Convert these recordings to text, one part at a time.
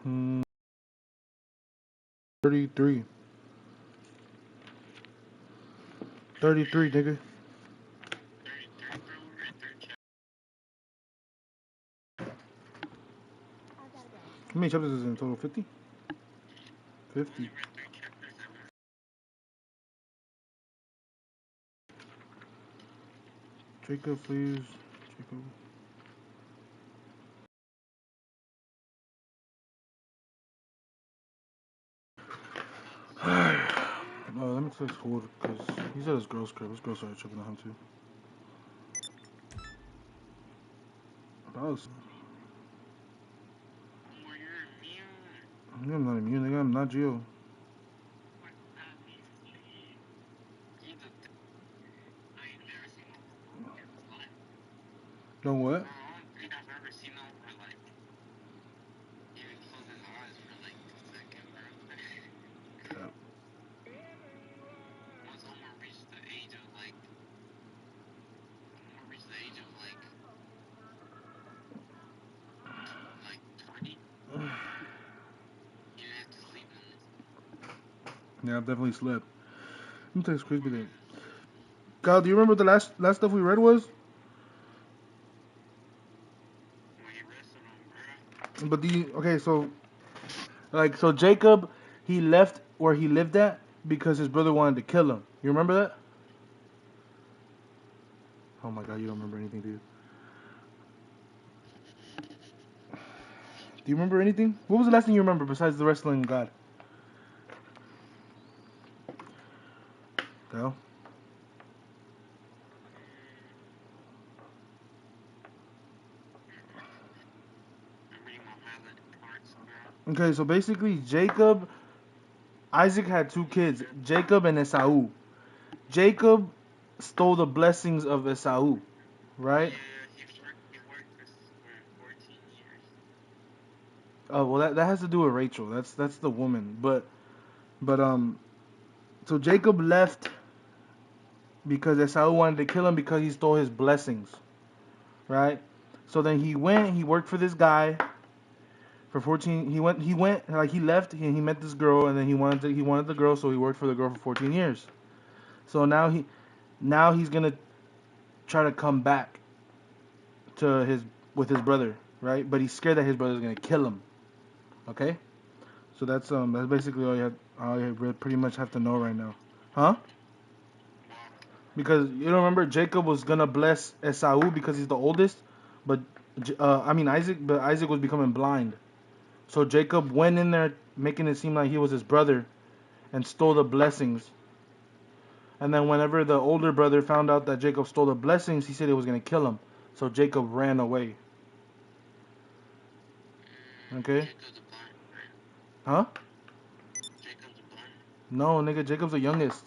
Hmm, 33. 33, nigga. How many chapters is it in total? 50? 50. Jacob, please. Jacob. Let me text Ford because he's at his girl's crib. His girl started tripping on him too. I'm not immune, nigga. I'm not Geo. No what? Yeah, I've definitely slept. Let me text Crispy then. Kyle, do you remember the last stuff we read was? But okay, so Jacob, he left where he lived at because his brother wanted to kill him. You remember that? Oh my god, you don't remember anything, dude. Do you remember anything? What was the last thing you remember besides the wrestling god? Kyle? Okay, so basically Isaac had two kids, Jacob and Esau. Jacob stole the blessings of Esau, right? Oh well, that has to do with Rachel. That's the woman. But so Jacob left because Esau wanted to kill him because he stole his blessings, right? So then he worked for this guy for 14. He went like he left and he met this girl and then he wanted the girl, so he worked for the girl for 14 years. So now he's gonna try to come back to his with his brother, right? But he's scared that his brother's gonna kill him. Okay, so that's basically all you pretty much have to know right now, huh? Because you don't remember Jacob was gonna bless Esau because he's the oldest, but I mean Isaac, but Isaac was becoming blind. So Jacob went in there making it seem like he was his brother and stole the blessings. And then whenever the older brother found out that Jacob stole the blessings, he said he was gonna kill him. So Jacob ran away. Okay? Huh? No, nigga, Jacob's the youngest.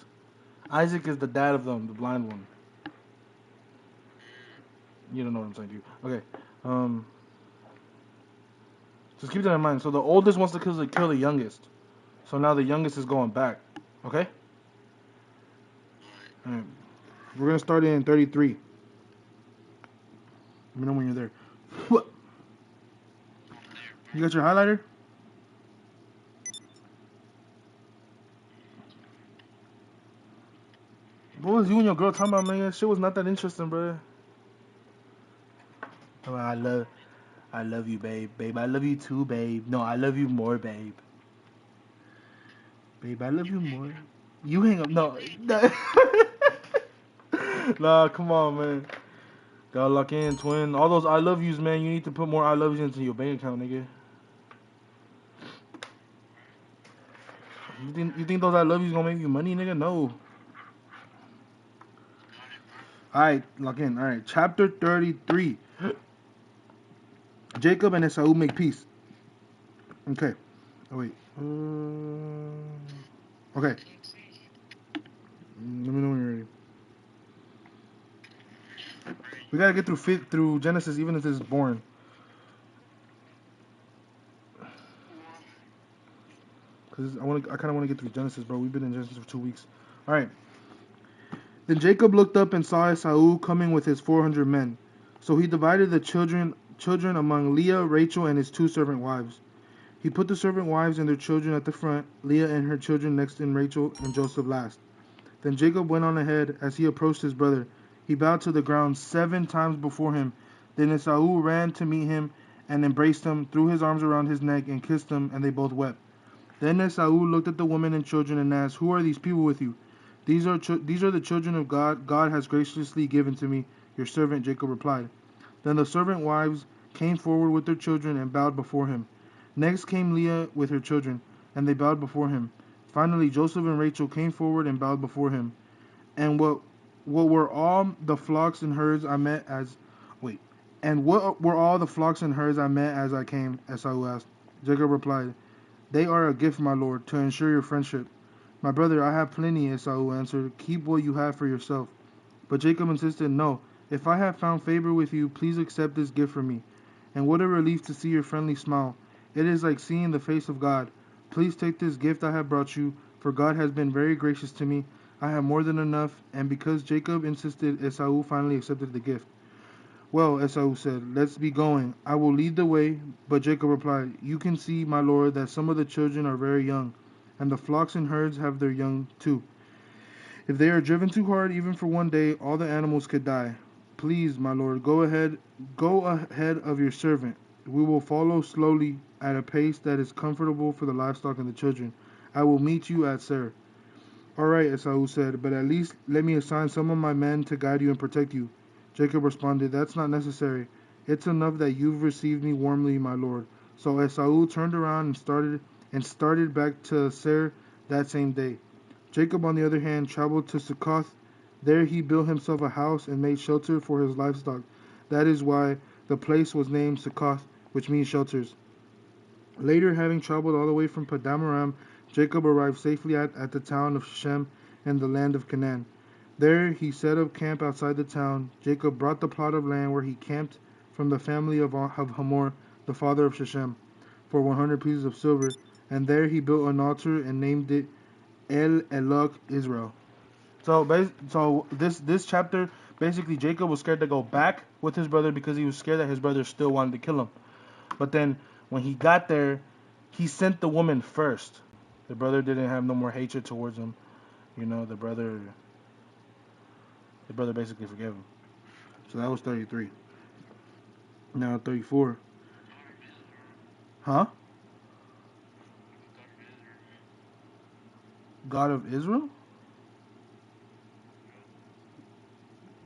Isaac is the dad of them, the blind one. You don't know what I'm saying, dude. Okay. Um, just keep that in mind. So the oldest wants to kill the youngest. So now the youngest is going back. Okay? Alright. We're gonna start in 33. Let me know when you're there. What? You got your highlighter? What was you and your girl talking about, man? Shit was not that interesting, bro. Oh, I love you, babe. Babe, I love you too, babe. No, I love you more, babe. Babe, I love you more. You hang up. No. Nah, come on, man. Gotta lock in, twin. All those I love yous, man. You need to put more I love yous into your bank account, nigga. You think those I love yous gonna make you money, nigga? No. Alright, lock in. Alright, chapter 33. Jacob and Esau make peace. Okay. Oh, wait. Okay. Let me know when you're ready. We gotta get through Genesis, even if this is boring. Cause I kind of want to get through Genesis, bro. We've been in Genesis for 2 weeks. All right. Then Jacob looked up and saw Esau coming with his 400 men. So he divided the children among Leah, Rachel, and his two servant wives. He put the servant wives and their children at the front, Leah and her children next, and Rachel and Joseph last. Then Jacob went on ahead. As he approached his brother, he bowed to the ground 7 times before him. Then Esau ran to meet him and embraced him, threw his arms around his neck, and kissed him, and they both wept. Then Esau looked at the women and children and asked, "Who are these people with you?" These are the children of God. God has graciously given to me. Your servant Jacob replied. Then the servant wives came forward with their children and bowed before him. Next came Leah with her children, and they bowed before him. Finally, Joseph and Rachel came forward and bowed before him. And what were all the flocks and herds I met as wait? And what were all the flocks and herds I met as I came? Esau asked. Jacob replied, "They are a gift, my lord, to ensure your friendship." "My brother, I have plenty," Esau answered. "Keep what you have for yourself." But Jacob insisted, "No. If I have found favor with you, please accept this gift from me. And what a relief to see your friendly smile. It is like seeing the face of God. Please take this gift I have brought you, for God has been very gracious to me. I have more than enough." And because Jacob insisted, Esau finally accepted the gift. "Well," Esau said, "let's be going. I will lead the way." But Jacob replied, "You can see, my lord, that some of the children are very young, and the flocks and herds have their young too. If they are driven too hard, even for one day, all the animals could die. Please, my lord, go ahead of your servant. We will follow slowly at a pace that is comfortable for the livestock and the children. I will meet you at Seir." "All right," Esau said, "but at least let me assign some of my men to guide you and protect you." Jacob responded, "That's not necessary. It's enough that you've received me warmly, my lord." So Esau turned around and started back to Seir that same day. Jacob, on the other hand, traveled to Succoth. There he built himself a house and made shelter for his livestock. That is why the place was named Succoth, which means shelters. Later, having traveled all the way from Padamaram, Jacob arrived safely at the town of Shechem in the land of Canaan. There he set up camp outside the town. Jacob brought the plot of land where he camped from the family of Hamor, the father of Shechem, for 100 pieces of silver, and there he built an altar and named it El Elok Israel. So this chapter, basically Jacob was scared to go back with his brother because he was scared that his brother still wanted to kill him. But then when he got there, he sent the woman first. The brother didn't have no more hatred towards him. You know, the brother basically forgave him. So that was 33. Now 34. Huh? God of Israel?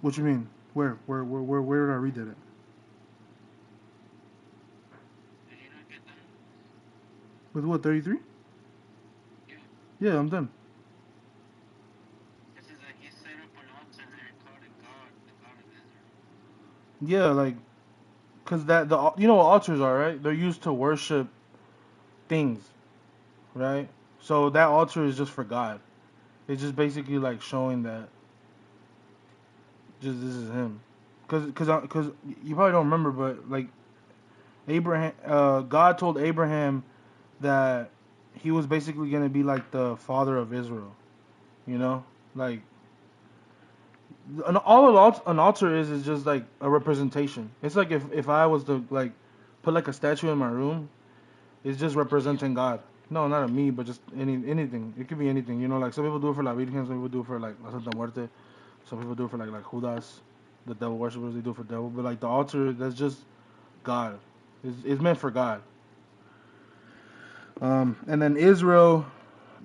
What you mean? Where did I read that at? With what, 33? Yeah, I'm done. Yeah, like, cause that you know what altars are, right? They're used to worship things, right? So that altar is just for God. It's just basically like showing that just this is Him. Cause you probably don't remember, but like God told Abraham that he was basically gonna be like the father of Israel. You know, like an altar is just like a representation. It's like if I was to like put like a statue in my room, it's just representing God. No, not a me, but just anything. It could be anything. You know, like some people do it for La Virgen, some people do it for like La Santa Muerte, some people do it for like Judas, the devil worshippers. They do it for devil, but like the altar, that's just God. It's meant for God. And then Israel.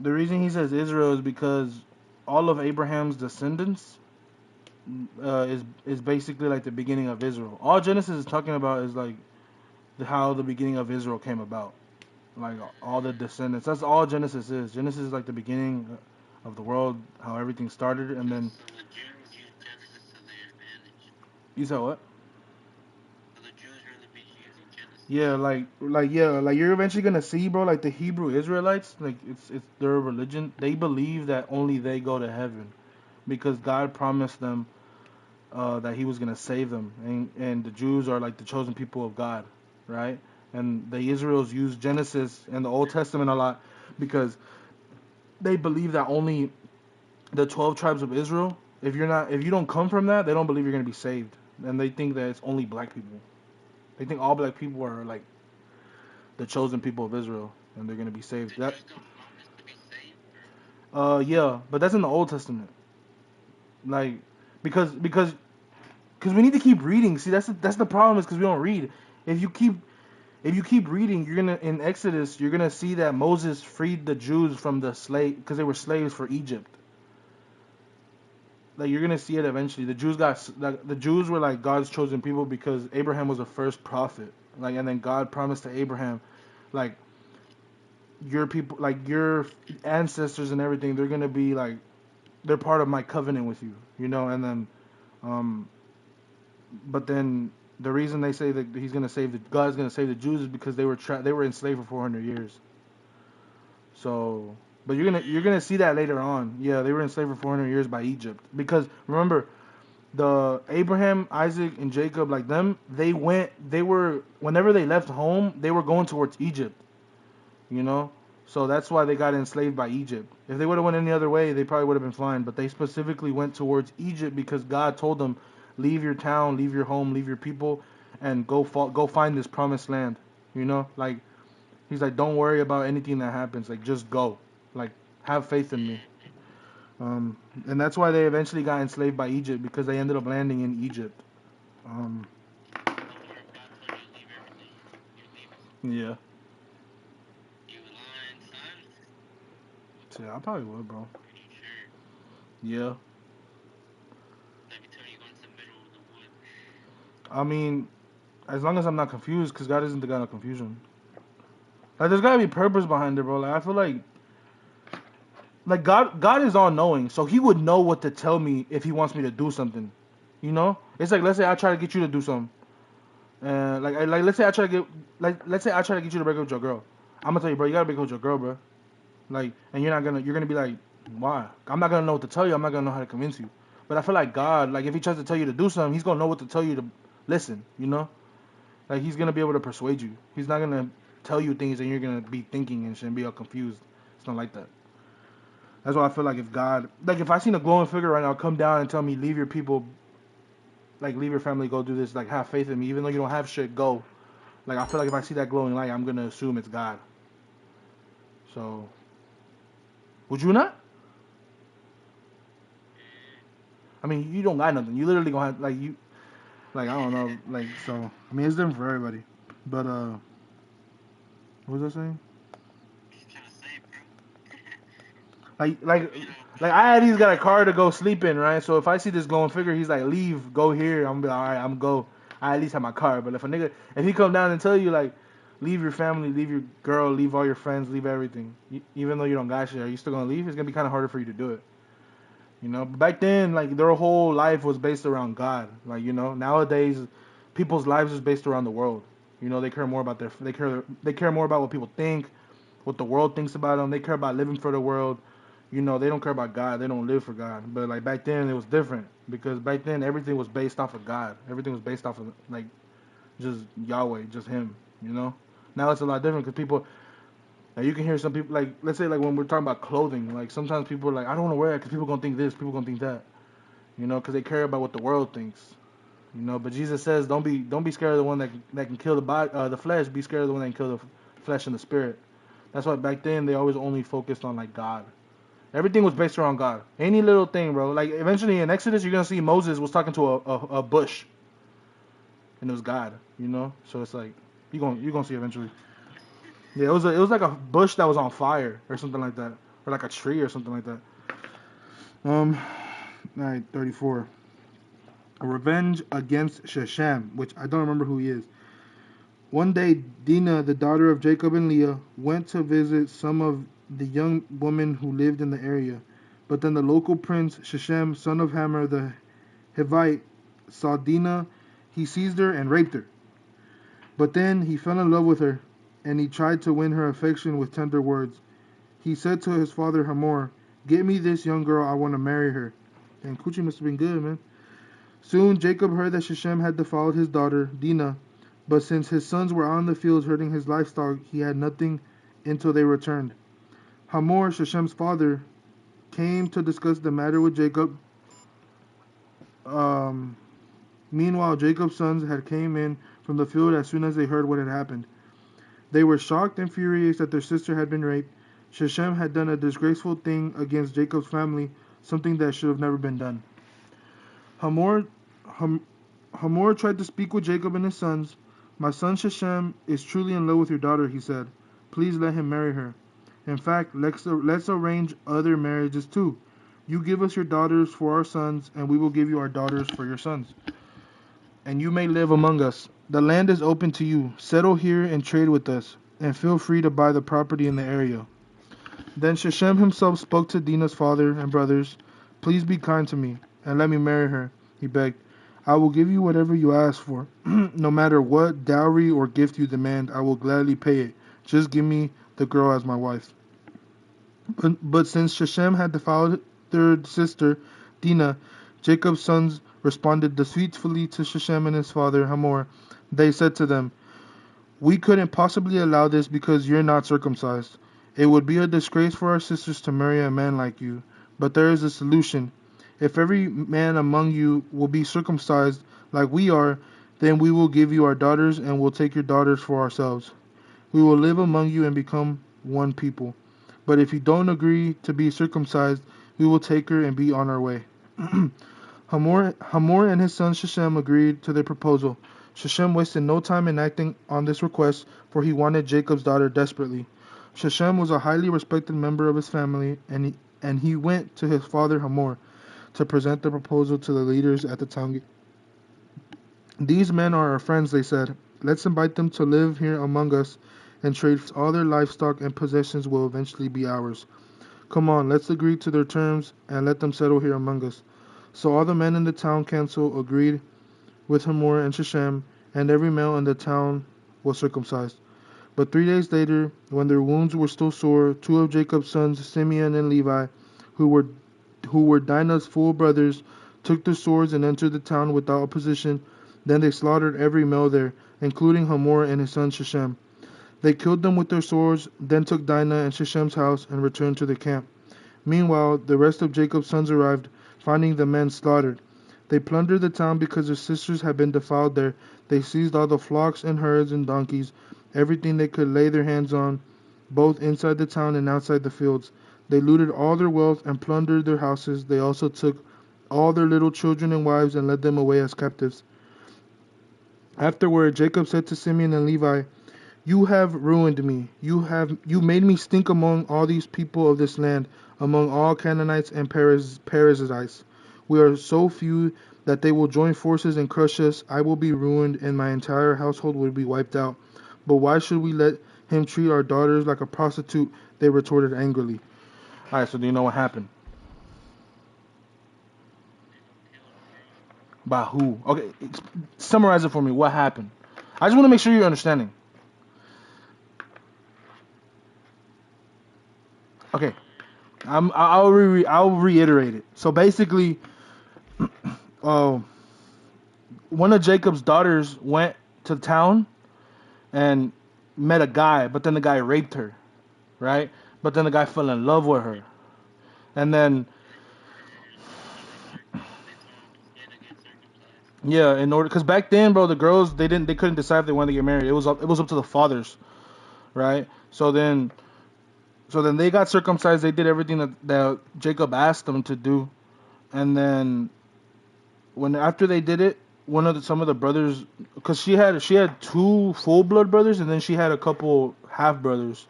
The reason he says Israel is because all of Abraham's descendants is basically like the beginning of Israel. All Genesis is talking about is like how the beginning of Israel came about. Like all the descendants. That's all Genesis is. Genesis is like the beginning of the world, how everything started, and then you said what? Yeah, like you're eventually gonna see, bro. Like the Hebrew Israelites, like it's their religion. They believe that only they go to heaven because God promised them that He was gonna save them, and the Jews are like the chosen people of God, right? And the Israels use Genesis and the Old Testament a lot because they believe that only the 12 tribes of Israel. If you don't come from that, they don't believe you're gonna be saved, and they think that it's only black people. They think all black people are like the chosen people of Israel, and they're gonna be saved. Yeah, but that's in the Old Testament. Like, because we need to keep reading. See, that's the problem is because we don't read. If you keep if you keep reading, you're gonna in Exodus, you're gonna see that Moses freed the Jews from the slave because they were slaves for Egypt. Like you're gonna see it eventually. The Jews were like God's chosen people because Abraham was the first prophet. Like, and then God promised to Abraham, like your people, like your ancestors and everything, they're gonna be like they're part of my covenant with you, And then, um, but then the reason they say that God's gonna save the Jews is because they were enslaved for 400 years. So, but you're gonna see that later on. Yeah, they were enslaved for 400 years by Egypt because remember the Abraham, Isaac, and Jacob, like them, they were whenever they left home, they were going towards Egypt. You know, so that's why they got enslaved by Egypt. If they would have went any other way, they probably would have been fine. But they specifically went towards Egypt because God told them, leave your town, leave your home, leave your people, and go find this promised land. Like he's like, don't worry about anything that happens. Like just go, like have faith in me. Um, and that's why they eventually got enslaved by Egypt because they ended up landing in Egypt. Um, yeah. So, yeah, I probably would, bro. Yeah. I mean, as long as I'm not confused, because God isn't the God of confusion. Like, there's gotta be purpose behind it, bro. Like, I feel like God is all knowing, so He would know what to tell me if He wants me to do something. It's like let's say I try to get you to do something, and like let's say I try to get you to break up with your girl. I'm gonna tell you, bro, you gotta break up with your girl, bro. Like, and you're gonna be like, why? I'm not gonna know what to tell you. I'm not gonna know how to convince you. But I feel like God, like if He tries to tell you to do something, He's gonna know what to tell you to listen. Like He's gonna be able to persuade you. He's not gonna tell you things and you're gonna be thinking and shit and be all confused. It's not like that. That's why I feel like if I seen a glowing figure right now come down and tell me leave your people, like leave your family, go do this, like have faith in me, even though you don't have shit, go. Like I feel like if I see that glowing light, I'm gonna assume it's God. So would you not? I mean, you don't got nothing. You literally gonna have like I don't know, like so. I mean, it's different for everybody. But what was I saying? Like like like I at least got a car to go sleep in, right? So if I see this glowing figure, he's like, leave, go here. I'm gonna be like, all right, I'm go. I at least have my car. But if he come down and tell you like, leave your family, leave your girl, leave all your friends, leave everything, even though you don't got shit, are you still gonna leave? It's gonna be kind of harder for you to do it. But back then, like their whole life was based around God. Like nowadays, people's lives is based around the world. They care more about they care more about what people think, what the world thinks about them. They care about living for the world. They don't care about God. They don't live for God. But like back then, it was different because back then everything was based off of God. Everything was based off of like just Yahweh, just Him. Now it's a lot different because people. Like you can hear some people like let's say like when we're talking about clothing, like sometimes people are like I don't want to wear it because people gonna think this, people gonna think that. Because they care about what the world thinks. But Jesus says don't be scared of the one that can kill the flesh. Be scared of the one that can kill the flesh and the spirit. That's why back then they always only focused on like God. Everything was based around God. Any little thing, bro. Like eventually in Exodus, you're gonna see Moses was talking to a bush, and it was God. So it's like you gonna see eventually. Yeah, it was like a bush that was on fire or something like that, or like a tree or something like that. Um, all right, 34. A revenge against Shechem, which I don't remember who he is. One day, Dinah, the daughter of Jacob and Leah, went to visit some of the young women who lived in the area. But then the local prince, Shechem, son of Hamor the Hivite, saw Dinah. He seized her and raped her. But then he fell in love with her, and he tried to win her affection with tender words. He said to his father Hamor, "Get me this young girl, I want to marry her." And Coochie must have been good, man. Soon Jacob heard that Shechem had defiled his daughter, Dinah, but since his sons were out in the fields herding his livestock, he had nothing until they returned. Hamor, Shechem's father, came to discuss the matter with Jacob. Um, Meanwhile, Jacob's sons had came in from the field as soon as they heard what had happened. They were shocked and furious that their sister had been raped. Shechem had done a disgraceful thing against Jacob's family, something that should have never been done. Hamor, Ham, Hamor tried to speak with Jacob and his sons. My son Shechem is truly in love with your daughter, he said. Please let him marry her. In fact, let's arrange other marriages too. You give us your daughters for our sons, and we will give you our daughters for your sons. And you may live among us. The land is open to you. Settle here and trade with us, and feel free to buy the property in the area. Then Shechem himself spoke to Dinah's father and brothers. Please be kind to me, and let me marry her, he begged. I will give you whatever you ask for. No matter what dowry or gift you demand, I will gladly pay it. Just give me the girl as my wife. But since Shechem had defiled their sister, Dinah, Jacob's sons responded deceitfully to Shechem and his father, Hamor. They said to them, We couldn't possibly allow this because you're not circumcised. It would be a disgrace for our sisters to marry a man like you. But there is a solution. If every man among you will be circumcised like we are, then we will give you our daughters and will take your daughters for ourselves. We will live among you and become one people. But if you don't agree to be circumcised, we will take her and be on our way. Hamor and his son Shechem agreed to their proposal. Shechem wasted no time in acting on this request, for he wanted Jacob's daughter desperately. Shechem was a highly respected member of his family, and he went to his father Hamor to present the proposal to the leaders at the town gate. These men are our friends, they said. Let's invite them to live here among us and trade. All their livestock and possessions will eventually be ours. Come on, let's agree to their terms and let them settle here among us. So all the men in the town council agreed with Hamor and Shechem, and every male in the town was circumcised. But 3 days later, when their wounds were still sore, two of Jacob's sons, Simeon and Levi, who were Dinah's full brothers, took their swords and entered the town without opposition. Then they slaughtered every male there, including Hamor and his son Shechem. They killed them with their swords, then took Dinah and Shechem's house and returned to their camp. Meanwhile, the rest of Jacob's sons arrived, finding the men slaughtered. They plundered the town because their sisters had been defiled there. They seized all the flocks and herds and donkeys, everything they could lay their hands on, both inside the town and outside the fields. They looted all their wealth and plundered their houses. They also took all their little children and wives and led them away as captives. Afterward, Jacob said to Simeon and Levi, You have ruined me. You made me stink among all these people of this land, among all Canaanites and Perizzites. We are so few that they will join forces and crush us. I will be ruined, and my entire household will be wiped out. But why should we let him treat our daughters like a prostitute? They retorted angrily. All right, so do you know what happened? By who? Okay, summarize it for me. What happened? I just want to make sure you're understanding. Okay, I'll reiterate it. So basically, uh, one of Jacob's daughters went to town and met a guy, but then the guy raped her, right? But then the guy fell in love with her, and then yeah, in order because back then, bro, the girls they couldn't decide if they wanted to get married. It was up to the fathers, right? So then they got circumcised. They did everything that Jacob asked them to do, and then when after they did it, some of the brothers, because she had two full blood brothers, and then she had a couple half brothers.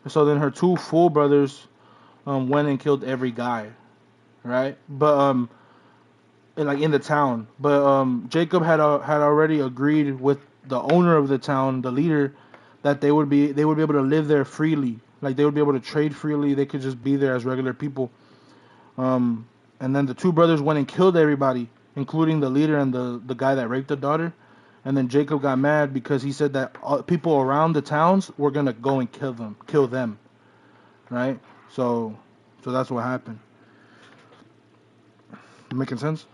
So then her two full brothers went and killed every guy, right? But like in the town. But Jacob had already agreed with the owner of the town, the leader, that they would be able to live there freely. Like they would be able to trade freely. They could just be there as regular people. And then the two brothers went and killed everybody, including the leader and the guy that raped the daughter. And then Jacob got mad because he said that people around the towns were gonna go and kill them, right? So that's what happened. Making sense?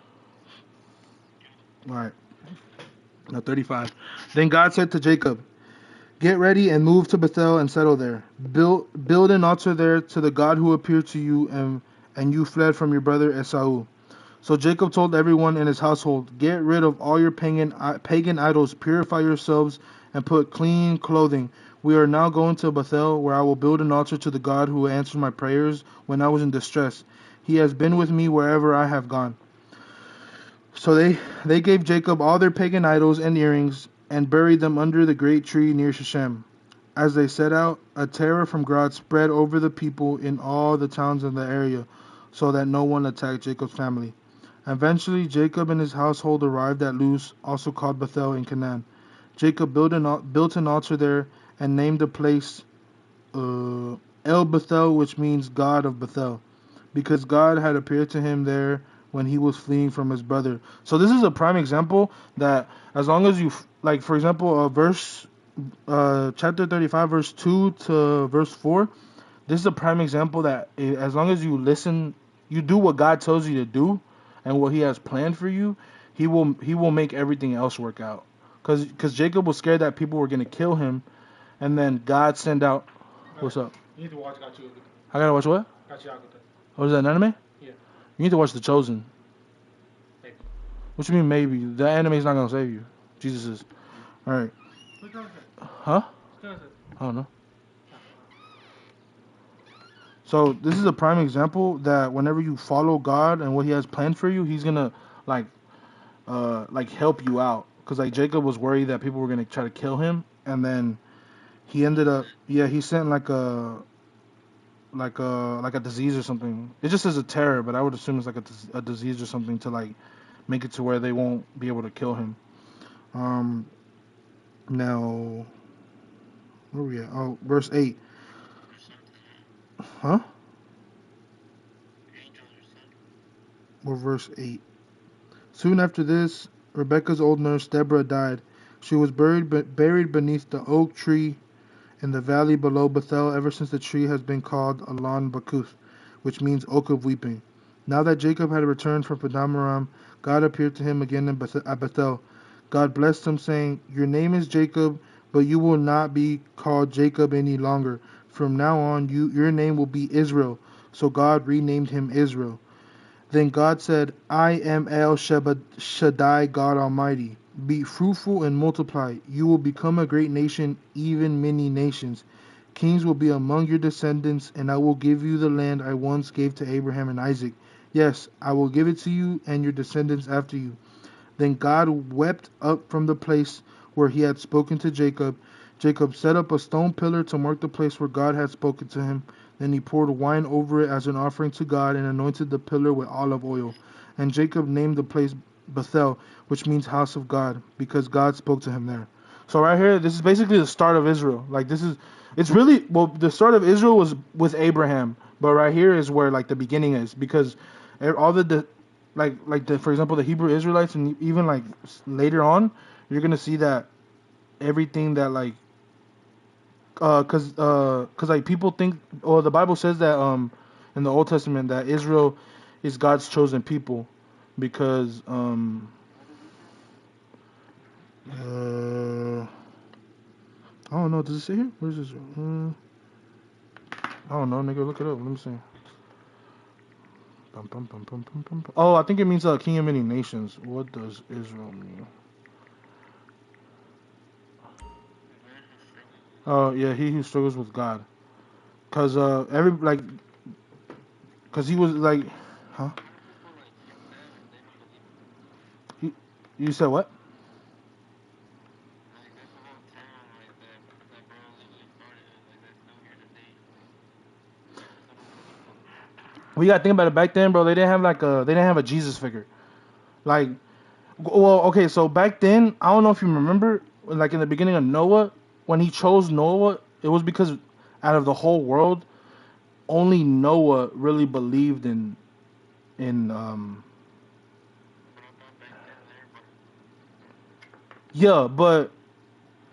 All right. Now 35. Then God said to Jacob, Get ready and move to Bethel and settle there. Build an altar there to the God who appeared to you and you fled from your brother Esau. So Jacob told everyone in his household, Get rid of all your pagan idols, purify yourselves, and put clean clothing. We are now going to Bethel, where I will build an altar to the God who answered my prayers when I was in distress. He has been with me wherever I have gone." So they gave Jacob all their pagan idols and earrings and buried them under the great tree near Shechem. As they set out, a terror from God spread over the people in all the towns in the area, so that no one attacked Jacob's family. Eventually, Jacob and his household arrived at Luz, also called Bethel in Canaan. Jacob built an altar there and named the place El Bethel, which means God of Bethel, because God had appeared to him there when he was fleeing from his brother. So this is a prime example that as long as you, like for example, chapter 35, verse 2 to verse 4, this is a prime example that as long as you listen, you do what God tells you to do and what he has planned for you, he will make everything else work out. Because Jacob was scared that people were going to kill him, and then God sent out. What's up? You need to watch Gachi. I gotta watch what? Oh, is that an anime? Yeah. You need to watch The Chosen. Maybe. What you mean maybe? The anime is not gonna save you. Jesus is. Alright. Huh? I don't know. So this is a prime example that whenever you follow God and what he has planned for you, he's gonna like help you out. Cause like Jacob was worried that people were gonna try to kill him, and then he ended up, he sent like a disease or something. It just says a terror, but I would assume it's like a disease or something to like make it to where they won't be able to kill him. Now, where are we at? Oh, verse 8. Huh? Or verse 8. Soon after this, Rebekah's old nurse Deborah died. She was buried beneath the oak tree in the valley below Bethel ever since the tree has been called Alon Bakuth, which means oak of weeping. Now that Jacob had returned from Paddan-aram, God appeared to him again at Bethel. God blessed him, saying, "Your name is Jacob, but you will not be called Jacob any longer. From now on, your name will be Israel." So God renamed him Israel. Then God said, "I am El Shaddai, God Almighty. Be fruitful and multiply. You will become a great nation, even many nations. Kings will be among your descendants, and I will give you the land I once gave to Abraham and Isaac. Yes, I will give it to you and your descendants after you." Then God wept up from the place where he had spoken to Jacob. Jacob set up a stone pillar to mark the place where God had spoken to him. Then he poured wine over it as an offering to God and anointed the pillar with olive oil. And Jacob named the place Bethel, which means house of God, because God spoke to him there. So right here, this is basically the start of Israel. Like it's really, well, the start of Israel was with Abraham, but right here is where like the beginning is, because all for example, the Hebrew Israelites, and even like later on, you're gonna see that everything that like, cause like people think, or the Bible says that in the Old Testament that Israel is God's chosen people, because I don't know. Does it say here? Where's this? I don't know, nigga. Look it up. Let me see. Oh, I think it means king of many nations. What does Israel mean? Oh, yeah, he who struggles with God. Cause cause he was like, huh? You said what? We gotta think about it. Back then, bro, they didn't have a Jesus figure. Like, well, okay, so back then, I don't know if you remember, like in the beginning of Noah, when he chose Noah, it was because out of the whole world, only Noah really believed in. Yeah, but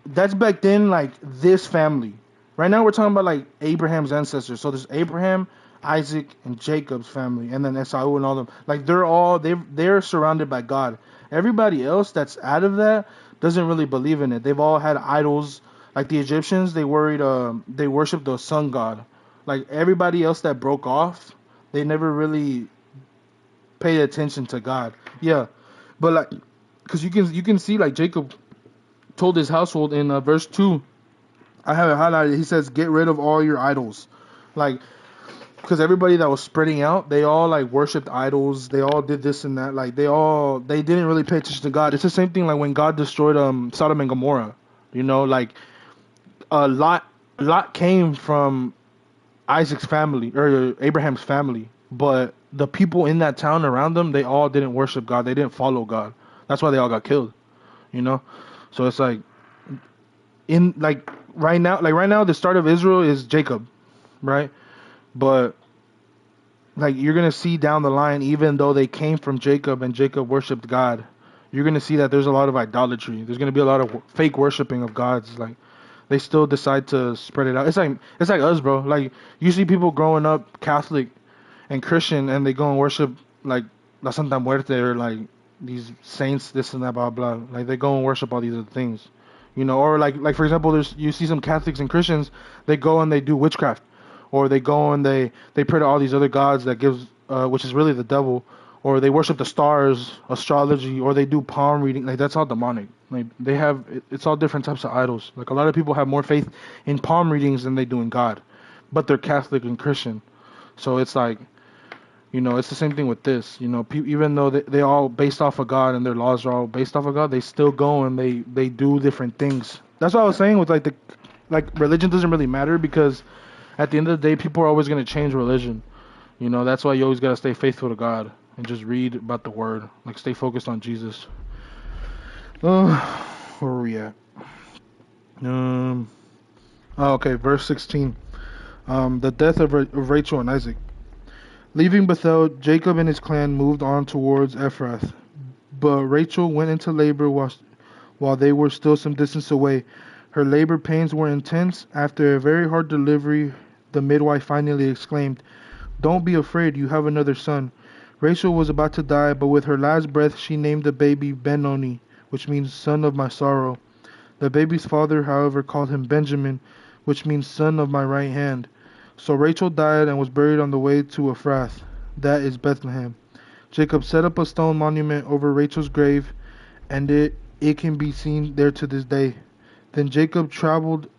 that's back then, like this family. Right now, we're talking about like Abraham's ancestors. So there's Abraham, Isaac, and Jacob's family, and then Esau and all them. Like they're surrounded by God. Everybody else that's out of that doesn't really believe in it. They've all had idols. Like the Egyptians, they worshipped the sun god. Like everybody else that broke off, they never really paid attention to God. Yeah, but like, cause you can see like Jacob told his household in verse 2, I have it highlighted. He says, "Get rid of all your idols," like because everybody that was spreading out, they all like worshipped idols. They all did this and that. Like they didn't really pay attention to God. It's the same thing like when God destroyed Sodom and Gomorrah. You know, like Lot came from Isaac's family or Abraham's family, but the people in that town around them, they all didn't worship God. They didn't follow God. That's why they all got killed. You know, so it's like in like right now, the start of Israel is Jacob, right? But like you're gonna see down the line, even though they came from Jacob and Jacob worshipped God, you're gonna see that there's a lot of idolatry. There's gonna be a lot of fake worshiping of gods. Like they still decide to spread it out. It's like us, bro. Like you see people growing up Catholic and Christian, and they go and worship like La Santa Muerte or like these saints, this and that, blah blah. Like they go and worship all these other things, you know. Or like for example, there's you see some Catholics and Christians, they go and they do witchcraft, or they go and they pray to all these other gods that gives, which is really the devil, or they worship the stars, astrology, or they do palm reading. Like that's all demonic. Like they have, it's all different types of idols. Like a lot of people have more faith in palm readings than they do in God, but they're Catholic and Christian. So it's like, you know, it's the same thing with this. You know, even though they all based off of God and their laws are all based off of God, they still go and they do different things. That's what I was saying with like religion doesn't really matter because at the end of the day, people are always gonna change religion. You know, that's why you always gotta stay faithful to God and just read about the Word. Like stay focused on Jesus. Where are we at? Okay, verse 16. The death of Rachel and Isaac. Leaving Bethel, Jacob and his clan moved on towards Ephrath. But Rachel went into labor while they were still some distance away. Her labor pains were intense. After a very hard delivery, the midwife finally exclaimed, "Don't be afraid, you have another son." Rachel was about to die, but with her last breath she named the baby Benoni, which means son of my sorrow. The baby's father, however, called him Benjamin, which means son of my right hand. So Rachel died and was buried on the way to Ephrath, that is Bethlehem. Jacob set up a stone monument over Rachel's grave, and it can be seen there to this day. Then Jacob traveled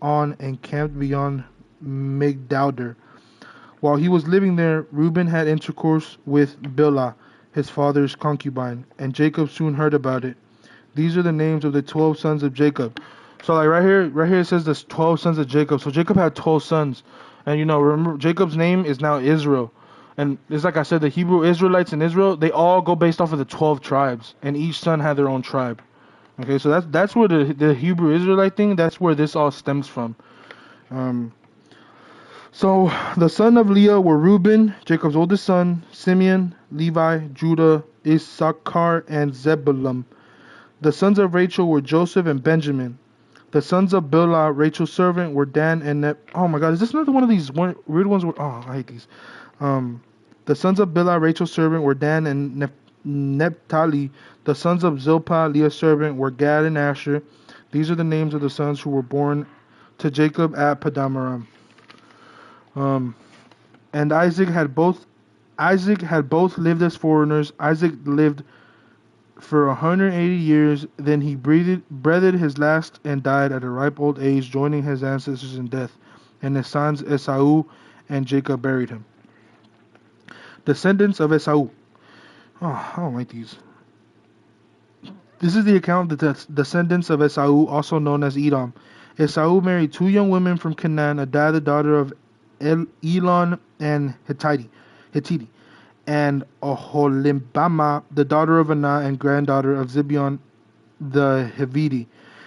on and camped beyond Migdalder. While he was living there, Reuben had intercourse with Bilhah, his father's concubine, and Jacob soon heard about it. These are the names of the 12 sons of Jacob. So like right here it says there's 12 sons of Jacob. So Jacob had 12 sons. And you know, remember Jacob's name is now Israel. And it's like I said, the Hebrew Israelites in Israel, they all go based off of the 12 tribes. And each son had their own tribe. Okay, so that's where the Hebrew Israelite thing, that's where this all stems from. So the son of Leah were Reuben, Jacob's oldest son, Simeon, Levi, Judah, Issachar, and Zebulun. The sons of Rachel were Joseph and Benjamin. The sons of Bilhah, Rachel's servant, were Dan and Oh my God, is this another one of these weird ones? Oh, I hate these. The sons of Bilhah, Rachel's servant, were Dan and Naphtali. The sons of Zilpah, Leah's servant, were Gad and Asher. These are the names of the sons who were born to Jacob at Paddan Aram. And Isaac had both lived as foreigners. Isaac lived for 180 years, then he breathed his last and died at a ripe old age, joining his ancestors in death. And his sons Esau and Jacob buried him. Descendants of Esau. Oh, I don't like these. This is the account of the descendants of Esau, also known as Edom. Esau married two young women from Canaan, Adah, the daughter of Elon and Hittite, and Oholibamah, the daughter of Anah and granddaughter of Zibeon the Hivite.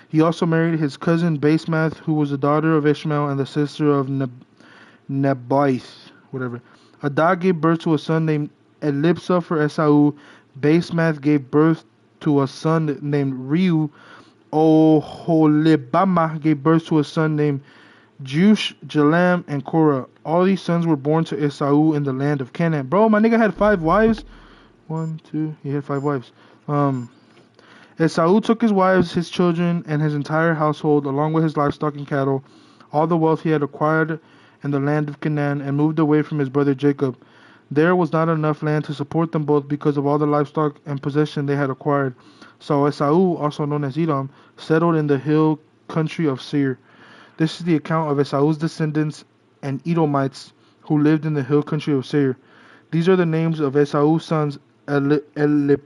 He also married his cousin Basemath, who was the daughter of Ishmael and the sister of Nebaioth, whatever. Adah gave birth to a son named Elipsah for Esau. Basemath gave birth to a son named Reu. Oholibamah gave birth to a son named Jush, Jalam, and Korah. All these sons were born to Esau in the land of Canaan. Bro, my nigga had 5 wives. He had 5 wives. Esau took his wives, his children, and his entire household, along with his livestock and cattle, all the wealth he had acquired in the land of Canaan, and moved away from his brother Jacob. There was not enough land to support them both because of all the livestock and possession they had acquired. So Esau, also known as Edom, settled in the hill country of Seir. This is the account of Esau's descendants and Edomites who lived in the hill country of Seir. These are the names of Esau's sons: Elipasa,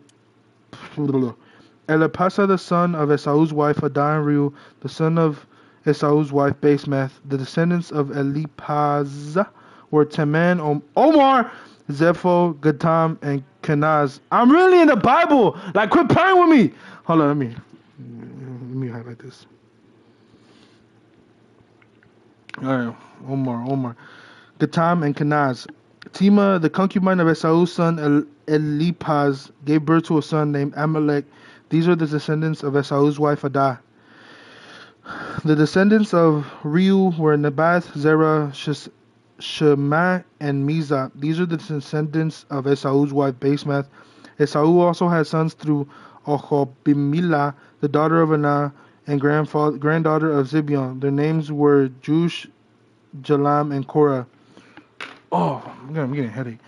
the son of Esau's wife Adah and Reu, the son of Esau's wife Basemath. The descendants of Elipaz were Teman, Omar, Zepho, Gatam, and Kenaz. I'm really in the Bible. Like, quit playing with me. Hold on, let me highlight this. All right, Omar, Gatam, and Kenaz. Tima, the concubine of Esau's son Elipaz, gave birth to a son named Amalek. These are the descendants of Esau's wife Adah. The descendants of Reu were Nabath, Zerah, Shema, and Mizah. These are the descendants of Esau's wife Basemath. Esau also had sons through Ohobimila, the daughter of Anah, and granddaughter of Zibeon. Their names were Jush, Jalam, and Korah. Oh, I'm getting a headache.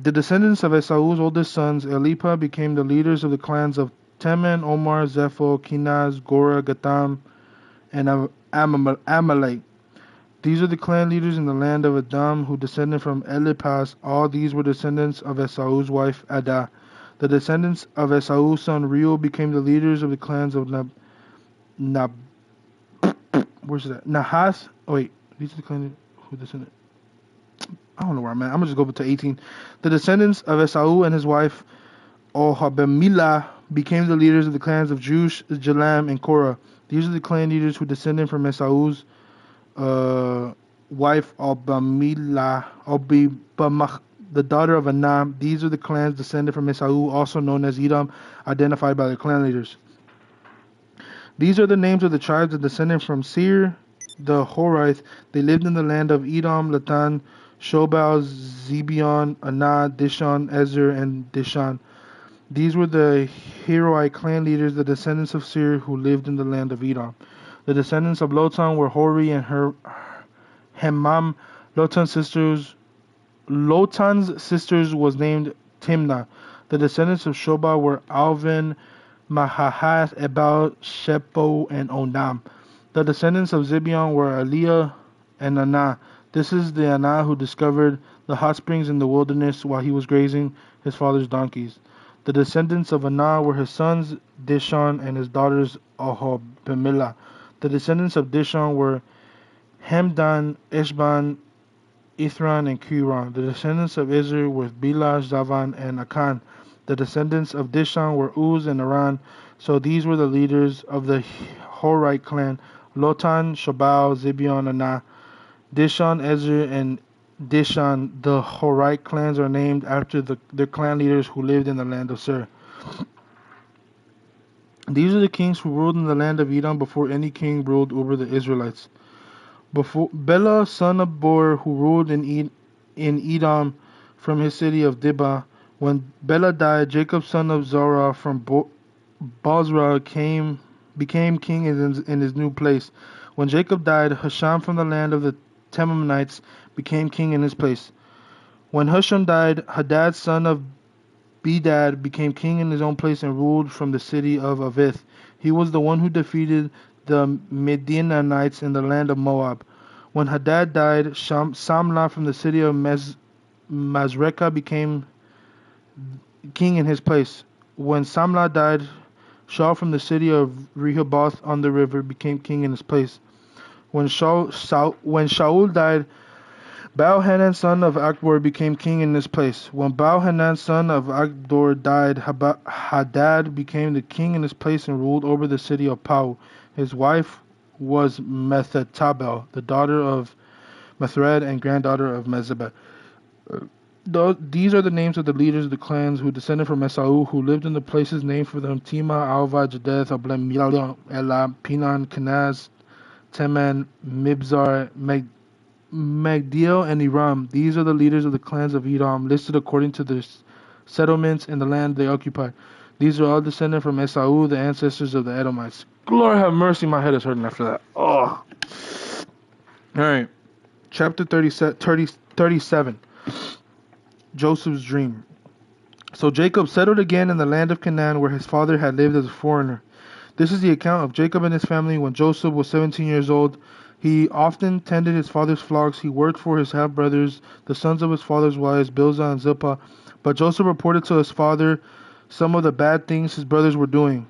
The descendants of Esau's oldest sons, Elipa, became the leaders of the clans of Teman, Omar, Zepho, Kenaz, Gorah, Gatam, and Amalek. These are the clan leaders in the land of Edom who descended from Elipaz. All these were descendants of Esau's wife Adah. The descendants of Esau's son Reu became the leaders of the clans of Nahath. Oh wait, these are the clans who descended. I don't know where I'm at. I'm gonna just go up to 18. The descendants of Esau and his wife Ohobemilah became the leaders of the clans of Jush, Jalam, and Korah. These are the clan leaders who descended from Esau's wife Obamilah, the daughter of Anam. These are the clans descended from Esau, also known as Edom, identified by their clan leaders. These are the names of the tribes that descended from Seir, the Horith. They lived in the land of Edom, Latan, Shobal, Zibeon, Anah, Dishon, Ezer, and Dishan. These were the Heroite clan leaders, the descendants of Seir, who lived in the land of Edom. The descendants of Lotan were Hori and Hemam. Lotan's sisters was named Timnah. The descendants of Shobal were Alvin, Mahahath, Ebal, Shepo, and Onam. The descendants of Zibeon were Eliah and Anah. This is the Anah who discovered the hot springs in the wilderness while he was grazing his father's donkeys. The descendants of Anah were his sons Dishon and his daughters Ahobemilah. The descendants of Dishon were Hemdan, Ishban, Ithran, and Kiran. The descendants of Ezer were Bela, Zavan, and Akan. The descendants of Dishon were Uz and Aran. So these were the leaders of the Horite clan: Lotan, Shobal, Zibeon, Anah, Dishon, Ezer, and Dishan. The Horite clans are named after their clan leaders who lived in the land of Seir. These are the kings who ruled in the land of Edom before any king ruled over the Israelites. Before Bela, son of Bor, who ruled in Edom from his city of Dibah. When Bela died, Jacob, son of Zorah from Bozrah, became king in his new place. When Jacob died, Husham from the land of the Temanites became king in his place. When Husham died, Hadad, son of Bedad, became king in his own place and ruled from the city of Avith. He was the one who defeated the Midianites in the land of Moab. When Hadad died, Samlah from the city of Masrekah became king in his place. When Samlah died, Shaul from the city of Rehoboth on the river became king in his place. When Shaul died, Baal-Hanan, son of Akbor, became king in his place. When Baal-Hanan, son of Akbor, died, Hadad became the king in his place and ruled over the city of Pau. His wife was Methetabel, the daughter of Methred and granddaughter of Mezebah. These are the names of the leaders of the clans who descended from Esau, who lived in the places named for them: Tima, Alva, Jadeth, Ablem, Elah, Pinan, Kenaz, Teman, Mibzar, Magdiel, and Iram. These are the leaders of the clans of Edom, listed according to their settlements in the land they occupied. These are all descended from Esau, the ancestors of the Edomites. Lord have mercy, my head is hurting after that. Oh. Alright. Chapter 37. Joseph's dream. So Jacob settled again in the land of Canaan, where his father had lived as a foreigner. This is the account of Jacob and his family when Joseph was 17 years old. He often tended his father's flocks. He worked for his half-brothers, the sons of his father's wives, Bilzah and Zilpah. But Joseph reported to his father some of the bad things his brothers were doing.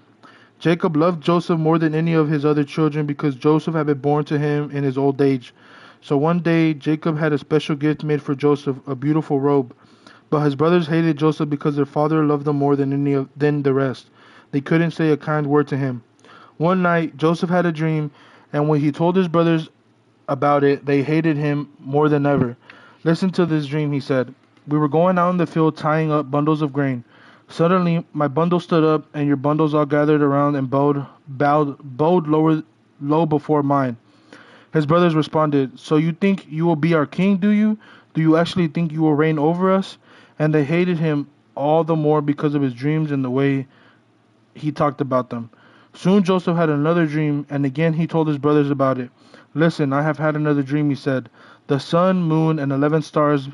Jacob loved Joseph more than any of his other children because Joseph had been born to him in his old age. So one day Jacob had a special gift made for Joseph, a beautiful robe. But his brothers hated Joseph because their father loved him more than the rest. They couldn't say a kind word to him. One night Joseph had a dream, and when he told his brothers about it, they hated him more than ever. Listen to this dream, he said. We were going out in the field tying up bundles of grain. Suddenly, my bundle stood up, and your bundles all gathered around and bowed low before mine. His brothers responded, "So you think you will be our king, do you? Do you actually think you will reign over us?" And they hated him all the more because of his dreams and the way he talked about them. Soon Joseph had another dream, and again he told his brothers about it. "Listen, I have had another dream," he said. "The sun, moon, and 11 stars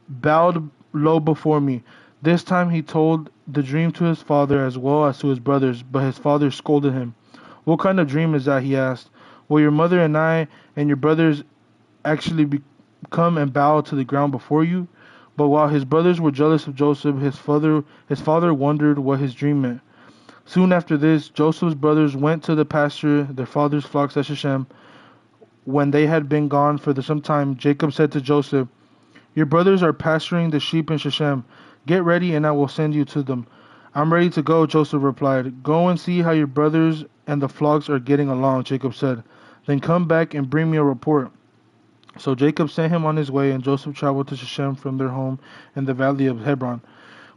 bowed low before me." This time he told the dream to his father as well as to his brothers, but his father scolded him. "What kind of dream is that?" he asked. "Will your mother and I and your brothers actually come and bow to the ground before you?" But while his brothers were jealous of Joseph, his father wondered what his dream meant. Soon after this, Joseph's brothers went to the pasture their father's flocks at Shechem. When they had been gone for some time, Jacob said to Joseph, "Your brothers are pasturing the sheep in Shechem. Get ready and I will send you to them." "I'm ready to go," Joseph replied. "Go and see how your brothers and the flocks are getting along," Jacob said. "Then come back and bring me a report." So Jacob sent him on his way, and Joseph traveled to Shechem from their home in the valley of Hebron.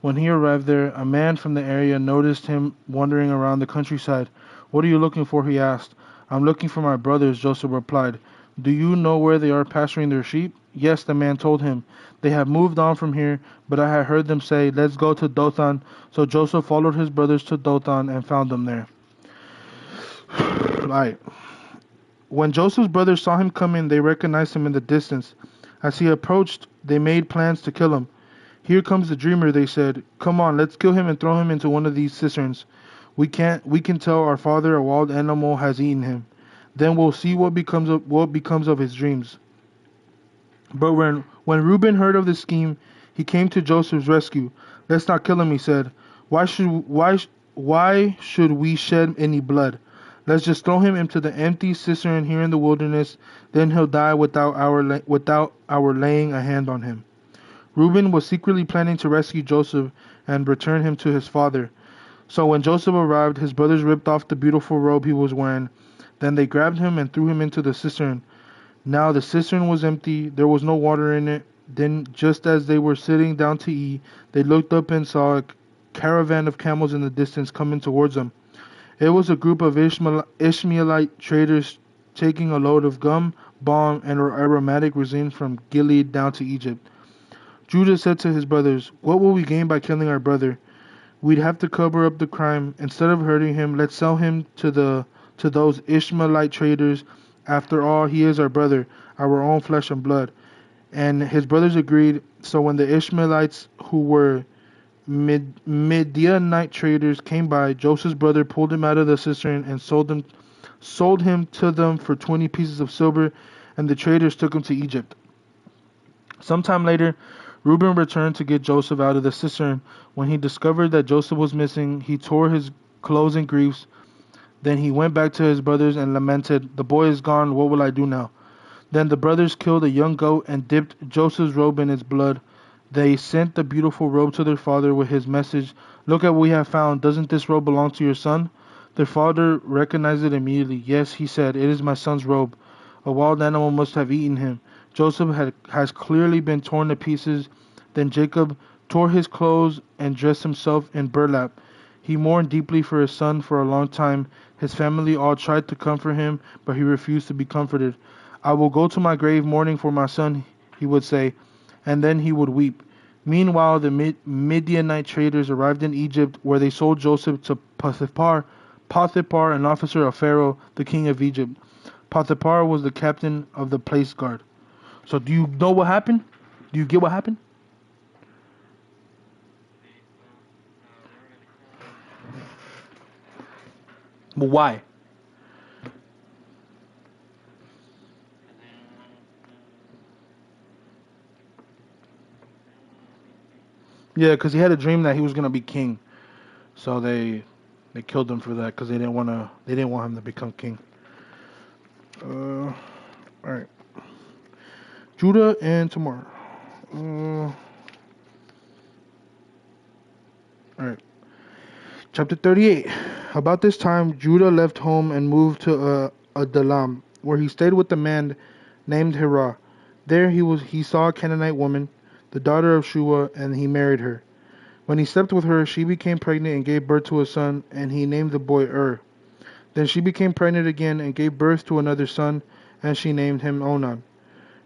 When he arrived there, a man from the area noticed him wandering around the countryside. "What are you looking for?" he asked. "I'm looking for my brothers," Joseph replied. "Do you know where they are pasturing their sheep?" "Yes," the man told him. "They have moved on from here, but I had heard them say, 'Let's go to Dothan.'" So Joseph followed his brothers to Dothan and found them there. Right. When Joseph's brothers saw him coming, they recognized him in the distance. As he approached, they made plans to kill him. "Here comes the dreamer," they said. "Come on, let's kill him and throw him into one of these cisterns. We can tell our father a wild animal has eaten him. Then we'll see what becomes of his dreams." But when Reuben heard of the scheme, he came to Joseph's rescue. "Let's not kill him," he said. Why should we shed any blood? Let's just throw him into the empty cistern here in the wilderness. Then he'll die without our laying a hand on him." Reuben was secretly planning to rescue Joseph and return him to his father. So when Joseph arrived, his brothers ripped off the beautiful robe he was wearing. Then they grabbed him and threw him into the cistern. Now the cistern was empty, there was no water in it. Then, just as they were sitting down to eat, they looked up and saw a caravan of camels in the distance coming towards them. It was a group of Ishmaelite traders taking a load of gum, balm, and aromatic resin from Gilead down to Egypt. Judah said to his brothers, "What will we gain by killing our brother? We'd have to cover up the crime. Instead of hurting him, let's sell him to those Ishmaelite traders. After all, he is our brother, our own flesh and blood." And his brothers agreed. So when the Ishmaelites, who were Midianite traders, came by, Joseph's brother pulled him out of the cistern and sold him to them for 20 pieces of silver, and the traders took him to Egypt. Sometime later, Reuben returned to get Joseph out of the cistern. When he discovered that Joseph was missing, he tore his clothes in griefs. Then he went back to his brothers and lamented, "The boy is gone, what will I do now?" Then the brothers killed a young goat and dipped Joseph's robe in its blood. They sent the beautiful robe to their father with his message, "Look at what we have found. Doesn't this robe belong to your son?" Their father recognized it immediately. "Yes," he said, "it is my son's robe. A wild animal must have eaten him." Joseph has clearly been torn to pieces. Then Jacob tore his clothes and dressed himself in burlap. He mourned deeply for his son for a long time. His family all tried to comfort him, but he refused to be comforted. "I will go to my grave mourning for my son," he would say, and then he would weep. Meanwhile, the Midianite traders arrived in Egypt, where they sold Joseph to Potiphar, an officer of Pharaoh, the king of Egypt. Potiphar was the captain of the place guard. So do you know what happened? Do you get what happened? But why? Yeah, because he had a dream that he was gonna be king, so they killed him for that because they didn't want him to become king. All right, Judah and Tamar. All right, chapter 38. About this time, Judah left home and moved to Adullam, where he stayed with a man named Hirah. There he saw a Canaanite woman, the daughter of Shua, and he married her. When he slept with her, she became pregnant and gave birth to a son, and he named the boy Then she became pregnant again and gave birth to another son, and she named him Onan.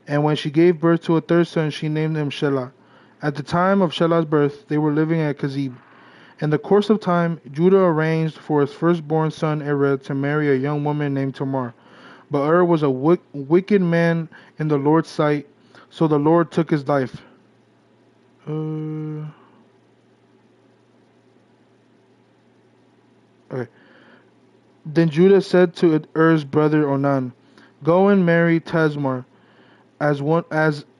And when she gave birth to a third son, she named him Shelah. At the time of Shelah's birth, they were living at Kazib. In the course of time, Judah arranged for his firstborn son Ered to marry a young woman named Tamar. But was a wicked man in the Lord's sight, so the Lord took his life. Okay. Then Judah said to Er's brother Onan, "Go and marry Tamar, as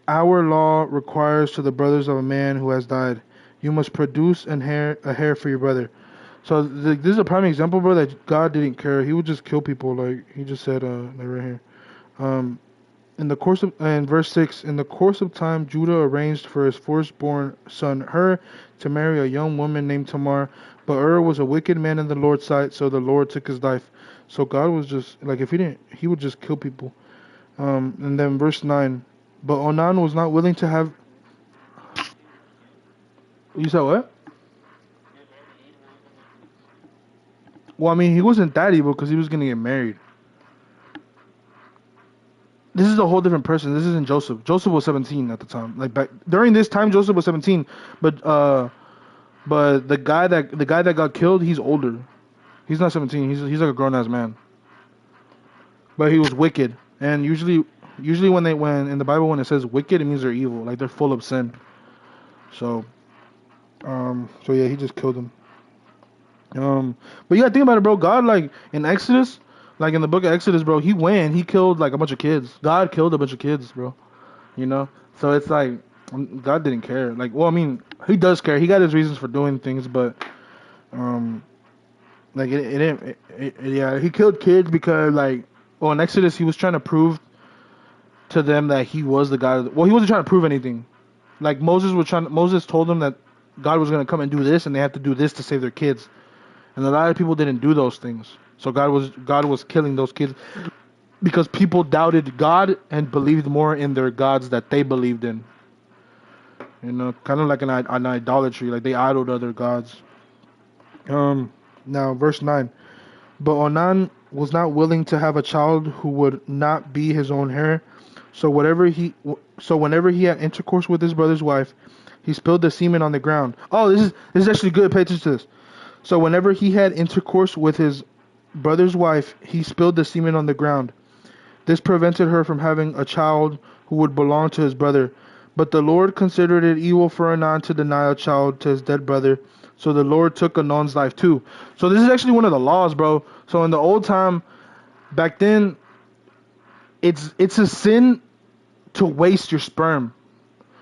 our law requires to the brothers of a man who has died. You must produce a hair for your brother." So this is a prime example, bro, that God didn't care. He would just kill people, like he just said, like right here. Um, in verse 6, in the course of time, Judah arranged for his firstborn son to marry a young woman named Tamar, but was a wicked man in the Lord's sight, so the Lord took his life. So God was just like, if he didn't, he would just kill people. And then verse 9, but Onan was not willing to have. You said what? Well, I mean, he wasn't that evil because he was gonna get married. This is a whole different person. This isn't Joseph. Joseph was 17 at the time. Like back during this time, Joseph was 17, but the guy that got killed, he's older. He's not 17. He's like a grown ass man. But he was wicked, and usually when in the Bible when it says wicked, it means they're evil, like they're full of sin. So so yeah, he just killed him. But you gotta think about it, bro. God, like in Exodus, like in the book of Exodus, bro, he went and he killed like a bunch of kids. God killed a bunch of kids, bro. You know, so it's like God didn't care. Like, well, I mean, he does care. He got his reasons for doing things, but um, like it didn't. Yeah, he killed kids because like, well, in Exodus, he was trying to prove to them that he was the guy. Well, he wasn't trying to prove anything. Like Moses told them that God was gonna come and do this, and they had to do this to save their kids. And a lot of people didn't do those things. So God was killing those kids because people doubted God and believed more in their gods that they believed in. You know, kind of like an idolatry, like they idoled other gods. Now verse 9. But Onan was not willing to have a child who would not be his own heir. So whenever he had intercourse with his brother's wife, he spilled the semen on the ground. Oh, this is actually good. Pay attention to this. So whenever he had intercourse with his brother's wife, he spilled the semen on the ground. This prevented her from having a child who would belong to his brother. But the Lord considered it evil for Onan to deny a child to his dead brother. So the Lord took Onan's life too. So this is actually one of the laws, bro. So in the old time, back then, it's a sin to waste your sperm,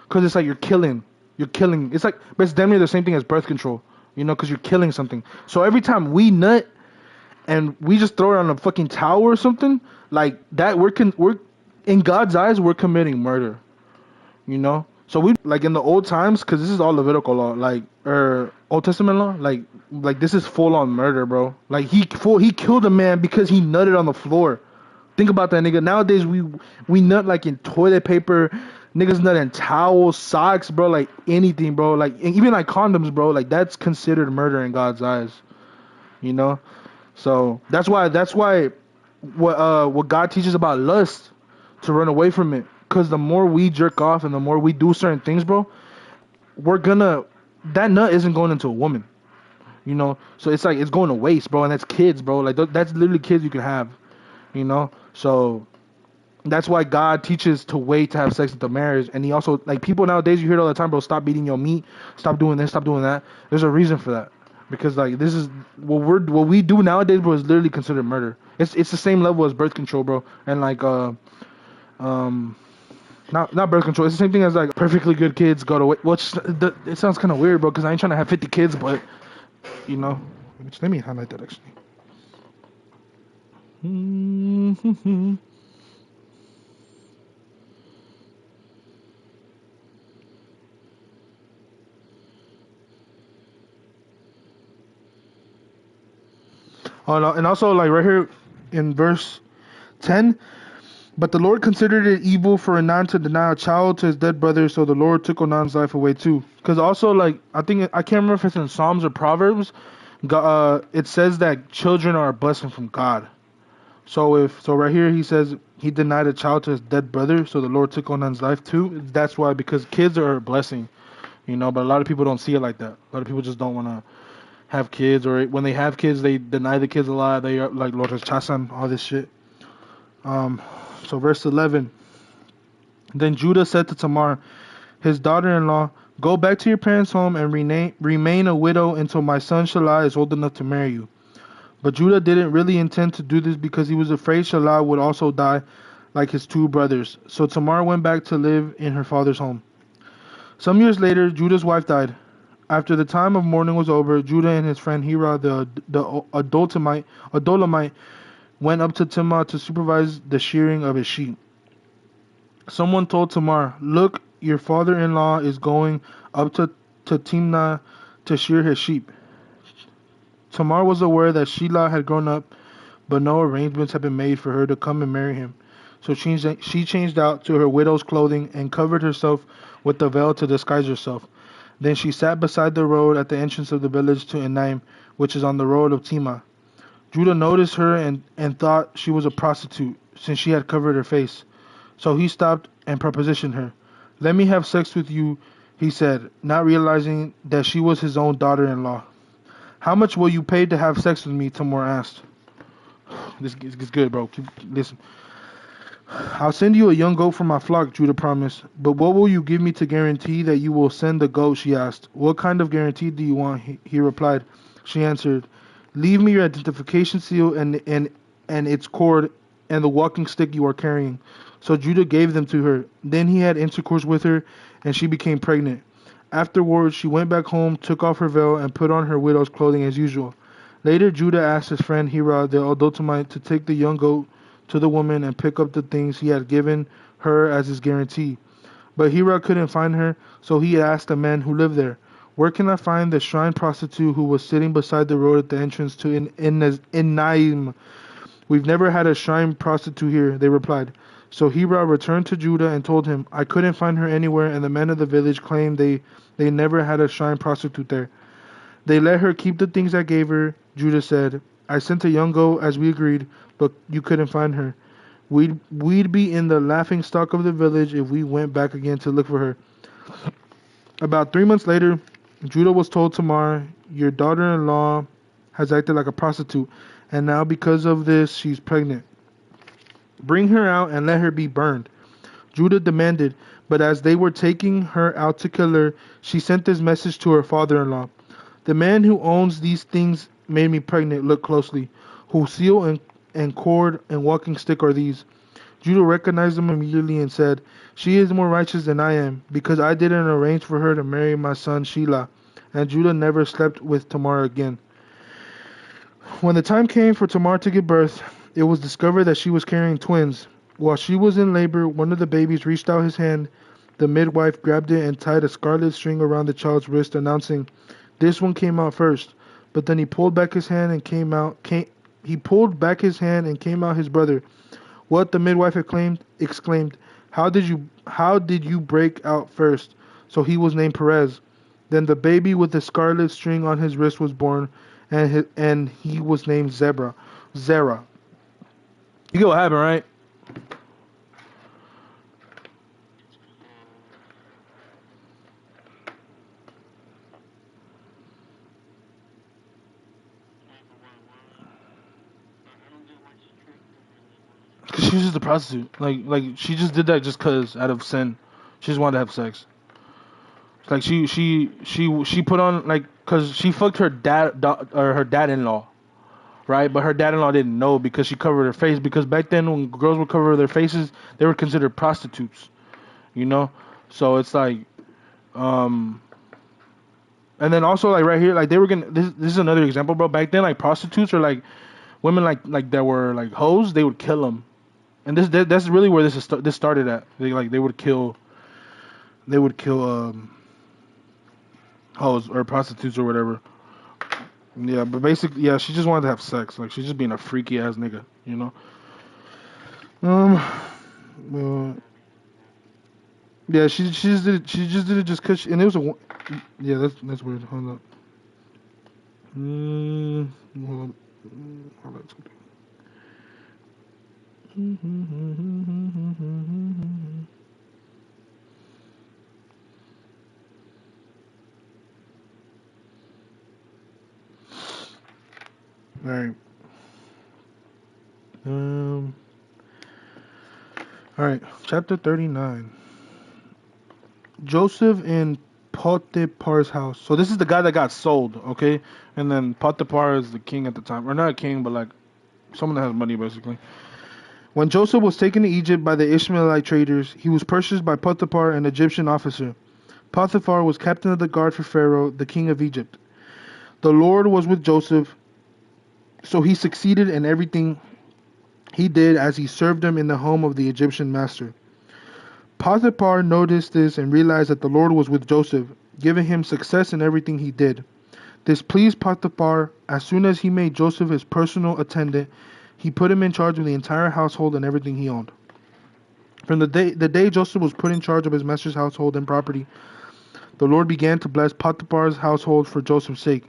because it's like you're killing. It's like, but it's damn near the same thing as birth control. You know, because you're killing something. So every time we nut and we just throw it on a fucking tower or something like that, we're in God's eyes, we're committing murder. You know, so we like in the old times, because this is all Levitical law, like or Old Testament law, like this is full on murder, bro. Like he killed a man because he nutted on the floor. Think about that, nigga. Nowadays we nut like in toilet paper. Niggas nut in towels, socks, bro. Like anything, bro. Like even like condoms, bro. Like that's considered murder in God's eyes. You know. So that's why what God teaches about lust, to run away from it. Cause the more we jerk off and the more we do certain things, bro, that nut isn't going into a woman. You know. So it's like it's going to waste, bro. And that's kids, bro. Like that's literally kids you can have. You know. So that's why God teaches to wait to have sex until marriage. And he also, like, people nowadays, you hear it all the time, bro, stop eating your meat, stop doing this, stop doing that. There's a reason for that. Because like this is what we do nowadays, bro, is literally considered murder. It's the same level as birth control, bro. And like you not birth control. It's the same thing as like perfectly good kids go to it sounds kind of weird, bro, because I ain't trying to have 50 kids, but you know, let me highlight that actually. Oh no, and also like right here in verse 10. But the Lord considered it evil for Onan to deny a child to his dead brother, so the Lord took Onan's life away too. Because also, like, I can't remember if it's in Psalms or Proverbs, it says that children are a blessing from God. So right here he says he denied a child to his dead brother, so the Lord took Onan's life too. That's why, because kids are a blessing, you know. But a lot of people don't see it like that. A lot of people just don't want to have kids, or when they have kids, they deny the kids a lot. They are like Lord Chasan, all this shit. So verse 11. Then Judah said to Tamar, his daughter-in-law, go back to your parents' home and remain a widow until my son Shelah is old enough to marry you. But Judah didn't really intend to do this because he was afraid Shelah would also die like his two brothers. So Tamar went back to live in her father's home. Some years later, Judah's wife died. After the time of mourning was over, Judah and his friend Hira, the Adulamite, went up to Timnah to supervise the shearing of his sheep. Someone told Tamar, look, your father-in-law is going up to Timnah to shear his sheep. Tamar was aware that Shelah had grown up, but no arrangements had been made for her to come and marry him. So she changed out to her widow's clothing and covered herself with the veil to disguise herself. Then she sat beside the road at the entrance of the village to Enaim, which is on the road of Timnah. Judah noticed her and thought she was a prostitute, since she had covered her face. So he stopped and propositioned her. Let me have sex with you, he said, not realizing that she was his own daughter-in-law. How much will you pay to have sex with me? Tamar asked. This is good, bro. Listen. I'll send you a young goat from my flock, Judah promised. But what will you give me to guarantee that you will send the goat, she asked. What kind of guarantee do you want? He replied. She answered, leave me your identification seal and its cord and the walking stick you are carrying. So Judah gave them to her. Then he had intercourse with her, and she became pregnant. Afterwards, she went back home, took off her veil, and put on her widow's clothing as usual. Later, Judah asked his friend Hira, the Adulamite, to take the young goat to the woman and pick up the things he had given her as his guarantee. But Hira couldn't find her, so he asked the man who lived there, where can I find the shrine prostitute who was sitting beside the road at the entrance to Enaim? We've never had a shrine prostitute here, they replied. So Hira returned to Judah and told him, I couldn't find her anywhere, and the men of the village claimed they never had a shrine prostitute there. They let her keep the things I gave her, Judah said. I sent a young goat as we agreed, but you couldn't find her. We'd be in the laughing stock of the village if we went back again to look for her. About 3 months later, Judah was told Tamar, your daughter-in-law has acted like a prostitute, and now because of this, she's pregnant. Bring her out and let her be burned. Judah demanded, but as they were taking her out to kill her, she sent this message to her father-in-law. The man who owns these things made me pregnant. Look closely. Whose seal and cord and walking stick are these? Judah recognized them immediately and said, she is more righteous than I am, because I didn't arrange for her to marry my son Shelah. And Judah never slept with Tamar again. When the time came for Tamar to give birth, it was discovered that she was carrying twins. While she was in labor, one of the babies reached out his hand. The midwife grabbed it and tied a scarlet string around the child's wrist, announcing, this one came out first. But then he pulled back his hand and came out his brother. What? The midwife exclaimed, How did you break out first? So he was named Perez. Then the baby with the scarlet string on his wrist was born, and he was named Zerah. You get what happened, right? Cause she was just a prostitute. Like she just did that just cause out of sin. She just wanted to have sex. Like she put on like cause she fucked her her dad-in-law, right? But her dad-in-law didn't know because she covered her face. Because back then when girls would cover their faces, they were considered prostitutes. you know. So it's like, um, and then also like right here, like they were gonna. This is another example, bro. Back then, like prostitutes or like women like that were like hoes, they would kill them. And that's really where this started at. They would kill hoes or prostitutes or whatever. Yeah, but basically, yeah, she just wanted to have sex. Like she's just being a freaky ass nigga, you know. Um, uh, yeah, she just did it just cause and it was yeah, that's weird. Hold up. Hold up. Hold up. All right. Um. All right. Chapter 39. Joseph in Potiphar's house. So this is the guy that got sold, okay? And then Potiphar is the king at the time, or not a king, but like someone that has money, basically. When Joseph was taken to Egypt by the Ishmaelite traders, he was purchased by Potiphar, an Egyptian officer. Potiphar was captain of the guard for Pharaoh, the king of Egypt. The Lord was with Joseph, so he succeeded in everything he did as he served him in the home of the Egyptian master. Potiphar noticed this and realized that the Lord was with Joseph, giving him success in everything he did. This pleased Potiphar. As soon as he made Joseph his personal attendant, he put him in charge of the entire household and everything he owned. From the day Joseph was put in charge of his master's household and property, the Lord began to bless Potiphar's household for Joseph's sake.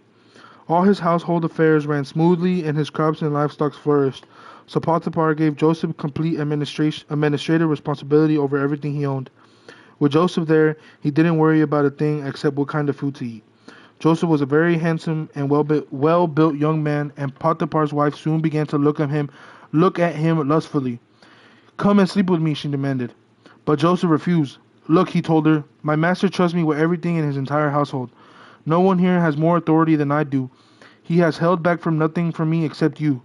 All his household affairs ran smoothly, and his crops and livestock flourished. So Potiphar gave Joseph complete administrative responsibility over everything he owned. With Joseph there, he didn't worry about a thing except what kind of food to eat. Joseph was a very handsome and well-built young man, and Potiphar's wife soon began to look at him lustfully. "Come and sleep with me," she demanded. But Joseph refused. "Look," he told her, "my master trusts me with everything in his entire household. No one here has more authority than I do. He has held back from nothing from me except you.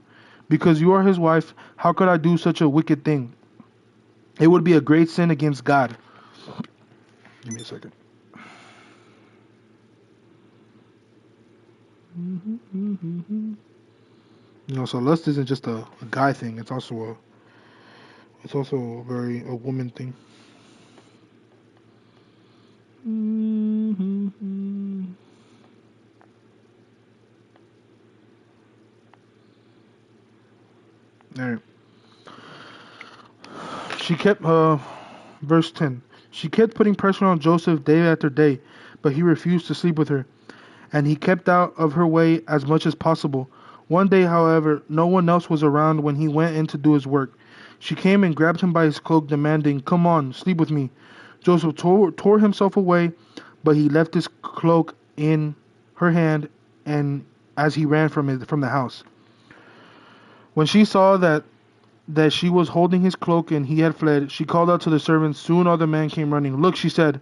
Because you are his wife, how could I do such a wicked thing? It would be a great sin against God." Give me a second. You know, so lust isn't just a guy thing. It's also a woman thing. All right. She kept verse 10. She kept putting pressure on Joseph day after day, but he refused to sleep with her, and he kept out of her way as much as possible. One day, however, no one else was around when he went in to do his work. She came and grabbed him by his cloak, demanding, "Come on, sleep with me." Joseph tore himself away, but he left his cloak in her hand, and as he ran from the house. When she saw that she was holding his cloak and he had fled, she called out to the servants. Soon all the men came running. "Look," she said,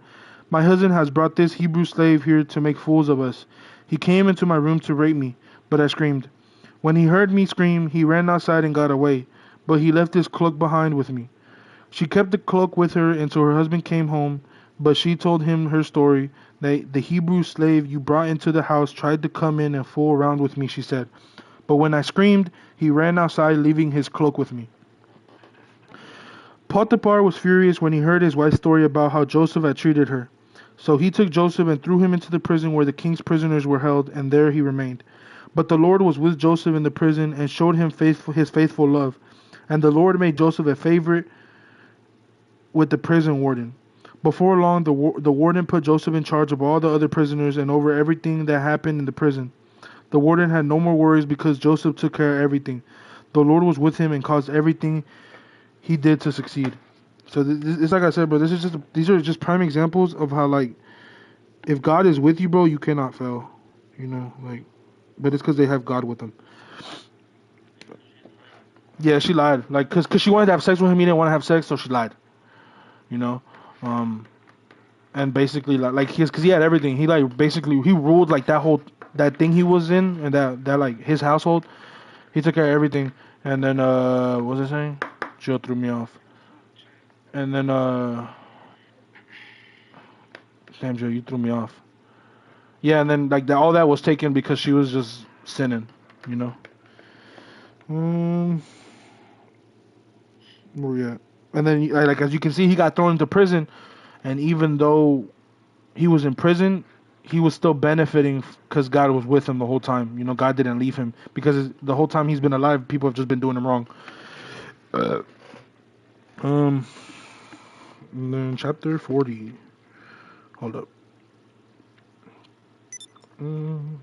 "my husband has brought this Hebrew slave here to make fools of us. He came into my room to rape me." But I screamed. When he heard me scream, he ran outside and got away, but he left his cloak behind with me. She kept the cloak with her until her husband came home, but she told him her story. The Hebrew slave you brought into the house tried to come in and fool around with me," she said. "But when I screamed, he ran outside, leaving his cloak with me." Potiphar was furious when he heard his wife's story about how Joseph had treated her. So he took Joseph and threw him into the prison where the king's prisoners were held, and there he remained. But the Lord was with Joseph in the prison and showed him his faithful love. And the Lord made Joseph a favorite with the prison warden. Before long, the warden put Joseph in charge of all the other prisoners and over everything that happened in the prison. The warden had no more worries because Joseph took care of everything. The Lord was with him and caused everything he did to succeed. So it's like I said, bro. These are just prime examples of how, like, if God is with you, bro, you cannot fail. You know, like, but it's because they have God with them. Yeah, she lied. Like, cause she wanted to have sex with him. He didn't want to have sex, so she lied. You know, and basically like cause he had everything. He like basically he ruled like that thing he was in and that like his household. He took care of everything. And then what was I saying? Jill threw me off. And then Damn, Joe, you threw me off. Yeah, and then like all that was taken because she was just sinning, you know. Um, where we at? And then like as you can see, he got thrown into prison, and even though he was in prison, he was still benefiting because God was with him the whole time. You know, God didn't leave him because the whole time he's been alive, people have just been doing him wrong. Uh, um, and then chapter 40. Hold up. Um,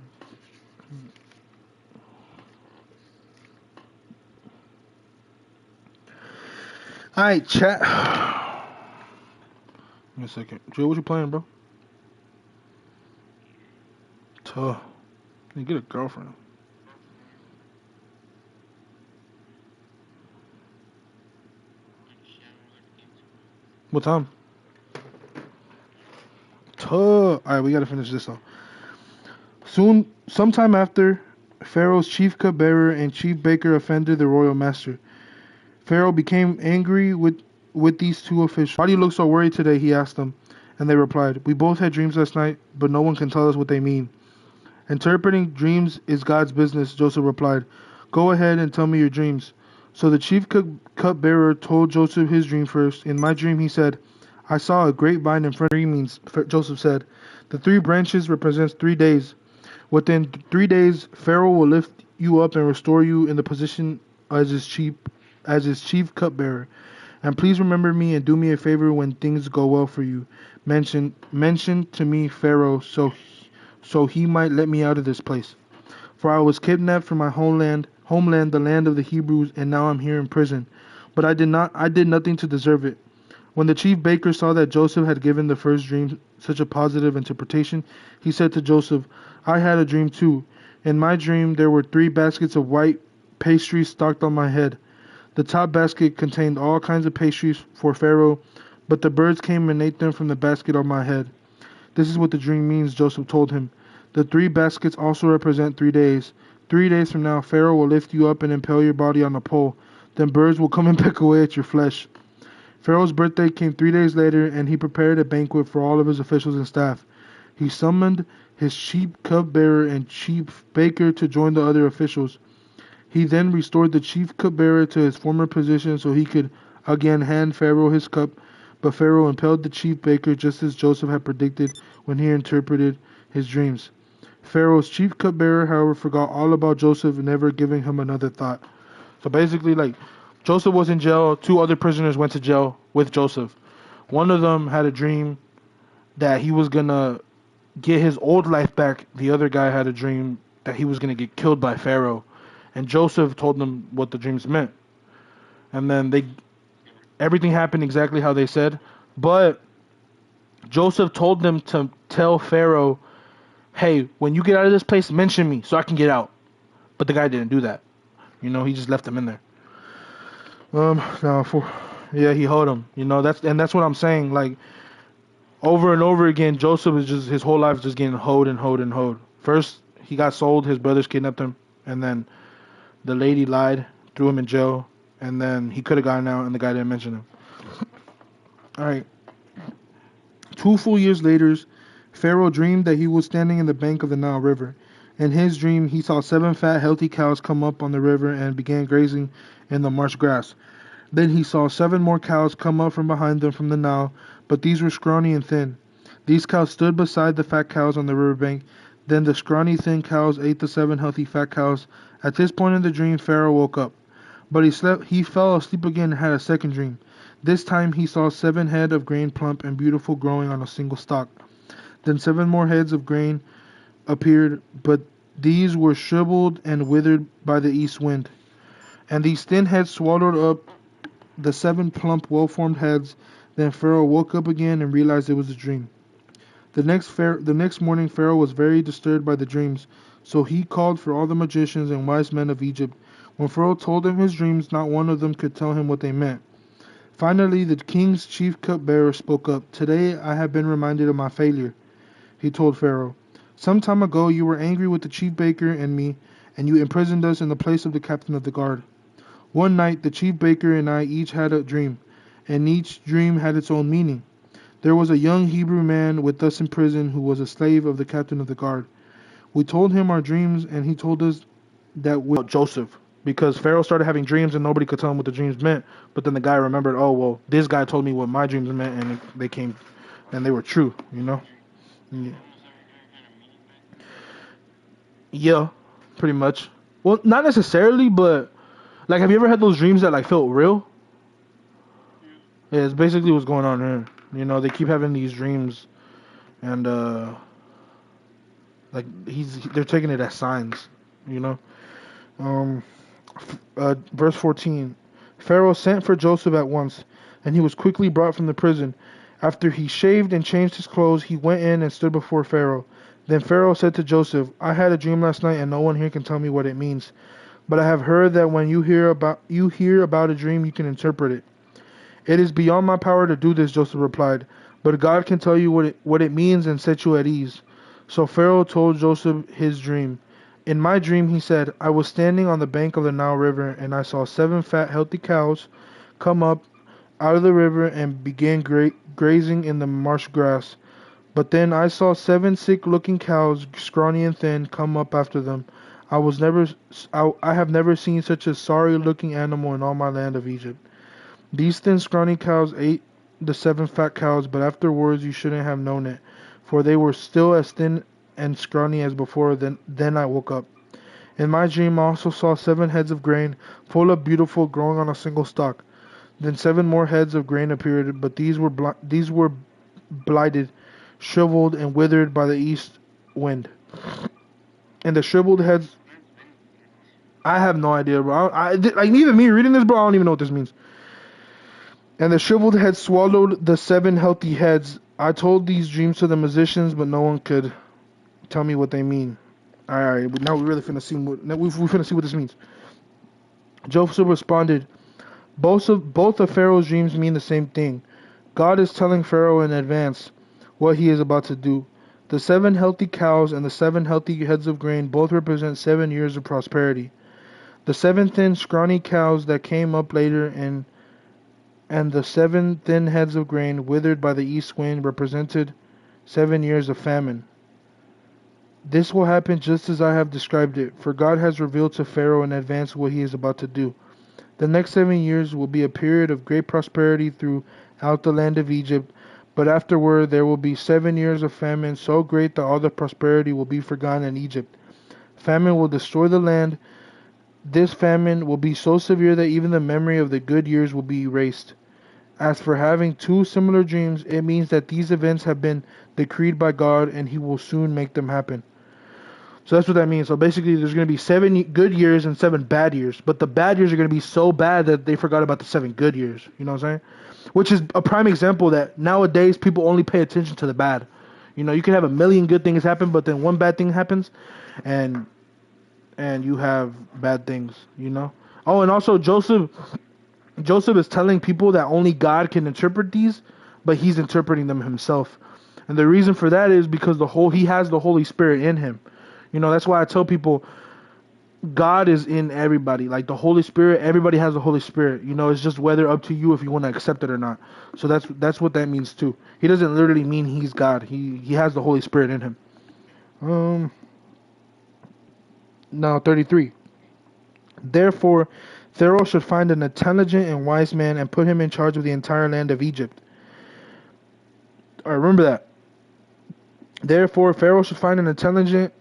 all right, chat. Give me a second. Joe, what you playing, bro? Tuh. You get a girlfriend. What time? Tuh. All right, we gotta finish this off. Sometime after, Pharaoh's chief cupbearer and chief baker offended the royal master. Pharaoh became angry with these two officials. Why do you look so worried today? He asked them, and they replied, "We both had dreams last night, but no one can tell us what they mean." "Interpreting dreams is God's business," Joseph replied. "Go ahead and tell me your dreams." So the chief cupbearer told Joseph his dream first. "In my dream," he said, "I saw a grapevine in front of me." Means, Joseph said, "The 3 branches represents 3 days. Within 3 days, Pharaoh will lift you up and restore you in the position as his chief cupbearer. And please remember me and do me a favor when things go well for you. Mention to me Pharaoh so he might let me out of this place. For I was kidnapped from my homeland, the land of the Hebrews, and now I'm here in prison. But I did nothing to deserve it." When the chief baker saw that Joseph had given the first dream such a positive interpretation, he said to Joseph, "I had a dream too. In my dream there were 3 baskets of white pastry stocked on my head. The top basket contained all kinds of pastries for Pharaoh, but the birds came and ate them from the basket on my head." "This is what the dream means," Joseph told him. "The 3 baskets also represent 3 days. 3 days from now, Pharaoh will lift you up and impale your body on a pole. Then birds will come and peck away at your flesh." Pharaoh's birthday came 3 days later, and he prepared a banquet for all of his officials and staff. He summoned his chief cupbearer and chief baker to join the other officials. He then restored the chief cupbearer to his former position so he could again hand Pharaoh his cup, but Pharaoh impaled the chief baker just as Joseph had predicted when he interpreted his dreams. Pharaoh's chief cupbearer, however, forgot all about Joseph, never giving him another thought. So basically, like, Joseph was in jail. 2 other prisoners went to jail with Joseph. One of them had a dream that he was gonna get his old life back. The other guy had a dream that he was gonna get killed by Pharaoh. And Joseph told them what the dreams meant. And then everything happened exactly how they said. But Joseph told them to tell Pharaoh, "Hey, when you get out of this place, mention me so I can get out." But the guy didn't do that. You know, he just left him in there. Now yeah, he owed him. You know, that's what I'm saying. Like, over and over again, Joseph is just his whole life just getting hoed and hoed and hoed. First, he got sold. His brothers kidnapped him, and then the lady lied, threw him in jail, and then he could have gotten out, and the guy didn't mention him. All right. 2 full years later, Pharaoh dreamed that he was standing in the bank of the Nile River. In his dream, he saw 7 fat, healthy cows come up on the river and began grazing in the marsh grass. Then he saw 7 more cows come up from behind them from the Nile, but these were scrawny and thin. These cows stood beside the fat cows on the riverbank. Then the scrawny, thin cows ate the 7 healthy fat cows. At this point in the dream, Pharaoh woke up. But he fell asleep again and had a second dream. This time he saw 7 head of grain plump and beautiful growing on a single stalk. Then 7 more heads of grain appeared, but these were shriveled and withered by the east wind. And these thin heads swallowed up the 7 plump, well-formed heads. Then Pharaoh woke up again and realized it was a dream. The next morning, Pharaoh was very disturbed by the dreams, so he called for all the magicians and wise men of Egypt. When Pharaoh told them his dreams, not one of them could tell him what they meant. Finally, the king's chief cupbearer spoke up. "Today I have been reminded of my failure," he told Pharaoh. "Some time ago you were angry with the chief baker and me, and you imprisoned us in the place of the captain of the guard. One night the chief baker and I each had a dream, and each dream had its own meaning. There was a young Hebrew man with us in prison who was a slave of the captain of the guard. We told him our dreams, and he told us that with Joseph, because Pharaoh started having dreams and nobody could tell him what the dreams meant. But then the guy remembered, oh well, this guy told me what my dreams meant, and they came, and they were true, you know. Yeah, yeah, pretty much. Well, not necessarily, but like, have you ever had those dreams that like felt real? Yeah, it's basically what's going on here. You know, they keep having these dreams, and like they're taking it as signs. You know. Um, verse 14. Pharaoh sent for Joseph at once, and he was quickly brought from the prison. After he shaved and changed his clothes, he went in and stood before Pharaoh. Then Pharaoh said to Joseph, I had a dream last night, and no one here can tell me what it means. But I have heard that when you hear about a dream, you can interpret it. It is beyond my power to do this, Joseph replied. But God can tell you what it means and set you at ease. So Pharaoh told Joseph his dream. In my dream, he said, I was standing on the bank of the Nile River, and I saw 7 fat, healthy cows come up out of the river and began grazing in the marsh grass. But then I saw 7 sick-looking cows, scrawny and thin, come up after them. I have never seen such a sorry-looking animal in all my land of Egypt. These thin, scrawny cows ate the 7 fat cows, but afterwards you shouldn't have known it, for they were still as thin and scrawny as before. Then I woke up. In my dream, I also saw 7 heads of grain, full of beautiful, growing on a single stalk. Then 7 more heads of grain appeared, but these were blighted, shriveled, and withered by the east wind. And the shriveled heads, I have no idea, bro. Like, even me reading this, bro, I don't even know what this means. And the shriveled heads swallowed the 7 healthy heads. I told these dreams to the musicians, but no one could tell me what they mean. Alright, but now we really finna see we finna see what this means. Joseph responded, both of Pharaoh's dreams mean the same thing. God is telling Pharaoh in advance what he is about to do. The 7 healthy cows and the 7 healthy heads of grain both represent 7 years of prosperity. The 7 thin, scrawny cows that came up later and the 7 thin heads of grain withered by the east wind represented 7 years of famine. This will happen just as I have described it, for God has revealed to Pharaoh in advance what he is about to do. The next 7 years will be a period of great prosperity throughout the land of Egypt, but afterward there will be 7 years of famine so great that all the prosperity will be forgotten in Egypt. Famine will destroy the land. This famine will be so severe that even the memory of the good years will be erased. As for having 2 similar dreams, it means that these events have been decreed by God and he will soon make them happen. So that's what that means. So basically there's going to be 7 good years and 7 bad years. But the bad years are going to be so bad that they forgot about the 7 good years. You know what I'm saying? Which is a prime example that nowadays people only pay attention to the bad. You know, you can have a million good things happen, but then one bad thing happens and you have bad things, you know? Oh, and also Joseph is telling people that only God can interpret these, but he's interpreting them himself. And the reason for that is because he has the Holy Spirit in him. You know, that's why I tell people God is in everybody. Like the Holy Spirit, everybody has the Holy Spirit. You know, it's just whether up to you if you want to accept it or not. So that's what that means too. He doesn't literally mean he's God. He has the Holy Spirit in him. Now 33. Therefore, Pharaoh should find an intelligent and wise man and put him in charge of the entire land of Egypt. All right, remember that. Therefore, Pharaoh should find an intelligent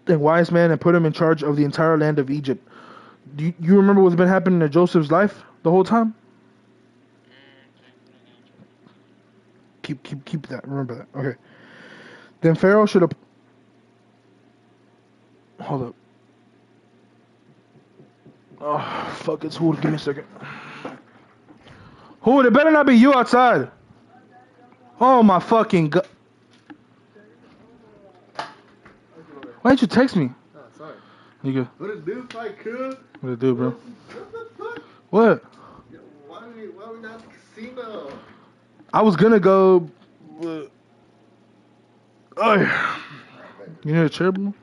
and wise man and put him in charge of the entire land of Egypt. Do you remember what's been happening in Joseph's life the whole time? Keep that. Remember that. Okay. Then Pharaoh should have. Hold up. Oh, fuck, it's Hood. Give me a second. Hood, it better not be you outside. Oh, my fucking god. Why didn't you text me? Oh, sorry. You good? What it do, fight, cool? What it do, bro? What the fuck? What? Why we not at the casino? I was gonna go, but... Oh, yeah. You need a chair, bro?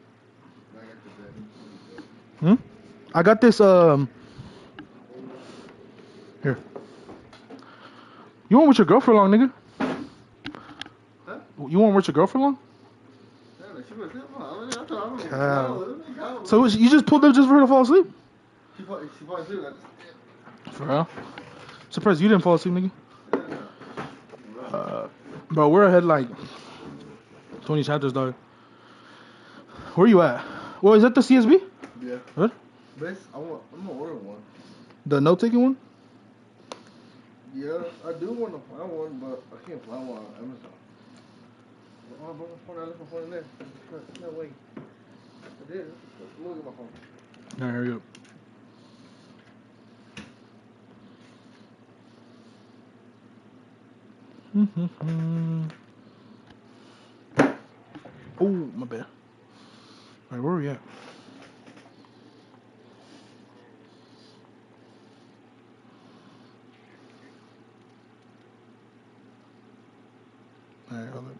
I got this, Here. You went with your girlfriend long, nigga? You won't with your girlfriend long? So you just pulled up just for her to fall asleep? She fall asleep. For real? Surprised you didn't fall asleep, nigga. Bro, we're ahead like 20 chapters, dog. Where you at? Well, is that the CSB? Yeah. What? Best, I'm gonna order one. The note-taking one? Yeah, I do want to find one, but I can't find one on Amazon. Oh, I brought my phone. I left my phone in there. No way. I did. Look at my phone. Alright, here we go. Oh, my bad. Alright, where are we at? Alright, hold up.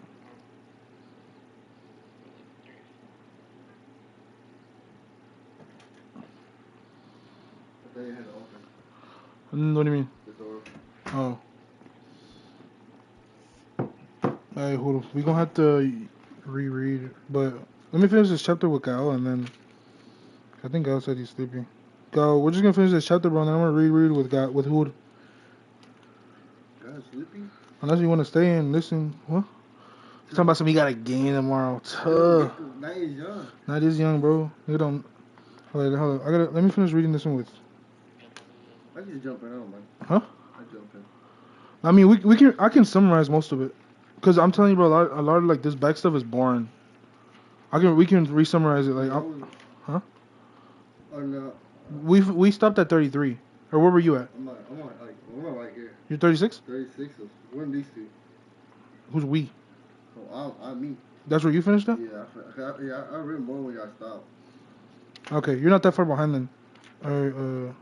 I thought you had to open What do you mean? the door. Oh. Alright, hold on. We gonna have to reread, but let me finish this chapter with Gal, and then I think Gal said he's sleeping. Gal, we're just gonna finish this chapter, bro, and then I'm gonna reread with Gal, with Hood. Guys sleeping? Unless you wanna stay and listen. What? He's talking about something he got a game tomorrow. Tough. Night is young. Night is young, bro. You don't. Hold on. Let me finish reading this one with. I just jump in, I don't mind. Huh? I jump in. I mean, I can summarize most of it, cause I'm telling you, bro, a lot of like this back stuff is boring. We can re-summarize it, like, huh? We stopped at 33, or where were you at? I'm not right here. You're 36. 36. One of these two. Who's we? Oh, I me. That's where you finished at? Yeah, I read more when y'all stopped. Okay, you're not that far behind then. Alright,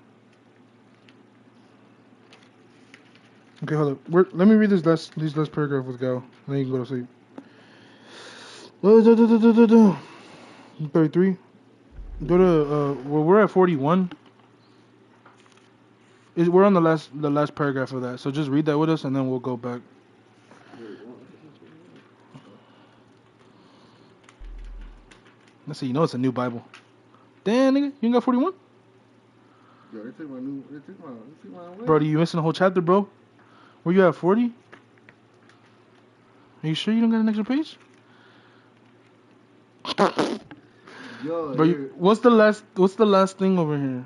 okay, hold up. Let me read this last paragraph with Gal, and then you can go to sleep. 33. Go to well, we're at 41. We're on the last paragraph of that. So just read that with us, and then we'll go back. Let's see. You know it's a new Bible. Damn, nigga, you ain't got 41? Yo, they took my way. Bro, you missing the whole chapter, bro. Where you at, 40? Are you sure you don't got an extra page? Yo, Bro, what's the last thing over here?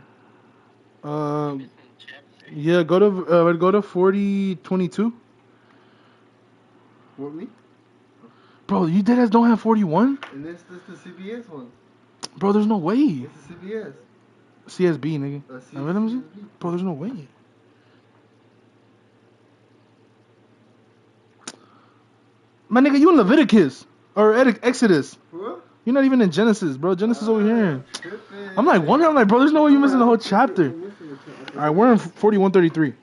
Yeah, go to 40:22. What, me? Bro, you deadass don't have 41? And this the CBS one. Bro, there's no way. It's the CBS. CSB, nigga. CSB. Bro, there's no way. My nigga, you in Leviticus or Exodus? What? You're not even in Genesis, bro. Genesis over here. I'm like wondering. I'm like, bro, there's no way you're missing the whole chapter. All right, we're in 41:33.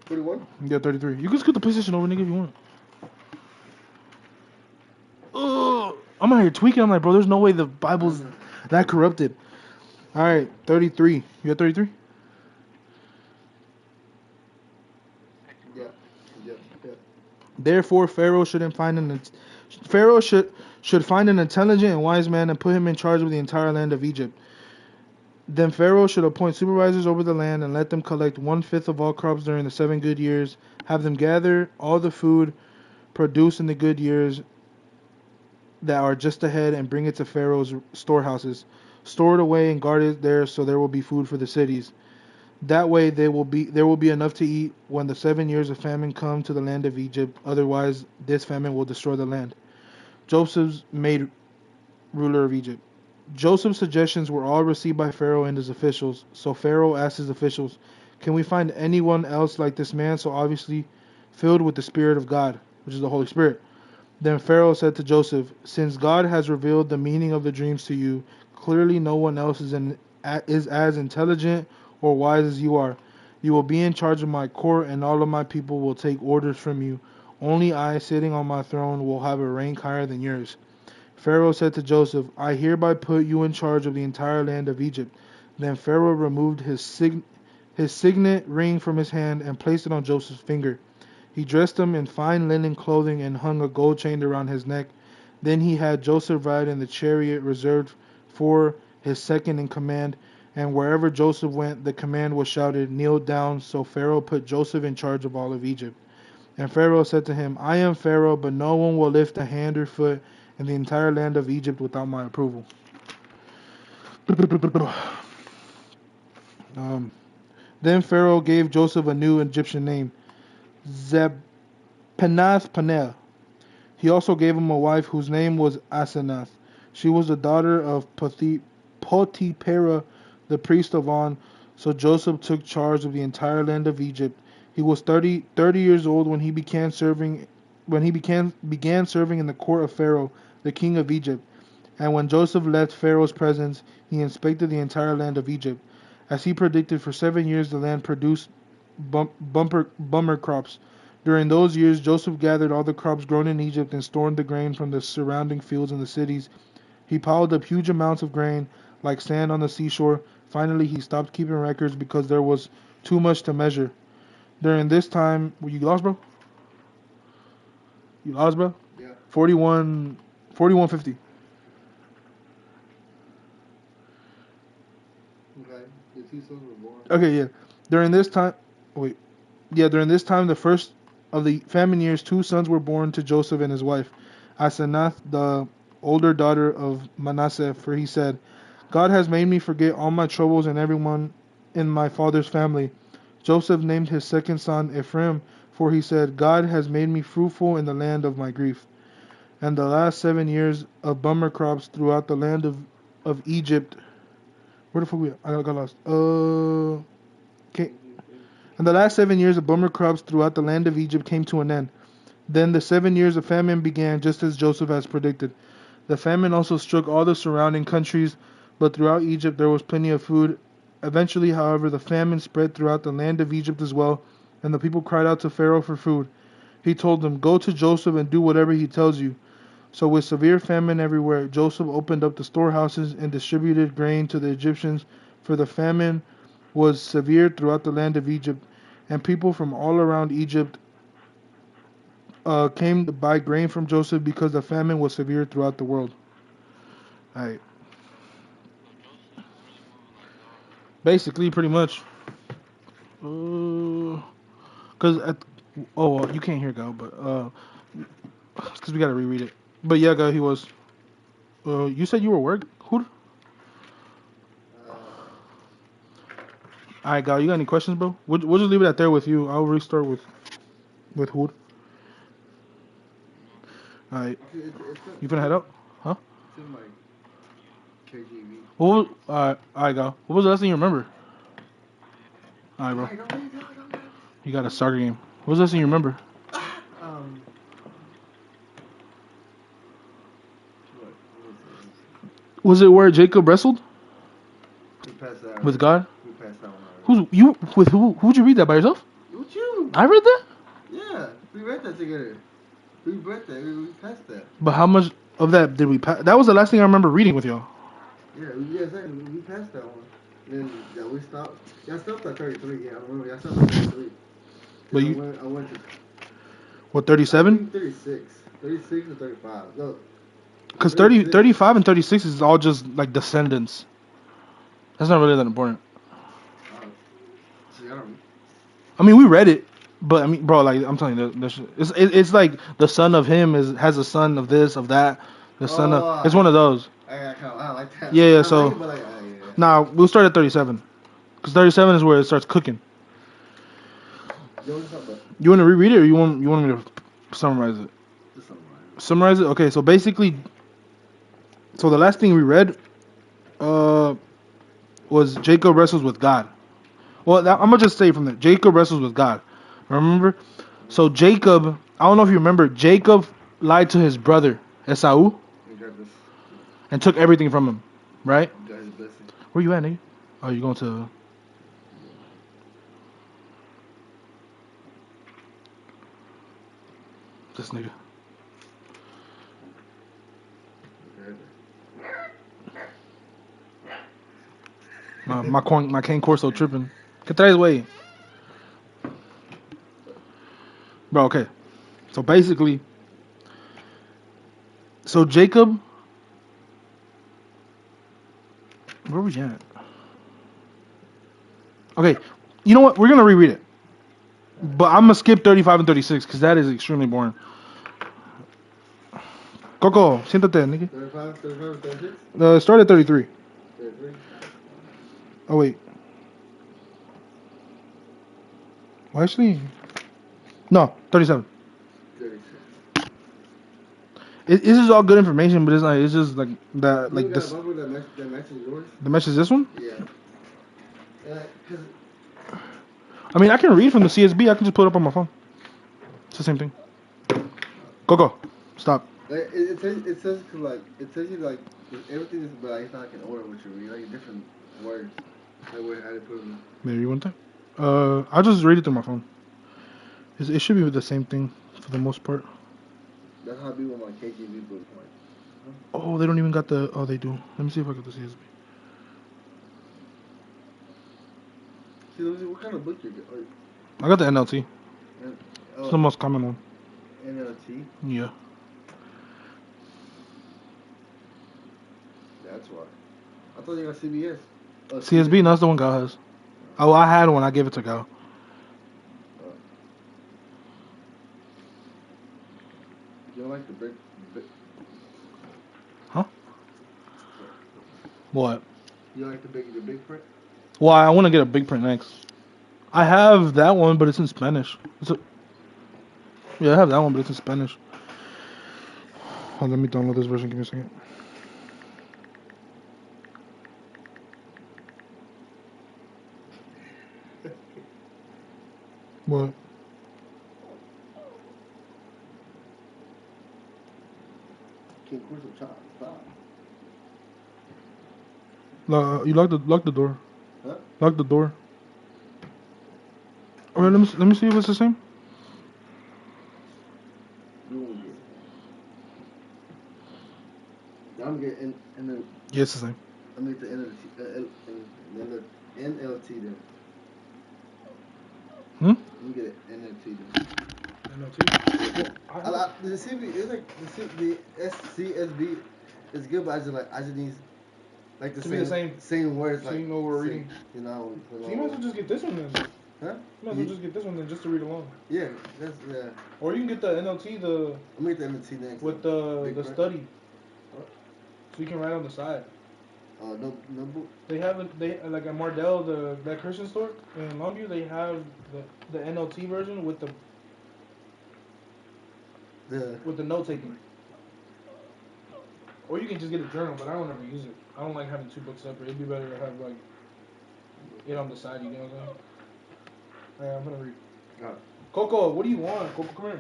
41? Yeah, 33. You can scoot the PlayStation over, nigga, if you want. Ugh. I'm out here tweaking. I'm like, bro, there's no way the Bible's that corrupted. All right, 33. You at 33? Yeah. Therefore, Pharaoh should find an intelligent and wise man and put him in charge of the entire land of Egypt. Then Pharaoh should appoint supervisors over the land and let them collect 1/5 of all crops during the 7 good years. Have them gather all the food produced in the good years that are just ahead and bring it to Pharaoh's storehouses. Store it away and guard it there so there will be food for the cities. That way there will be enough to eat when the 7 years of famine come to the land of Egypt. Otherwise, this famine will destroy the land. Joseph's made ruler of Egypt. Joseph's suggestions were all received by Pharaoh and his officials. So Pharaoh asked his officials, "Can we find anyone else like this man, so obviously filled with the Spirit of God," which is the Holy Spirit? Then Pharaoh said to Joseph, "Since God has revealed the meaning of the dreams to you, clearly no one else is as intelligent or wise as you are. You will be in charge of my court, and all of my people will take orders from you. Only I, sitting on my throne, will have a rank higher than yours." Pharaoh said to Joseph, "I hereby put you in charge of the entire land of Egypt." Then Pharaoh removed his signet ring from his hand and placed it on Joseph's finger. He dressed him in fine linen clothing and hung a gold chain around his neck. Then he had Joseph ride in the chariot reserved for his second in command, and wherever Joseph went, the command was shouted, "Kneel down." So Pharaoh put Joseph in charge of all of Egypt. And Pharaoh said to him, "I am Pharaoh, but no one will lift a hand or foot in the entire land of Egypt without my approval." Then Pharaoh gave Joseph a new Egyptian name, Zebnenath-paneah. He also gave him a wife whose name was Asenath. She was the daughter of Potipharah, the priest of On. So Joseph took charge of the entire land of Egypt. He was 30 years old when he began serving in the court of Pharaoh, the king of Egypt. And when Joseph left Pharaoh's presence, he inspected the entire land of Egypt. As he predicted, for 7 years the land produced bumper crops. During those years, Joseph gathered all the crops grown in Egypt and stored the grain from the surrounding fields in the cities. He piled up huge amounts of grain, like sand on the seashore. Finally, he stopped keeping records because there was too much to measure. During this time, you lost, bro? You lost, bro? Yeah. 4150. Okay. The two sons were born. Okay, yeah. During this time, the first of the famine years, 2 sons were born to Joseph and his wife, Asenath, the older daughter of Manasseh, for he said, "God has made me forget all my troubles and everyone in my father's family." Joseph named his second son Ephraim, for he said, "God has made me fruitful in the land of my grief." And the last 7 years of bumper crops throughout the land of Egypt. Where the fuck we at? I got lost. Okay. And the last 7 years of bumper crops throughout the land of Egypt came to an end. Then the 7 years of famine began, just as Joseph has predicted. The famine also struck all the surrounding countries, but throughout Egypt there was plenty of food. Eventually, however, the famine spread throughout the land of Egypt as well, and the people cried out to Pharaoh for food. He told them, "Go to Joseph and do whatever he tells you." So with severe famine everywhere, Joseph opened up the storehouses and distributed grain to the Egyptians, for the famine was severe throughout the land of Egypt, and people from all around Egypt came to buy grain from Joseph because the famine was severe throughout the world. Alright. Basically, pretty much. Cause you can't hear Go, but cause we gotta reread it. But yeah, Go, he was. You said you were work. Who? Alright, Go, you got any questions, bro? We'll just leave it at there with you. I'll restart with Hood. Alright, you finna head up? Huh? It's in my KGV. Alright, Go. What was the last thing you remember? Alright, bro. You got a soccer game. What was the last thing you remember? Was it where Jacob wrestled We passed that with God? We passed that one already. With who? Who'd you read that by yourself? With you? I read that. Yeah, we read that together. We read that. We passed that. But how much of that did we pass? That was the last thing I remember reading with y'all. Yeah, exactly. We passed that one. Then we stopped. Y'all stopped at 33. Yeah, I remember. Y'all stopped at 33. But I went to. What, 37? 36. 36 to 35. Look. Because 35 and 36 is all just like descendants. That's not really that important. See, I don't. I mean, we read it, but I mean, bro, like I'm telling you, it's like the son of him has a son of this, of that. The son of it's one of those. I like that. Yeah. So. Like it, Nah, we'll start at 37, because 37 is where it starts cooking. You want to reread it, or you want me to summarize it? Just summarize it. Okay, so basically, the last thing we read, was Jacob wrestles with God. Well, I'm gonna just say from there, Jacob wrestles with God. Remember? So Jacob, I don't know if you remember, Jacob lied to his brother Esau and took everything from him, right? Where you at, nigga? Oh, you going to? This nigga. My cane Corso tripping. ¿Qué traes, güey? Bro, okay. So basically, so Jacob, where we at? Okay, you know what? We're gonna reread it, but I'm gonna skip 35 and 36 because that is extremely boring. Coco, siéntate, nigga. 35, 35, 36? Start at 33. 33? Oh wait, well, actually, no, 37. 36. This is all good information, but it's just like that, You like got a this. Bible that matches yours? The mesh is this one. Yeah. Because I mean, I can read from the CSB. I can just put it up on my phone. It's the same thing. Coco, stop. like, it tells you like everything is, but like, it's not like in order what you read, like different words, like where how to put them. Maybe you want that? I'll just read it through my phone. It should be the same thing for the most part. That's how I be with my KGB book. Like, Oh, they don't even got the. Oh, they do. Let me see if I got the CSB. see, let me see what kind of book you get. I got the NLT. It's the Oh, most common one. NLT. Yeah. That's why. I thought you got CBS. CSB, no, that's the one Gal has. Oh, I had one. I gave it to Gal. You don't like the big. Huh? What? You don't like the big print? Well, I want to get a big print next. I have that one, but it's in Spanish. Yeah, I have that one, but it's in Spanish. Hold on, let me download this version. Give me a second. What? Can't course of child. Stop. You lock the door. Huh? Lock the door. Alright, let me see if it's the same. You won't get. I'm getting and then Yeah, it's the same. I'm at the end of the NLT then. Hmm? You get an NLT then. NLT. The CB it's like the CSB is good, but I just need like same words, So like you know we're reading. you know. So you might as well just get this one then. Huh? You might as well just get this one then, just to read along. Yeah, that's Or you can get the NLT I'm at the NLT next. with the Big study, What? so you can write on the side. No book. They have it. They like at Mardell, that Christian store in Longview. They have the NLT version with the note taking. Or you can just get a journal, but I don't ever use it. I don't like having two books separate. It'd be better to have like it on the side. You know what I'm saying? Alright, I'm gonna read. Coco, what do you want? Coco, come here.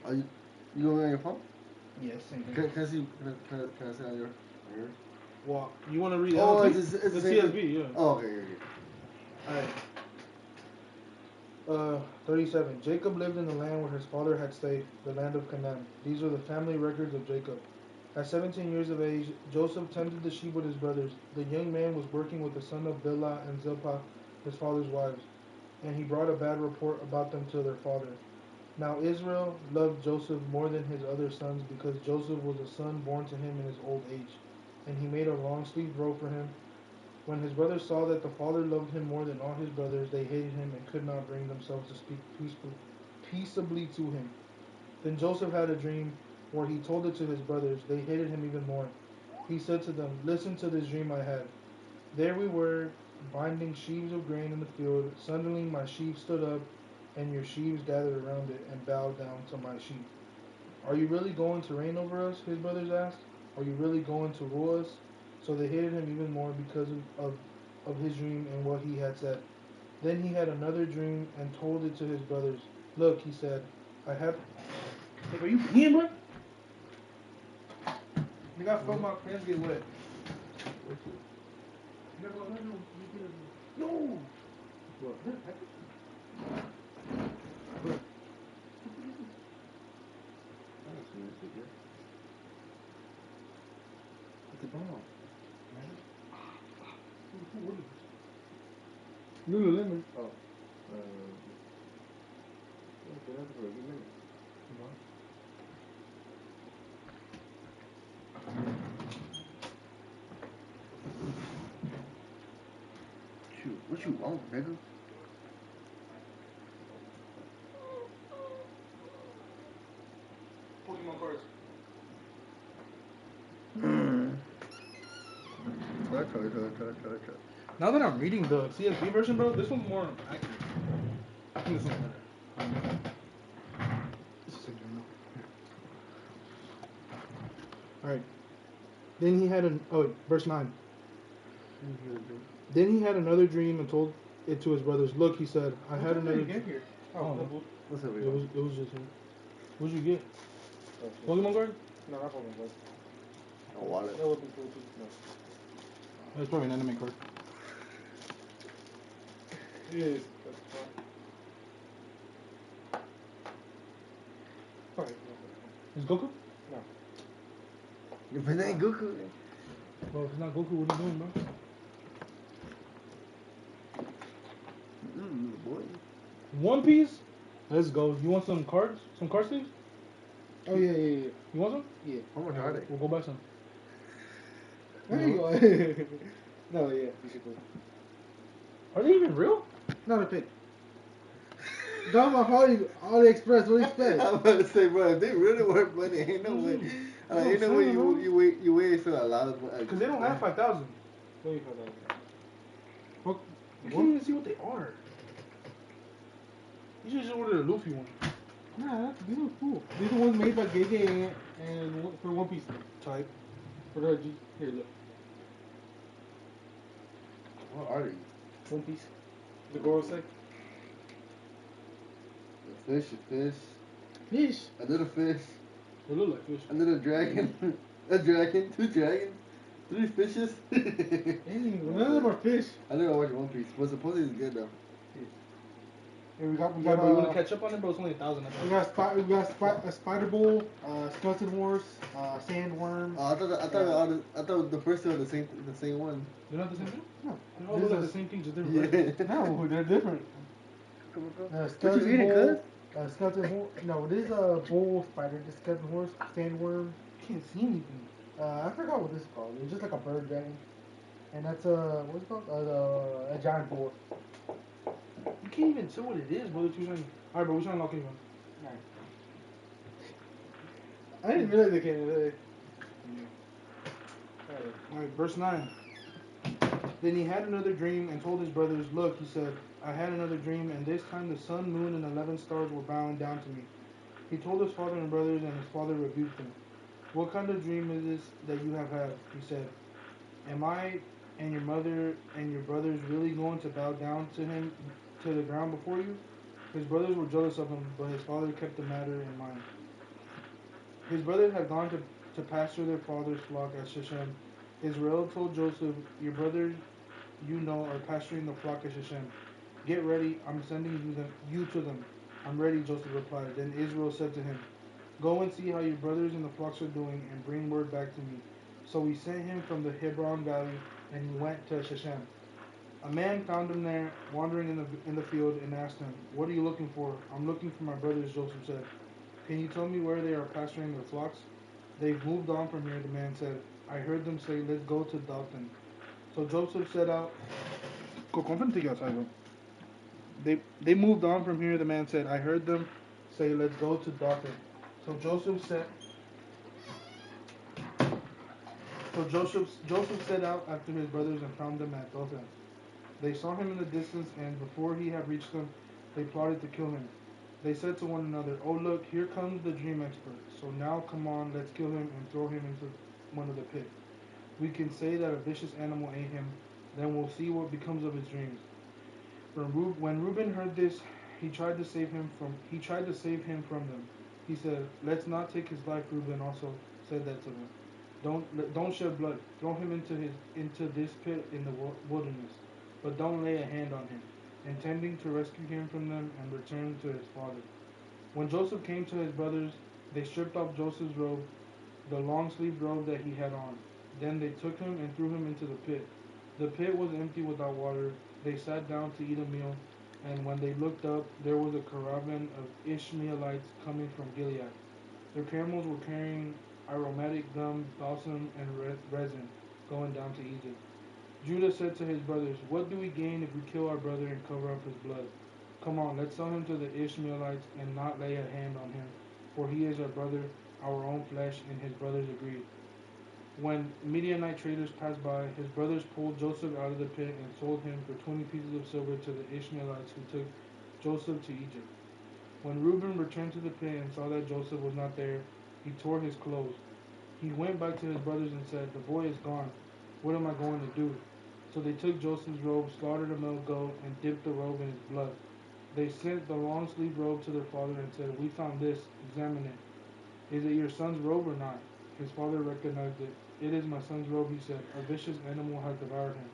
Are you going on your phone? Yes, same thing. Can I see? Can I see on yours? Well, you want to read Oh, NLT? it's the same CSB, thing? yeah. Oh, okay, yeah. Alright. 37. Jacob lived in the land where his father had stayed, the land of Canaan. These are the family records of Jacob. At 17 years of age, Joseph tended the sheep with his brothers. The young man was working with the son of Bilhah and Zilpah, his father's wives, and he brought a bad report about them to their father. Now Israel loved Joseph more than his other sons because Joseph was a son born to him in his old age, and he made a long-sleeved robe for him. When his brothers saw that the father loved him more than all his brothers, they hated him and could not bring themselves to speak peaceably to him. Then Joseph had a dream where he told it to his brothers. They hated him even more. He said to them, "Listen to this dream I had. There we were, binding sheaves of grain in the field. Suddenly my sheaf stood up, and your sheaves gathered around it and bowed down to my sheaf. Are you really going to reign over us?" his brothers asked. "Are you really going to rule us?" So they hated him even more because of his dream and what he had said. Then he had another dream and told it to his brothers. "Look," he said, "I have." Hey, are you peeing, bro? You got felt my pants get wet. No. What? It's a bomb. Who ordered this? Lululemon. Oh. for a good minute. Shoot, what you want, nigga? Pokemon cards. Touch. Now that I'm reading the CSV version, bro, this one's more accurate. I think this one's better. This is a journal. Alright. Then he had verse 9. Then he had another dream and told it to his brothers. Look, he said, I had another dream. Here. What's up, It was just him. What'd you get? Pokemon card? No, not Pokemon card. A wallet. That would be cool too. No. That's probably an anime card. It is. That's fine. Fine. Is Goku? No. If it ain't Goku, Bro, if it's not Goku, what are you doing, bro? boy. One Piece? Let's go. You want some cards? Some card sleeves? Oh yeah. You want some? Yeah. How much are they? We'll go buy some. There you go. No, yeah, you should go. Are they even real? Not a pick. Down my AliExpress, what do you expect? I'm about to say, bro, if they really worth money, ain't no way. Ain't no way you wait for a lot of money. Because they don't have 5,000. What do you call that? Fuck. You can't even see what they are. You should just order the Luffy one. Nah, these are cool. These are the ones made by JJ and for One Piece Type. For the G. Here, look. What are these? One Piece. The Gorosei. A fish, Fish. a little fish, They look like fish. a little dragon, a dragon, 2 dragons, 3 fishes. Dang, none of them are fish. I never watched One Piece, but supposedly it's good though. Here we got Yeah, bro, you want to catch up on it, bro? It's only 1,000. we got a spider bull, skeleton horse, sandworm. I thought the first two were the same one. They're not the same thing? No, They all look like the same thing, just different. Yeah. no, they're different. What you Skeleton eating, bull, cuz? skeleton horse. No, this is a bull spider. This skeleton horse, sandworm. Can't see anything. I forgot what this is called. It's just like a bird dragon. And that's what's it called? A giant boar. You can't even tell what it is, bro. Alright, bro, we're trying to lock anyone. I didn't realize they came today. Alright, verse 9. Then he had another dream and told his brothers, Look, he said, I had another dream, and this time the sun, moon, and 11 stars were bowing down to me. He told his father and brothers, and his father rebuked him. What kind of dream is this that you have had? He said, Am I and your mother and your brothers really going to bow down to him to the ground before you? His brothers were jealous of him, but his father kept the matter in mind. His brothers had gone to pasture their father's flock at Shechem. Israel told Joseph, Your brothers, you know, are pasturing the flock at Shechem. Get ready, I'm sending you to them. I'm ready, Joseph replied. Then Israel said to him, Go and see how your brothers in the flocks are doing, and bring word back to me. So he sent him from the Hebron valley, and he went to Shechem. A man found him there, wandering in the field, and asked him, What are you looking for? I'm looking for my brothers, Joseph said. Can you tell me where they are pasturing their flocks? They've moved on from here, the man said. I heard them say, Let's go to Dothan. So Joseph set out. Go, I'm gonna take you outside, bro. They moved on from here, the man said. I heard them say, Let's go to Dothan. So Joseph set out after his brothers and found them at Dothan. They saw him in the distance, and before he had reached them, they plotted to kill him. They said to one another, Oh look, here comes the dream expert. So now come on, let's kill him and throw him into one of the pits. We can say that a vicious animal ate him, then we'll see what becomes of his dreams. When Reuben heard this, he tried to save him from them. He said, Let's not take his life. Reuben also said that to them. Don't shed blood. Throw him into this pit in the wilderness, but don't lay a hand on him, intending to rescue him from them and return to his father. When Joseph came to his brothers, they stripped off Joseph's robe, the long-sleeved robe that he had on. Then they took him and threw him into the pit. The pit was empty without water. They sat down to eat a meal, And when they looked up, there was a caravan of Ishmaelites coming from Gilead. Their camels were carrying aromatic gum, balsam, and resin, going down to Egypt. Judah said to his brothers, "What do we gain if we kill our brother and cover up his blood? Come on, let's sell him to the Ishmaelites and not lay a hand on him, for he is our brother, our own flesh." And his brothers agreed. When Midianite traders passed by, his brothers pulled Joseph out of the pit and sold him for 20 pieces of silver to the Ishmaelites who took Joseph to Egypt. When Reuben returned to the pit and saw that Joseph was not there, he tore his clothes. He went back to his brothers and said, "The boy is gone. What am I going to do?" So they took Joseph's robe, slaughtered a male goat, and dipped the robe in his blood. They sent the long sleeved robe to their father and said, "We found this. Examine it. Is it your son's robe or not?" His father recognized it. "It is my son's robe," he said. "A vicious animal has devoured him.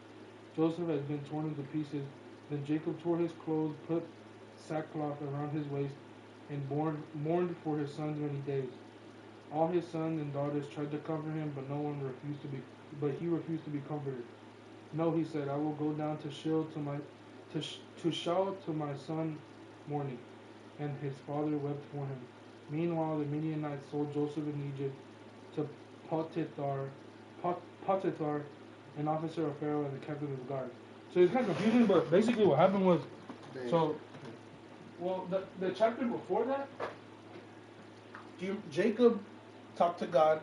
Joseph has been torn into pieces." Then Jacob tore his clothes, put sackcloth around his waist, and mourned for his sons many days. All his sons and daughters tried to comfort him, but he refused to be comforted. "No," he said, "I will go down to Shiloh to Shiloh to my son mourning." And his father wept for him. Meanwhile, the Midianites sold Joseph in Egypt to Potiphar, an officer of Pharaoh and the captain of the guard. So it's kind of confusing, but basically what happened was, so, well, the chapter before that, Jacob talked to God.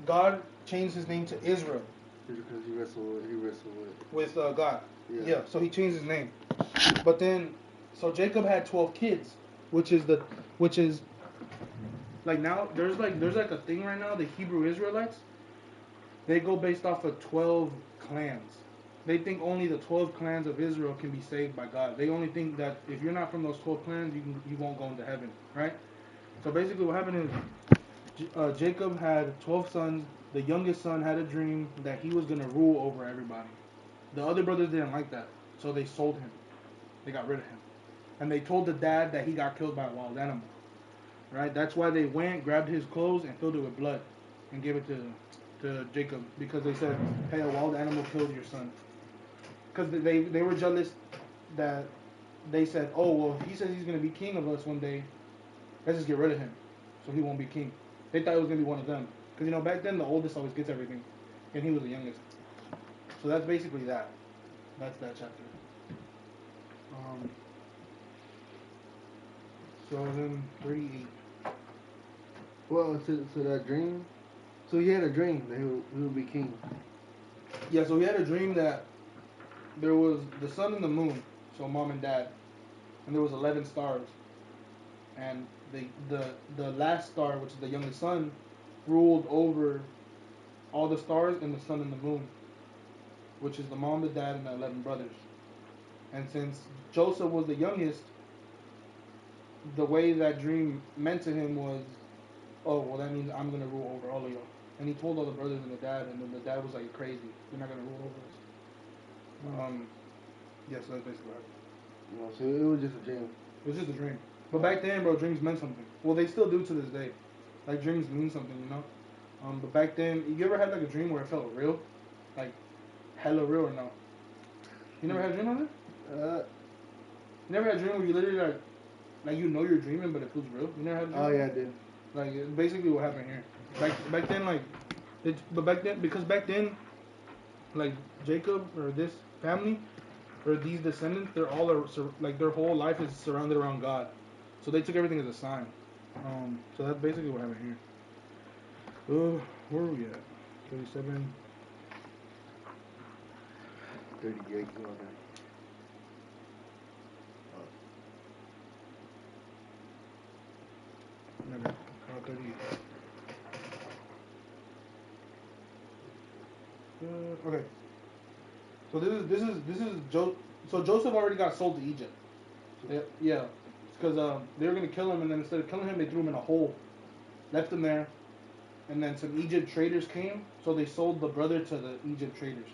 God changed his name to Israel. Because he wrestled with God. Yeah. So he changed his name. But then, so Jacob had 12 kids, which is like now there's like a thing right now. The Hebrew Israelites, they go based off of 12 clans. They think only the 12 clans of Israel can be saved by God. They only think that if you're not from those 12 clans, you won't go into heaven, right? So basically, what happened is Jacob had 12 sons. The youngest son had a dream that he was gonna rule over everybody. The other brothers didn't like that, so they sold him. They got rid of him, and they told the dad that he got killed by a wild animal. Right? That's why they went, grabbed his clothes, and filled it with blood, and gave it to Jacob, because they said, "Hey, a wild animal killed your son." Because they were jealous that they said, "Oh, well, he says he's gonna be king of us one day. Let's just get rid of him, so he won't be king." They thought it was gonna be one of them, because back then the oldest always gets everything, and he was the youngest. So that's basically that. That's that chapter. So then 38. Well, so that dream. So he had a dream that he would be king. Yeah, so he had a dream that there was the sun and the moon, so mom and dad, and there was 11 stars, and the last star, which is the youngest son, ruled over all the stars and the sun and the moon, which is the mom, the dad, and the 11 brothers. And since Joseph was the youngest, the way that dream meant to him was, "Oh, well, that means I'm gonna rule over all of y'all." And he told all the brothers and the dad, and then the dad was like, "Crazy, you're not gonna rule over us." Yeah, so that's basically what happened. No, so it was just a dream. It was just a dream. But back then, bro, dreams meant something. Well, they still do to this day. Like, dreams mean something. But back then, you ever had like a dream where it felt real? Like, hella real or no? You never had a dream like that? You never had a dream where you literally like you're dreaming, but it feels real? You never had a dream? Oh, yeah, I did. Like, it's basically what happened here. Back then, because back then, like, Jacob or this family or these descendants, they're all like their whole life is surrounded around God, so they took everything as a sign. So that's basically what happened here. Where are we at? 37. 38. Okay. 38. Okay. So this is So Joseph already got sold to Egypt. Yeah. Because they were gonna kill him, and then instead of killing him, they threw him in a hole, left him there, and then some Egypt traders came, so they sold the brother to the Egypt traders.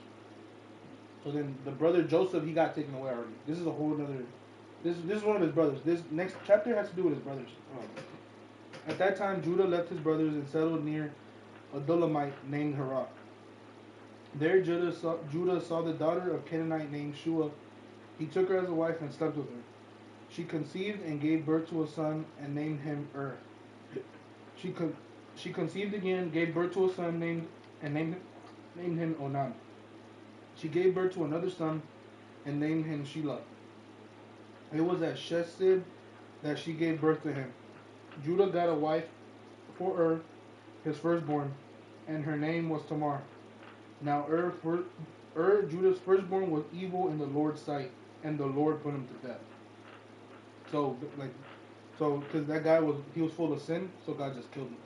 So then the brother Joseph, he got taken away already. This is a whole other. This is one of his brothers. This next chapter has to do with his brothers. At that time, Judah left his brothers and settled near a Dolomite named Haran. There, Judah saw the daughter of Canaanite named Shua, He took her as a wife and slept with her. She conceived and gave birth to a son and named him She con- she conceived again, gave birth to a son named him Onan. She gave birth to another son and named him Shelah. It was at Chesed that she gave birth to him. Judah got a wife for his firstborn, and her name was Tamar. Now Judah's firstborn, was evil in the Lord's sight, and the Lord put him to death. Because that guy was full of sin, so God just killed him.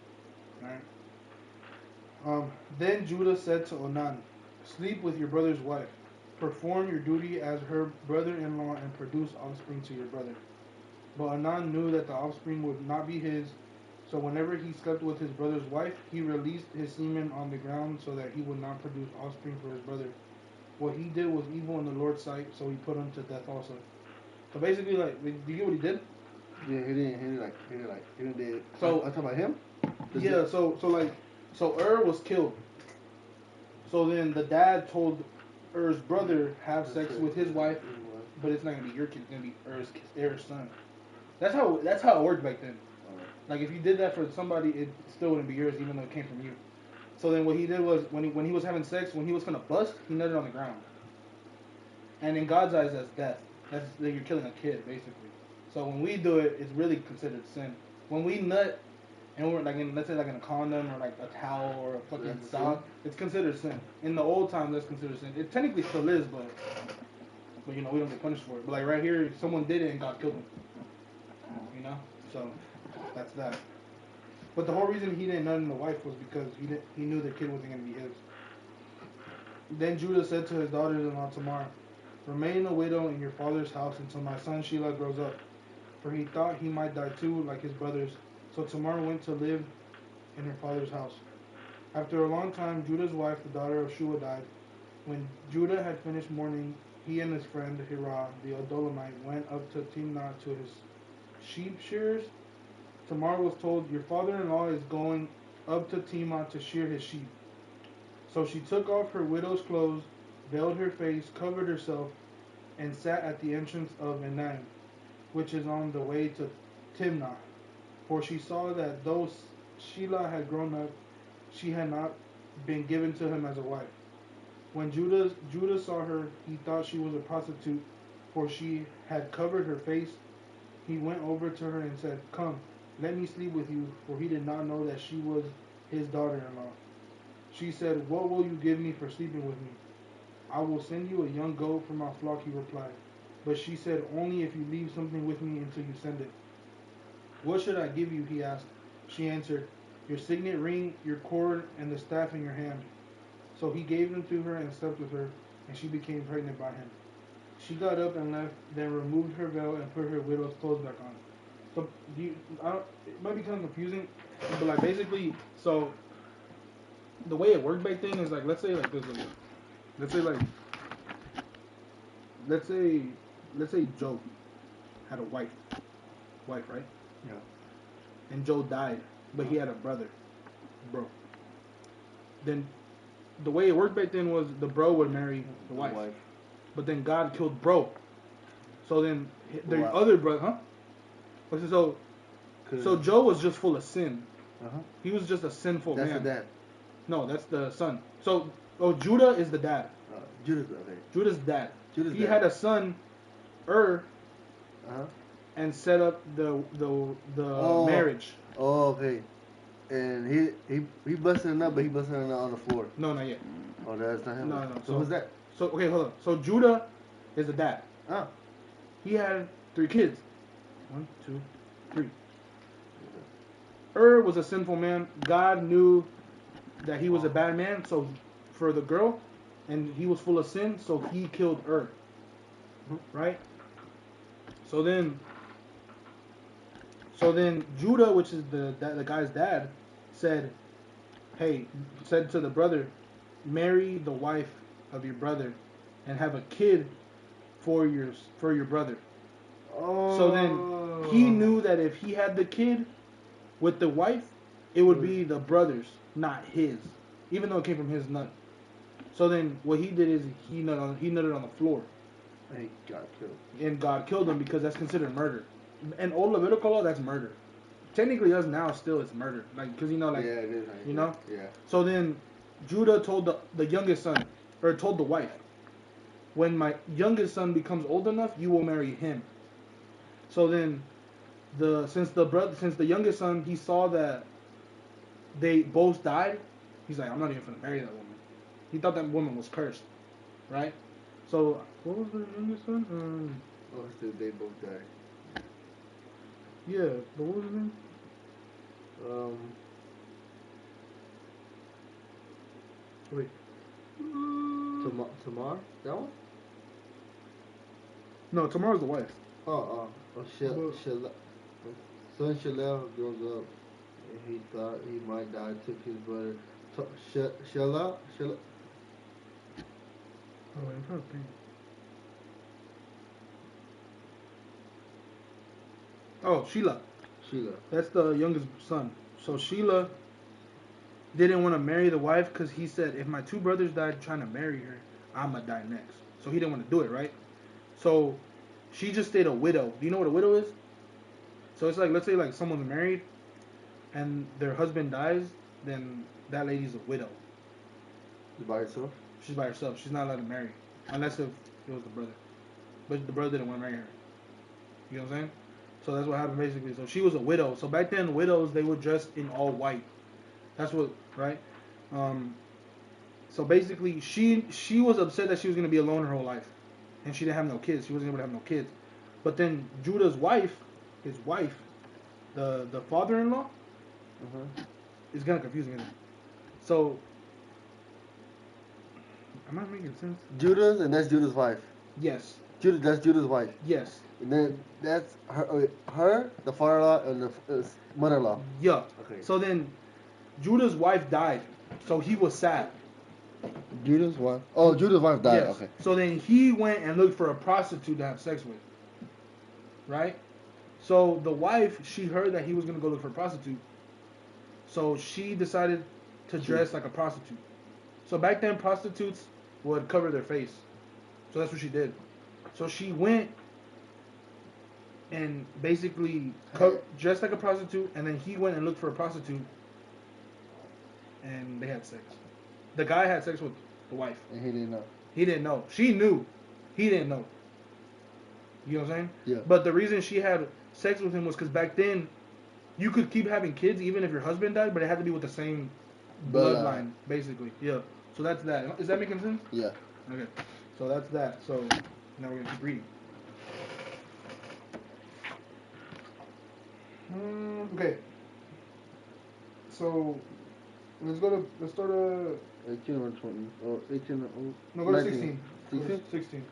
Alright. Then Judah said to Onan, "Sleep with your brother's wife. Perform your duty as her brother-in-law and produce offspring to your brother." But Onan knew that the offspring would not be his, so whenever he slept with his brother's wife, he released his semen on the ground so that he would not produce offspring for his brother. What he did was evil in the Lord's sight, so he put him to death also. So basically, like, do you get what he did? Yeah, he didn't do it. So I'm talking about him. Yeah, so was killed. So then the dad told Er's brother have sex with his wife, but it's not gonna be your kid. It's gonna be Er's son. That's how it worked back then. Like if you did that for somebody, it still wouldn't be yours, even though it came from you. So then what he did was when he was having sex, when he was gonna bust, he nutted on the ground. And in God's eyes, that's death. That's like you're killing a kid, basically. So when we do it, it's really considered sin. When we nut, and we're like let's say like in a condom or like a towel or a fucking sock, it's considered sin. In the old time, that's considered sin. It technically still is, but you know we don't get punished for it. But like right here, someone did it and God killed him. You know, so that's that. But the whole reason he didn't nut in the wife was because he knew the kid wasn't gonna be his. Then Judah said to his daughters-in-law Tamar, "Remain a widow in your father's house until my son Shelah grows up." For he thought he might die too, like his brothers. So Tamar went to live in her father's house. After a long time, Judah's wife, the daughter of Shua, died. When Judah had finished mourning, he and his friend Hirah, the Adulamite, went up to Timnah to his sheep shearers. Tamar was told, "Your father-in-law is going up to Timnah to shear his sheep." So she took off her widow's clothes, veiled her face, covered herself, and sat at the entrance of Enaim, which is on the way to Timnah. For she saw that though Shelah had grown up, she had not been given to him as a wife. When Judah saw her, he thought she was a prostitute, for she had covered her face. He went over to her and said, "Come, let me sleep with you," for he did not know that she was his daughter-in-law. She said, "What will you give me for sleeping with me?" "I will send you a young goat from my flock," he replied. But she said, "Only if you leave something with me until you send it." "What should I give you?" he asked. She answered, "Your signet ring, your cord, and the staff in your hand." So he gave them to her and slept with her, and she became pregnant by him. She got up and left, then removed her veil and put her widow's clothes back on. So it might be kind of confusing, but like basically, so the way it worked back then is like let's say like this, let's say Joe had a wife, right? Yeah. And Joe died, but he had a brother, bro. Then the way it worked back then was the bro would marry the wife. But then God killed bro. So then the other brother, So Joe was just full of sin. He was just a sinful man. That's the dad. No, that's the son. So Judah is the dad. Judah's dad. He had a son, and set up the marriage. Oh, okay. And he busted it up, but he busted it out on the floor. No, not yet. Oh, that's not him. No. So who's that? So okay, hold on. So Judah is the dad. He had 3 kids. 1, 2, 3. Was a sinful man. God knew that he was a bad man, so for the girl, and he was full of sin, so he killed right? So then Judah, which is the guy's dad, said to the brother, "Marry the wife of your brother, and have a kid for your brother." Oh. So then he knew that if he had the kid with the wife, it would be the brother's, not his, even though it came from his nut. So then what he did is he nutted on the floor. And he got killed. and God killed him because that's considered murder. In old Levitical law, that's murder. Technically, us now still it's murder, like because Yeah, it is. you know. Yeah. So then, Judah told the youngest son, or told the wife, when my youngest son becomes old enough, you will marry him. So then, since the youngest son, he saw that they both died, he's like, I'm not even gonna marry that woman. He thought that woman was cursed, right? So what was the youngest son? Oh, so they both died. Yeah, but what was his name? Wait. Tamar? That one? No, Tamar's the wife. Shalel. Son Shalel grows up and he thought he might die, took his brother. Shalel? Oh, wait, I'm trying to think. Oh, Sheila. Sheila. That's the youngest son. So Sheila didn't want to marry the wife because he said, if my two brothers died trying to marry her, I'm going to die next. So he didn't want to do it, right? So she just stayed a widow. Do you know what a widow is? So it's like, let's say like someone's married and their husband dies, then that lady's a widow. She's by herself? She's by herself. She's not allowed to marry. Unless if it was the brother. But the brother didn't want to marry her. You know what I'm saying? So that's what happened basically. So she was a widow. So back then, widows, they were dressed in all white. That's what, right? So basically, she was upset that she was going to be alone her whole life. And she didn't have no kids. She wasn't able to have no kids. But then Judah's wife, his wife, the father-in-law, is kind of confusing, isn't it? So, am I making sense? Judah, and that's Judah's wife. Yes. That's Judah's wife. Yes. And then that's her, the father-in-law, and the mother-in-law. Yeah. Okay. So then, Judah's wife died. So he was sad. Judah's wife? Oh, Judah's wife died. Yes. Okay. So then he went and looked for a prostitute to have sex with. Right? So the wife, she heard that he was going to go look for a prostitute. So she decided to dress like a prostitute. So back then, prostitutes would cover their face. So that's what she did. So she went and basically dressed like a prostitute, and then he went and looked for a prostitute, and they had sex. The guy had sex with the wife. And he didn't know. He didn't know. She knew. He didn't know. You know what I'm saying? Yeah. But the reason she had sex with him was because back then, you could keep having kids even if your husband died, but it had to be with the same bloodline, basically. Yeah. So that's that. Is that making sense? Yeah. Okay. So that's that. So now we're gonna keep reading. Okay. So let's start 18 or 20. Or 18 or no, go to 19. 16. 16? 16.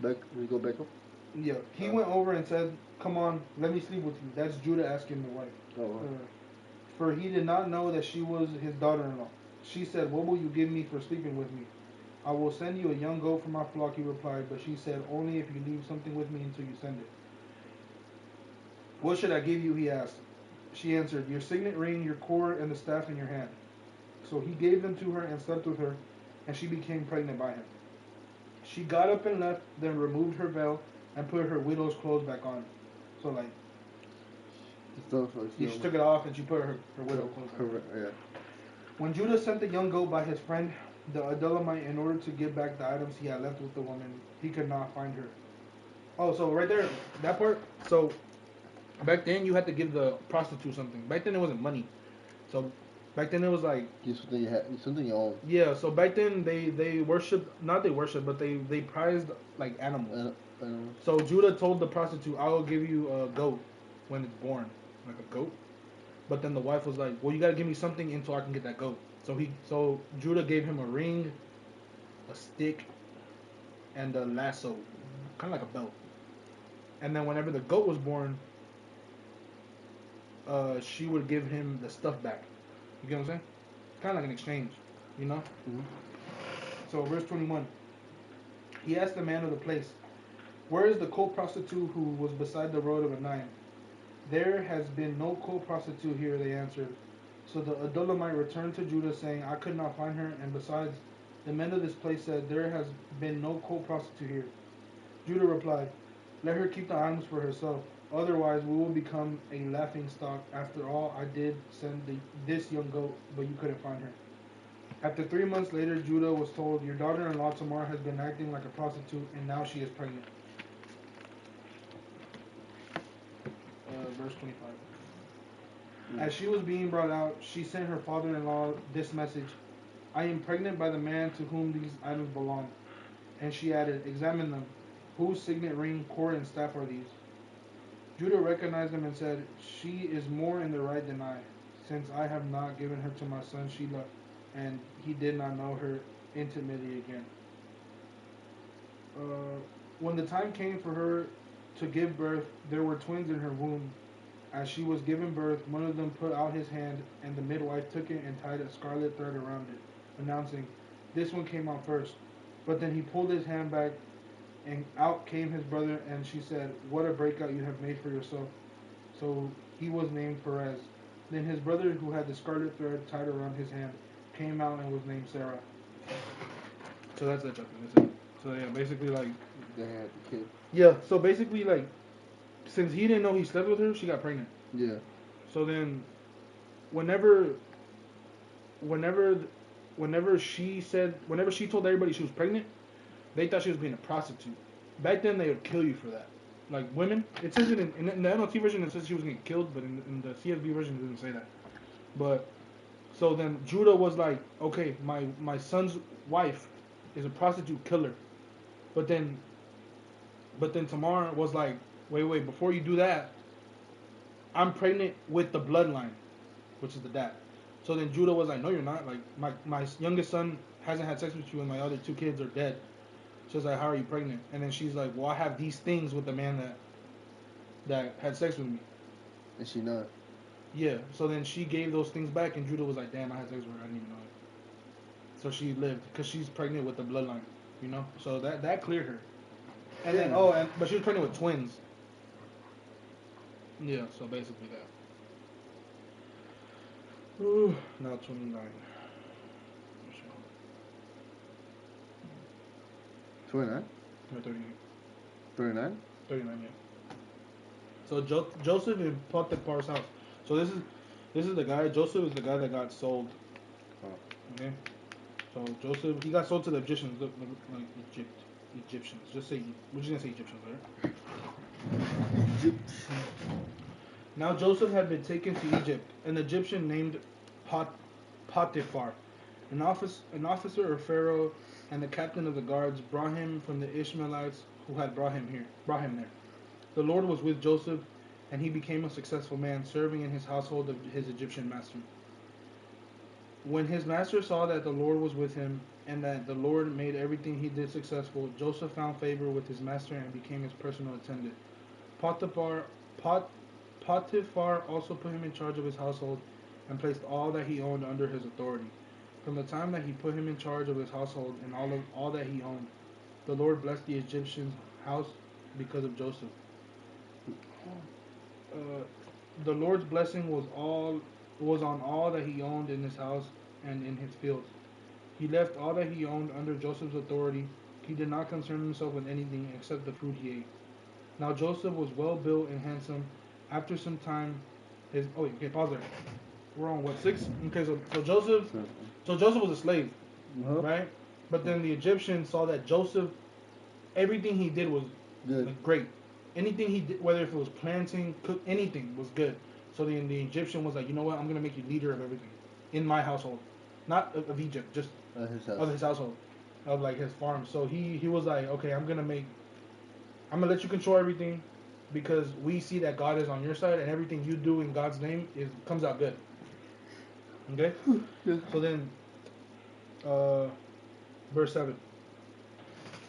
Back, we go back up? Yeah. He went over and said, "Come on, let me sleep with you." That's Judah asking the wife. Oh, wow. For he did not know that she was his daughter-in-law. She said, "What will you give me for sleeping with me?" "I will send you a young goat from my flock," he replied. But she said, "Only if you leave something with me until you send it." "What should I give you?" he asked. She answered, "Your signet ring, your cord, and the staff in your hand." So he gave them to her and slept with her, and she became pregnant by him. She got up and left, then removed her veil and put her widow's clothes back on. So like, she took it off and she put her widow clothes back on. Correct, yeah. When Judah sent the young goat by his friend, the Adullamite, in order to give back the items he had left with the woman, he could not find her. Oh, so right there, that part. So back then you had to give the prostitute something. Back then it wasn't money. So back then it was like something you own. Yeah, so back then they worshiped, but they prized like animals. So Judah told the prostitute, "I will give you a goat when it's born," like a goat. But then the wife was like, "Well, you gotta give me something until I can get that goat." So Judah gave him a ring, a stick, and a lasso, kind of like a belt. And then whenever the goat was born, she would give him the stuff back. You get what I'm saying? Kind of like an exchange, you know? Mm-hmm. So verse 21. He asked the man of the place, "Where is the co-prostitute who was beside the road of Enaim?" "There has been no co-prostitute here," they answered. So the Adullamite returned to Judah, saying, "I could not find her, and besides, the men of this place said, there has been no co-prostitute here." Judah replied, "Let her keep the animals for herself. Otherwise, we will become a laughing stock. After all, I did send this young goat, but you couldn't find her." After 3 months later, Judah was told, "Your daughter-in-law Tamar has been acting like a prostitute, and now she is pregnant." Verse 25. As she was being brought out, she sent her father-in-law this message: "I am pregnant by the man to whom these items belong." And she added, "Examine them. Whose signet ring, cord, and staff are these?" Judah recognized them and said, "She is more in the right than I, since I have not given her to my son Shelah, and he did not know her intimately again." When the time came for her to give birth, there were twins in her womb. As she was giving birth, one of them put out his hand, and the midwife took it and tied a scarlet thread around it, announcing, "This one came out first." But then he pulled his hand back, and out came his brother, and she said, "What a breakout you have made for yourself." So he was named Perez. Then his brother, who had the scarlet thread tied around his hand, came out and was named Sarah. So that's that chapter. That's it. So yeah, basically like, They had the kid. yeah. So basically like, since he didn't know he slept with her, she got pregnant. Yeah. So then, whenever, whenever, whenever she told everybody she was pregnant, they thought she was being a prostitute. Back then, they would kill you for that. Like women, it says it in the NLT version. It says she was getting killed, but in the CSB version, it doesn't say that. But so then Judah was like, "Okay, my son's wife is a prostitute killer." But then, Tamar was like, "Wait, before you do that, I'm pregnant with the bloodline, which is the dad." So then Judah was like, "No, you're not. Like my youngest son hasn't had sex with you, and my other two kids are dead." She's like, "How are you pregnant?" And then she's like, "Well, I have these things with the man that had sex with me." And she not. Yeah. So then she gave those things back, and Judah was like, "Damn, I had sex with her. I didn't even know it." So she lived because she's pregnant with the bloodline, you know. So that cleared her. And then but she was pregnant with twins. Yeah. So basically that. Ooh, now 29. 29? Or 38. 39? 39, yeah. So Joseph in Potiphar's house. So this is the guy. Joseph is the guy that got sold. Oh. Okay. So Joseph, he got sold to the Egyptians. Look like Egyptians. Just say we're just gonna say Egyptians, right? Egyptian. Now Joseph had been taken to Egypt. An Egyptian named Potiphar, an officer of Pharaoh, and the captain of the guards brought him from the Ishmaelites who had brought him there. The Lord was with Joseph, and he became a successful man, serving in his household of his Egyptian master. When his master saw that the Lord was with him, and that the Lord made everything he did successful, Joseph found favor with his master and became his personal attendant. Potiphar, Pot, Potiphar also put him in charge of his household and placed all that he owned under his authority. From the time that he put him in charge of his household and all that he owned, the Lord blessed the Egyptian's house because of Joseph. The Lord's blessing was on all that he owned in his house and in his fields. He left all that he owned under Joseph's authority. He did not concern himself with anything except the food he ate. Now Joseph was well built and handsome. After some time, pause there. We're on what, 6? Okay, so Joseph was a slave, right? But then the Egyptians saw that Joseph, everything he did was Good. like, great. Anything he did, whether if it was planting, cook, anything was good. So the Egyptian was like, "You know what? I'm gonna make you leader of everything in my household, not of Egypt, just of his household, of like his farm." So he was like, "Okay, I'm gonna let you control everything, because we see that God is on your side, and everything you do in God's name comes out good." Okay. So then, verse 7.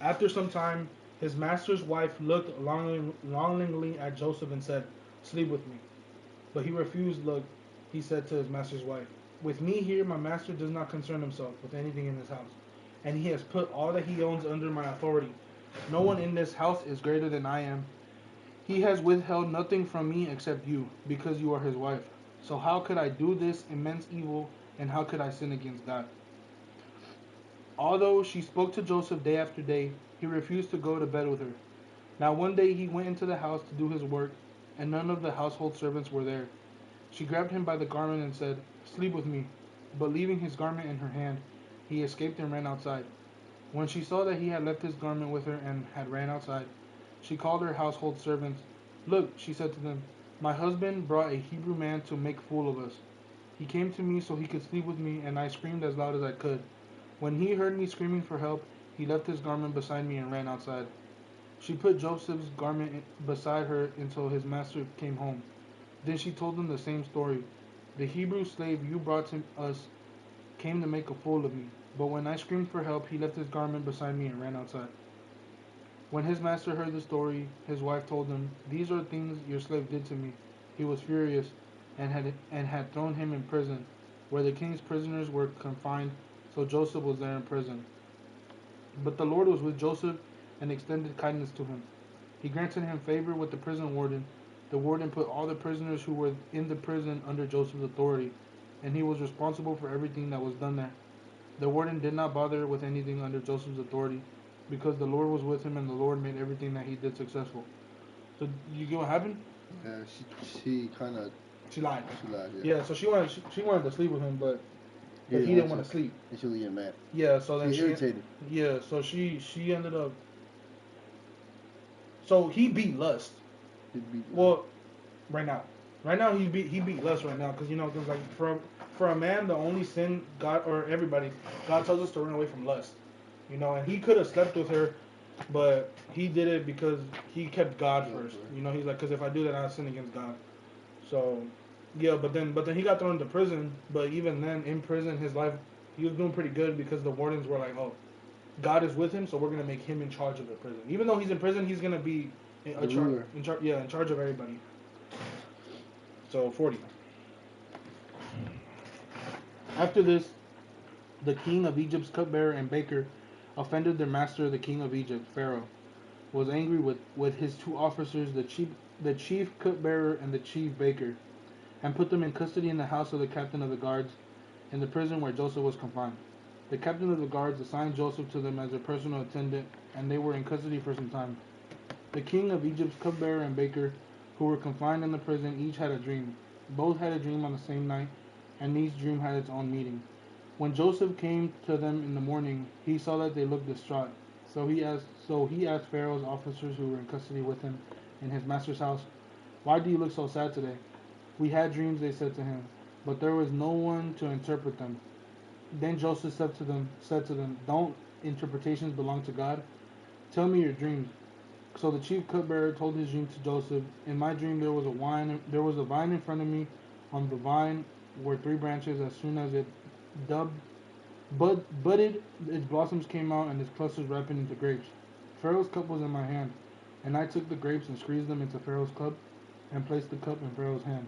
After some time, his master's wife looked longingly at Joseph and said, "Sleep with me." But he refused. Look, he said to his master's wife, "With me here, my master does not concern himself with anything in this house, and he has put all that he owns under my authority. No one in this house is greater than I am. He has withheld nothing from me except you, because you are his wife. So how could I do this immense evil, and how could I sin against God?" Although she spoke to Joseph day after day, he refused to go to bed with her. Now one day he went into the house to do his work, and none of the household servants were there. She grabbed him by the garment and said, "Sleep with me." But leaving his garment in her hand, he escaped and ran outside. When she saw that he had left his garment with her and had ran outside, she called her household servants. "Look," she said to them, "my husband brought a Hebrew man to make a fool of us. He came to me so he could sleep with me, and I screamed as loud as I could. When he heard me screaming for help, he left his garment beside me and ran outside." She put Joseph's garment beside her until his master came home. Then she told him the same story. "The Hebrew slave you brought to us came to make a fool of me, but when I screamed for help, he left his garment beside me and ran outside." When his master heard the story, his wife told him, "These are things your slave did to me." He was furious and had thrown him in prison, where the king's prisoners were confined, so Joseph was there in prison. But the Lord was with Joseph and extended kindness to him. He granted him favor with the prison warden. The warden put all the prisoners who were in the prison under Joseph's authority, and he was responsible for everything that was done there. The warden did not bother with anything under Joseph's authority, because the Lord was with him and the Lord made everything that he did successful. So you get what happened? Yeah, she kind of She lied. lied. Yeah, so she wanted to sleep with him, but he didn't want to sleep. And she was getting mad. Yeah, so then She irritated. Yeah, so she ended up. So he beat lust. Well, right now he beat lust right now, because because like for a man, the only sin God or everybody God tells us to run away from lust. And he could have slept with her, but he did it because he kept God first. He's like, because if I do that, I sin against God. So yeah, but then he got thrown into prison. But even then, in prison, his life, he was doing pretty good, because the wardens were like, "Oh, God is with him, so we're gonna make him in charge of the prison. Even though he's in prison, he's gonna be in charge of everybody." So 40. After this, the king of Egypt's cupbearer and baker offended their master, the king of Egypt. Pharaoh was angry with his two officers, the chief cupbearer and the chief baker, and put them in custody in the house of the captain of the guards, in the prison where Joseph was confined. The captain of the guards assigned Joseph to them as their personal attendant, and they were in custody for some time. The king of Egypt's cupbearer and baker, who were confined in the prison, each had a dream. Both had a dream on the same night, and each dream had its own meaning. When Joseph came to them in the morning, he saw that they looked distraught. So he asked Pharaoh's officers who were in custody with him in his master's house, "Why do you look so sad today?" "We had dreams," they said to him, "but there was no one to interpret them." Then Joseph said to them, "Don't interpretations belong to God? Tell me your dreams." So the chief cupbearer told his dream to Joseph. "In my dream there was a vine in front of me. On the vine were three branches. As soon as it budded, its blossoms came out and its clusters ripened into grapes. Pharaoh's cup was in my hand, and I took the grapes and squeezed them into Pharaoh's cup and placed the cup in Pharaoh's hand."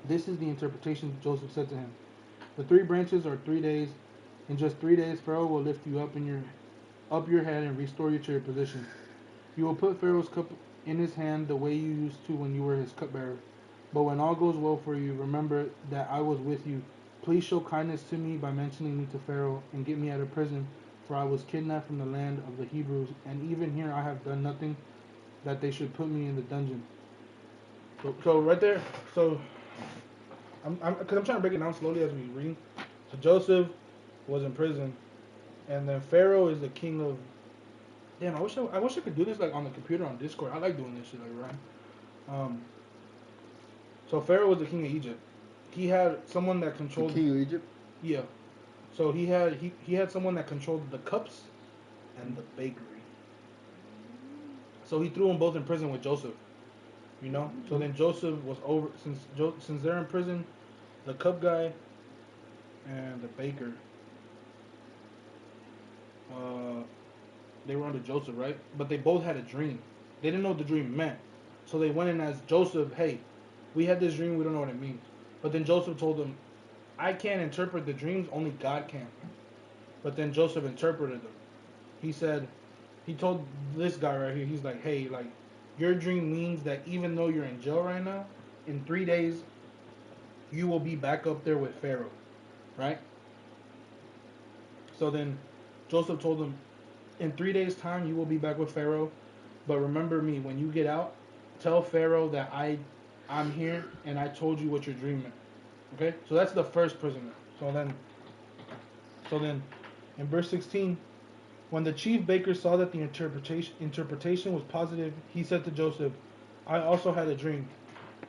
This is the interpretation Joseph said to him. "The three branches are 3 days. In just 3 days, Pharaoh will lift you up your head and restore you to your position. You will put Pharaoh's cup in his hand the way you used to when you were his cupbearer. But when all goes well for you, remember that I was with you. Please show kindness to me by mentioning me to Pharaoh and get me out of prison, for I was kidnapped from the land of the Hebrews, and even here I have done nothing that they should put me in the dungeon." So right there, because I'm trying to break it down slowly as we read. So Joseph was in prison, and then Pharaoh is the king of. Damn, I wish I could do this like on the computer on Discord. I like doing this shit, like, right? So Pharaoh was the king of Egypt. He had someone that controlled. The king of Egypt. Yeah. So he had someone that controlled the cups and the bakery. So he threw them both in prison with Joseph. So then Joseph was over since they're in prison, the cup guy and the baker. They were under Joseph, right? But they both had a dream. They didn't know what the dream meant. So they went in as Joseph, "Hey, we had this dream, we don't know what it means." But then Joseph told them, "I can't interpret the dreams, only God can." But then Joseph interpreted them. He told this guy right here, he's like, "Hey, like, your dream means that even though you're in jail right now, in 3 days, you will be back up there with Pharaoh, right?" So then Joseph told him, "In 3 days' time, you will be back with Pharaoh. but remember me when you get out. Tell Pharaoh that I'm here and I told you what your dream meant. Okay, so that's the first prisoner. So then, in verse 16, when the chief baker saw that the interpretation was positive, he said to Joseph, I also had a dream.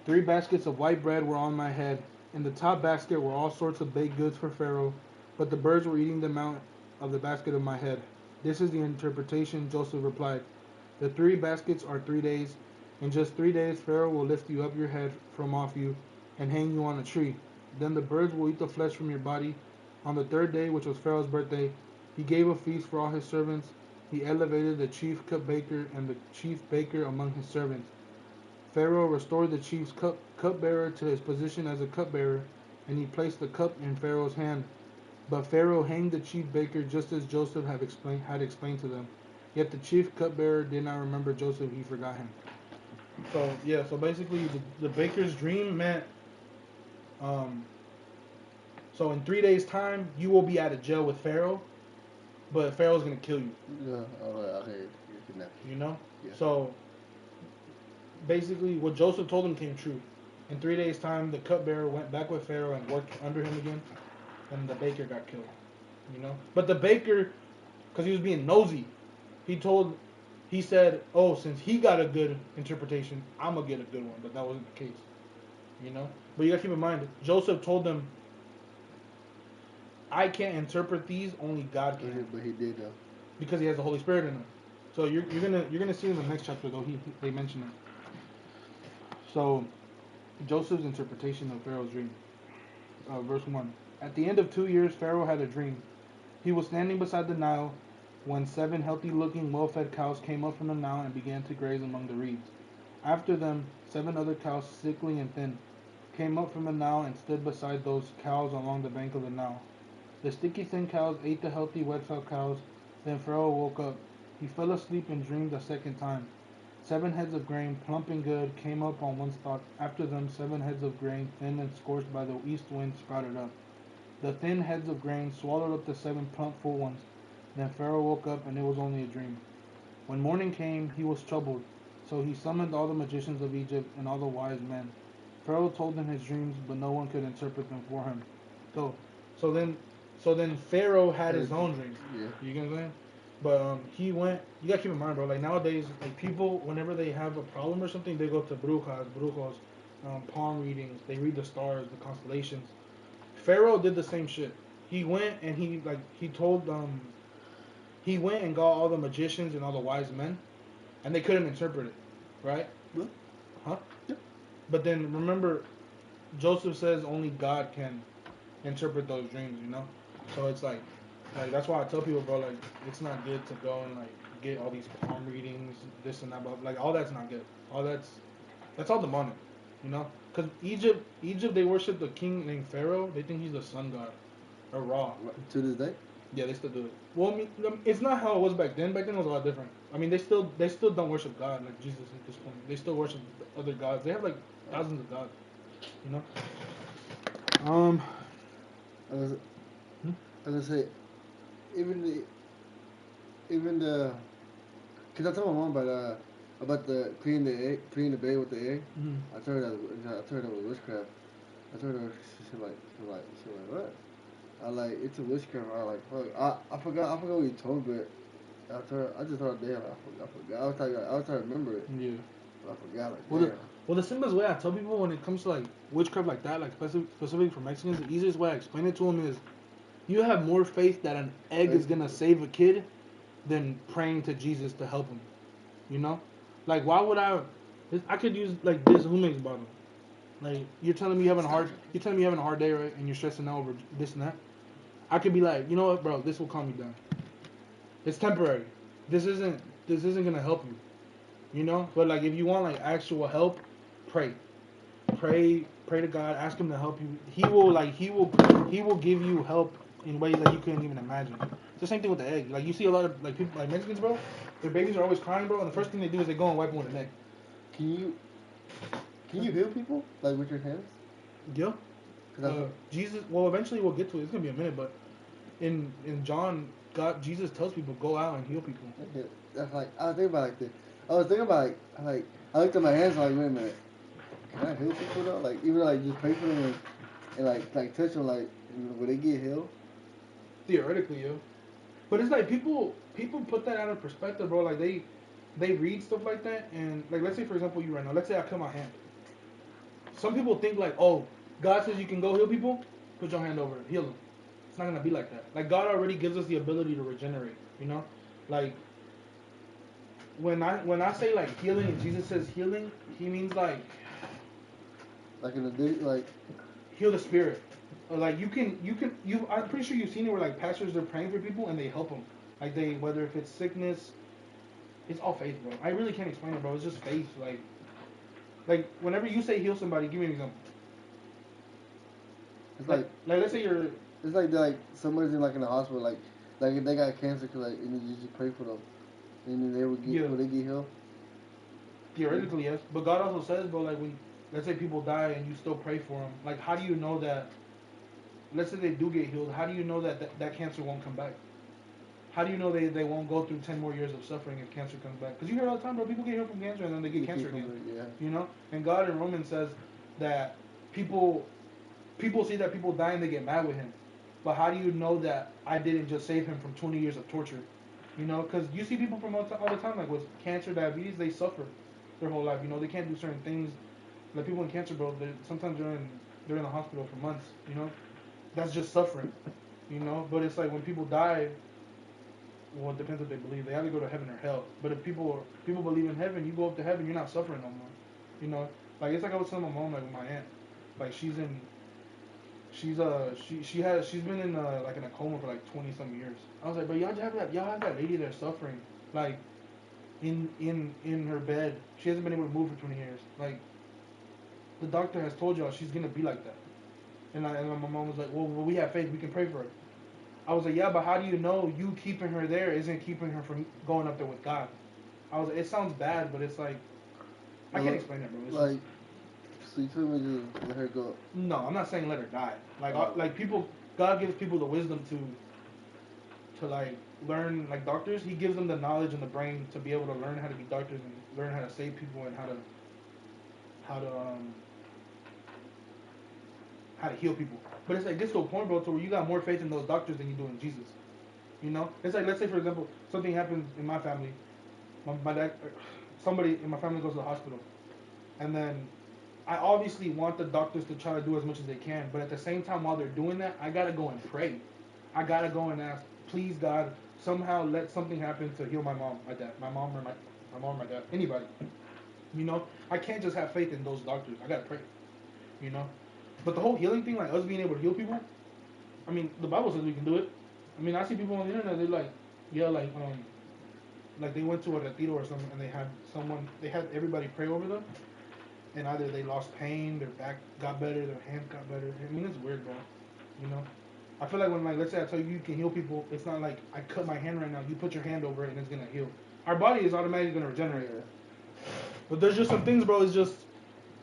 3 baskets of white bread were on my head. In the top basket were all sorts of baked goods for Pharaoh, but the birds were eating them out of the basket of my head. This is the interpretation, Joseph replied. The 3 baskets are 3 days. In just 3 days, Pharaoh will lift you up your head from off you and hang you on a tree. Then the birds will eat the flesh from your body. On the 3rd day, which was Pharaoh's birthday, he gave a feast for all his servants. He elevated the chief cupbearer and the chief baker among his servants. Pharaoh restored the chief's cupbearer to his position as a cupbearer, and he placed the cup in Pharaoh's hand. But Pharaoh hanged the chief baker just as Joseph had explained to them. Yet the chief cupbearer did not remember Joseph; he forgot him. So basically, the baker's dream meant, so in 3 days' time, you will be out of jail with Pharaoh, but Pharaoh's gonna kill you. Yeah, okay. You know. Yeah. So basically, what Joseph told him came true. In 3 days' time, the cupbearer went back with Pharaoh and worked under him again, and the baker got killed. You know, but the baker, because he was being nosy, he said, "Oh, since he got a good interpretation, I'm gonna get a good one." But that wasn't the case. You know, but you gotta keep in mind, Joseph told them, "I can't interpret these; only God can." But he did though. Because he has the Holy Spirit in him. So you're gonna see in the next chapter though they mention it. So Joseph's interpretation of Pharaoh's dream. Verse 1. At the end of 2 years, Pharaoh had a dream. He was standing beside the Nile when 7 healthy-looking, well-fed cows came up from the Nile and began to graze among the reeds. After them, 7 other cows, sickly and thin, came up from the Nile and stood beside those cows along the bank of the Nile. The sticky, thin cows ate the healthy, wet-fed cows. Then Pharaoh woke up. He fell asleep and dreamed a second time. 7 heads of grain, plump and good, came up on one stalk. After them, 7 heads of grain, thin and scorched by the east wind, sprouted up. The thin heads of grain swallowed up the 7 plump, full ones. Then Pharaoh woke up, and it was only a dream. When morning came, he was troubled. So he summoned all the magicians of Egypt and all the wise men. Pharaoh told them his dreams, but no one could interpret them for him. So then Pharaoh had his own dreams. Yeah. You get what I'm saying? But he went. You gotta keep in mind, bro. Like nowadays, like people, whenever they have a problem or something, they go to brujos, palm readings. They read the stars, the constellations. Pharaoh did the same shit. He went and he went and got all the magicians and all the wise men, and they couldn't interpret it, right? Yeah. Huh? Yeah. But then remember, Joseph says only God can interpret those dreams, you know. So it's like that's why I tell people, bro, like it's not good to go and like get all these palm readings, this and that, but like all that's not good. That's all demonic, you know. Because Egypt, they worship the king named Pharaoh. They think he's the sun god, or Ra. To this day. Yeah, they still do it. Well, I mean, it's not how it was back then. Back then it was a lot different. I mean, they still don't worship God like Jesus at this point. They still worship other gods. They have like thousands of gods, you know. I was gonna say, even the, cause I told my mom about the cleaning the bed with the egg. Mm-hmm. I told her that was witchcraft. I told her she like what? I like it's a witchcraft. I like fuck. I forgot what you told me. But I just thought damn. I forgot. I was trying to remember it. Yeah. But I forgot. Like Well, the simplest way I tell people when it comes to like witchcraft like that, like specifically for Mexicans, the easiest way I explain it to them is, you have more faith that an egg is gonna save a kid than praying to Jesus to help him. You know, like why would I could use like this Humex bottle. Like you're telling me you're having a hard day, right? And you're stressing out over this and that. I could be like, you know what, bro, this will calm you down. It's temporary. This isn't gonna help you. You know? But like if you want like actual help, pray. Pray to God, ask him to help you. He will give you help in ways that you couldn't even imagine. It's the same thing with the egg. Like you see a lot of like people like Mexicans, bro, their babies are always crying, bro, and the first thing they do is they go and wipe them with an egg. Can you heal people like with your hands? Yeah. Jesus. Well, eventually we'll get to it. It's gonna be a minute, but in John, Jesus tells people go out and heal people. That's like I think about it like this. I was thinking about like I looked at my hands like, wait a minute, can I heal people though? Like even like just pray for them and like touch them like will they get healed? Theoretically, yo. But it's like people put that out of perspective, bro. Like they read stuff like that, and like let's say for example you right now, let's say I cut my hand. Some people think like, oh, God says you can go heal people, put your hand over it, heal them. It's not gonna be like that. Like God already gives us the ability to regenerate. You know, like when I say like healing, and Jesus says healing, he means like Like in the day, like heal the spirit. Or like you. I'm pretty sure you've seen it where like pastors are praying for people and they help them. Like they whether if it's sickness, it's all faith, bro. I really can't explain it, bro. It's just faith. Like whenever you say heal somebody, give me an example. it's Like let's say you're it's like somebody's in like in the hospital like if they got cancer, cause like and you just pray for them and then they would get Yeah. will they get healed? theoretically yes, but God also says, bro, like when let's say people die and you still pray for them, like how do you know that? Let's say they do get healed. How do you know that cancer won't come back? How do you know they won't go through 10 more years of suffering if cancer comes back? Because you hear all the time, bro, people get healed from cancer and then they get cancer again. Yeah. You know? And God in Romans says that people see that people die and they get mad with him. But how do you know that I didn't just save him from 20 years of torture? You know? Because you see people from all the time, like with cancer, diabetes, they suffer their whole life. You know? They can't do certain things. Like people in cancer, bro, sometimes they're in the hospital for months. You know? That's just suffering. You know? But it's like when people die, well, it depends what they believe. They either go to heaven or hell. But if people believe in heaven, you go up to heaven, you're not suffering no more. You know, like it's like I was telling my mom, like with my aunt, like she's been in like in a coma for like 20 some years. I was like, but y'all have that lady there suffering, like in her bed. She hasn't been able to move for 20 years. Like the doctor has told y'all she's gonna be like that. And my mom was like, well, we have faith, we can pray for her. I was like, yeah, but how do you know you keeping her there isn't keeping her from going up there with God? I was like, it sounds bad, but it's like, I can't explain it, bro. It's Like, so you told me just let her go. no, I'm not saying let her die. Like, Oh. like people, God gives people the wisdom to like learn. Like doctors, He gives them the knowledge and the brain to be able to learn how to be doctors and learn how to save people and how to heal people. But it's like this to a point, bro, to where you got more faith in those doctors than you do in Jesus. You know, it's like let's say for example something happens in my family, my dad, somebody in my family goes to the hospital, and then I obviously want the doctors to try to do as much as they can, but at the same time while they're doing that, I gotta go and pray. I gotta go and ask, please God, somehow let something happen to heal my mom, my dad, my mom or my dad, anybody. You know, I can't just have faith in those doctors. I gotta pray. You know, but the whole healing thing, like us being able to heal people, I mean, the Bible says we can do it. I mean, I see people on the internet. They're like, yeah, like they went to a retiro or something, and they had everybody pray over them, and either they lost pain, their back got better, their hands got better. I mean, it's weird, bro. You know, I feel like when like let's say I tell you you can heal people, it's not like I cut my hand right now. You put your hand over it and it's gonna heal. Our body is automatically gonna regenerate. But there's just some things, bro. It's just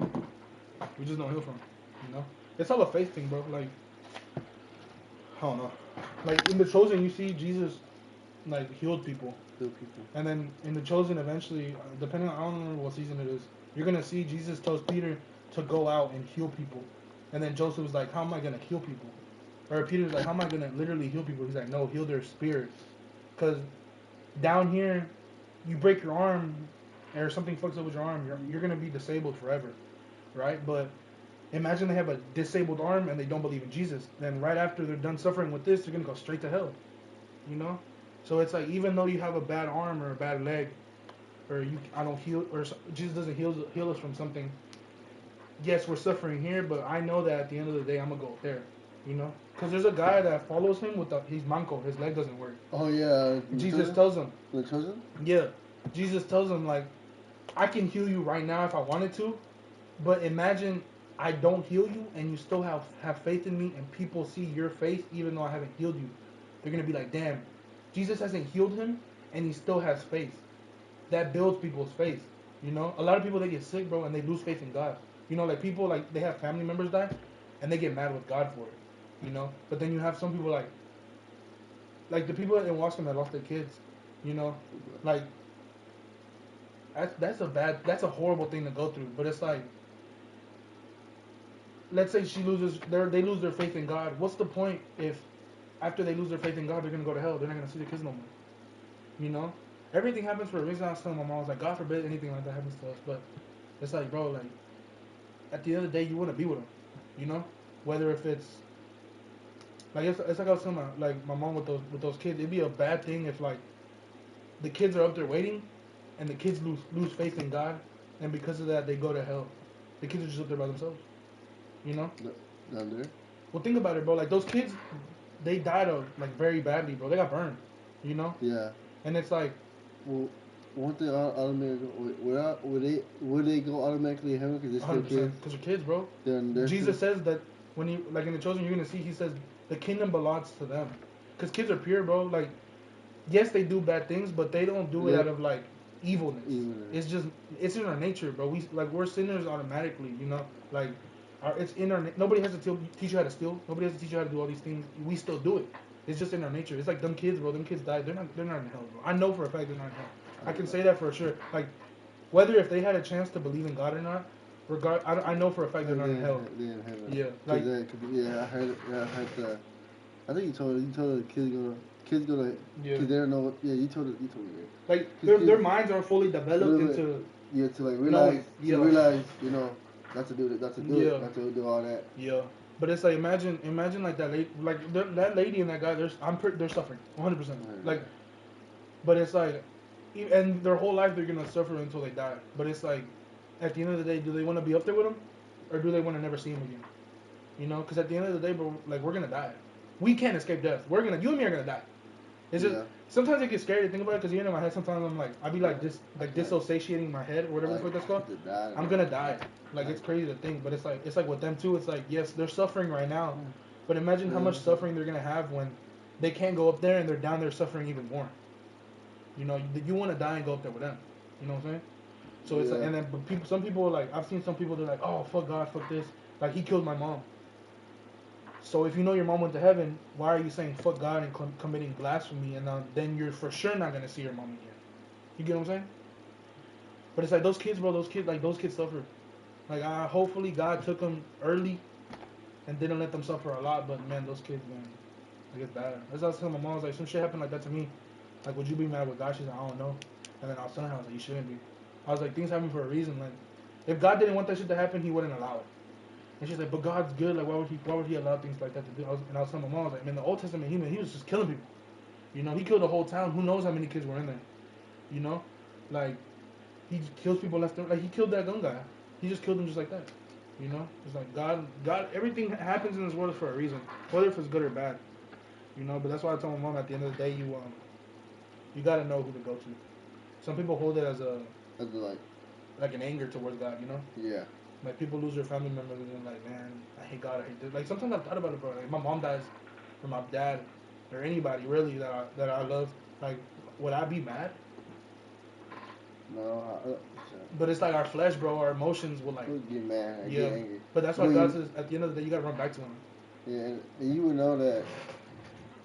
we just don't heal from. You know, it's all a faith thing, bro. Like I don't know. Like in the Chosen, you see Jesus like healed people, and then in the Chosen, eventually, depending on I don't remember what season it is, you're gonna see Jesus tells Peter to go out and heal people, and then Joseph was like, "How am I gonna heal people?" Or Peter's like, "How am I gonna literally heal people?" He's like, "No, heal their spirit, because down here, you break your arm, or something fucks up with your arm, you're gonna be disabled forever, right? But imagine they have a disabled arm and they don't believe in Jesus. Then right after they're done suffering with this, they're gonna go straight to hell. You know? So it's like even though you have a bad arm or a bad leg, or I don't heal, or Jesus doesn't heal us from something. Yes, we're suffering here, but I know that at the end of the day, I'm gonna go there. You know? Because there's a guy that follows him with he's manco, his leg doesn't work. Oh yeah. Jesus tells him. The Chosen? Yeah. Jesus tells him like, I can heal you right now if I wanted to, but imagine I don't heal you and you still have faith in me and people see your faith even though I haven't healed you. They're going to be like, damn, Jesus hasn't healed him and he still has faith. That builds people's faith. You know, a lot of people, they get sick, bro, and they lose faith in God. You know, like people, like they have family members die and they get mad with God for it. You know, but then you have some people like the people in Washington that lost their kids. You know, like that's a horrible thing to go through. But it's like, let's say they lose their faith in God. What's the point if after they lose their faith in God, they're gonna go to hell? They're not gonna see their kids no more. You know, everything happens for a reason. I was telling my mom, I was like, God forbid anything like that happens to us. But it's like, bro, like at the end of the day, you want to be with them. You know, whether if it's like it's like I was telling my mom with those kids. It'd be a bad thing if like the kids are up there waiting, and the kids lose faith in God, and because of that they go to hell. The kids are just up there by themselves. You know. Down there. Well, think about it, bro. Like those kids, they died of like very badly, bro. They got burned. You know. Yeah. And it's like, well, weren't they automatically? Would they go automatically to heaven because they're still 100%, kids? because they're kids, bro. Then Jesus says that when you like in the Chosen, you're gonna see. He says the kingdom belongs to them, because kids are pure, bro. Like, yes, they do bad things, but they don't do it out of like evilness. It's in our nature, bro. We're sinners automatically, you know. Like, it's in our. Nobody has to teach you how to steal. Nobody has to teach you how to do all these things. We still do it. It's just in our nature. It's like them kids, bro. Them kids died. They're not in hell, bro. I know for a fact they're not in hell. I can say that for sure. Like, whether if they had a chance to believe in God or not, I know for a fact they're not in hell. They're in heaven. Yeah, like I heard the. I think you told the kids gonna. Yeah. Cause they don't know. Yeah, you told me. Like their minds are fully developed into. Yeah, to like realize. No, realize, you know, not to do it, not to do all that. Yeah. But it's like imagine like that lady, that lady and that guy. They're suffering 100%. Like, but it's like, and their whole life they're gonna suffer until they die. But it's like, at the end of the day, do they want to be up there with him, or do they want to never see him again? You know, because at the end of the day, bro, like we're gonna die. We can't escape death. You and me are gonna die. It's just sometimes it gets scary to think about it because in my head sometimes I'll be like dissociating my head or whatever the fuck that's called. I'm gonna die. Like it's crazy to think, but it's like with them too. It's like yes, they're suffering right now, but imagine how much suffering they're gonna have when they can't go up there and they're down there suffering even more. You know, you want to die and go up there with them. You know what I'm saying? So it's like, and then but some people are like, I've seen some people they're like, oh fuck God, fuck this, like he killed my mom. So if you know your mom went to heaven, why are you saying fuck God and committing blasphemy, and then you're for sure not gonna see your mom again? You get what I'm saying? But it's like those kids, bro. Those kids suffer. Like hopefully God took them early, and didn't let them suffer a lot. But man, those kids, man, like it's bad. That's what I was telling my mom. I was like, some shit happened like that to me. Like, would you be mad with God? She's like, I don't know. And then I was telling her, I was like, you shouldn't be. I was like, things happen for a reason. Like, if God didn't want that shit to happen, He wouldn't allow it. And she's like, but God's good. Like, why would He allow things like that to do? And I was telling my mom, I was like, man, the Old Testament, he was just killing people. You know, He killed the whole town. Who knows how many kids were in there? You know, like He just kills people left and right. Like He killed that gun guy. He just killed him just like that. You know, it's like God. Everything happens in this world for a reason, whether if it's good or bad. You know, but that's why I told my mom at the end of the day, you gotta know who to go to. Some people hold it as like an anger towards God. You know. Yeah. Like people lose their family members and they're like, man, I hate God, I hate this. Like sometimes I've thought about it, bro. Like my mom dies, or my dad, or anybody really that I love. Like, would I be mad? No. But it's like our flesh, bro. Our emotions will like. Get mad. Get angry. But that's why God says at the end of the day, you gotta run back to Him. Yeah, and you would know that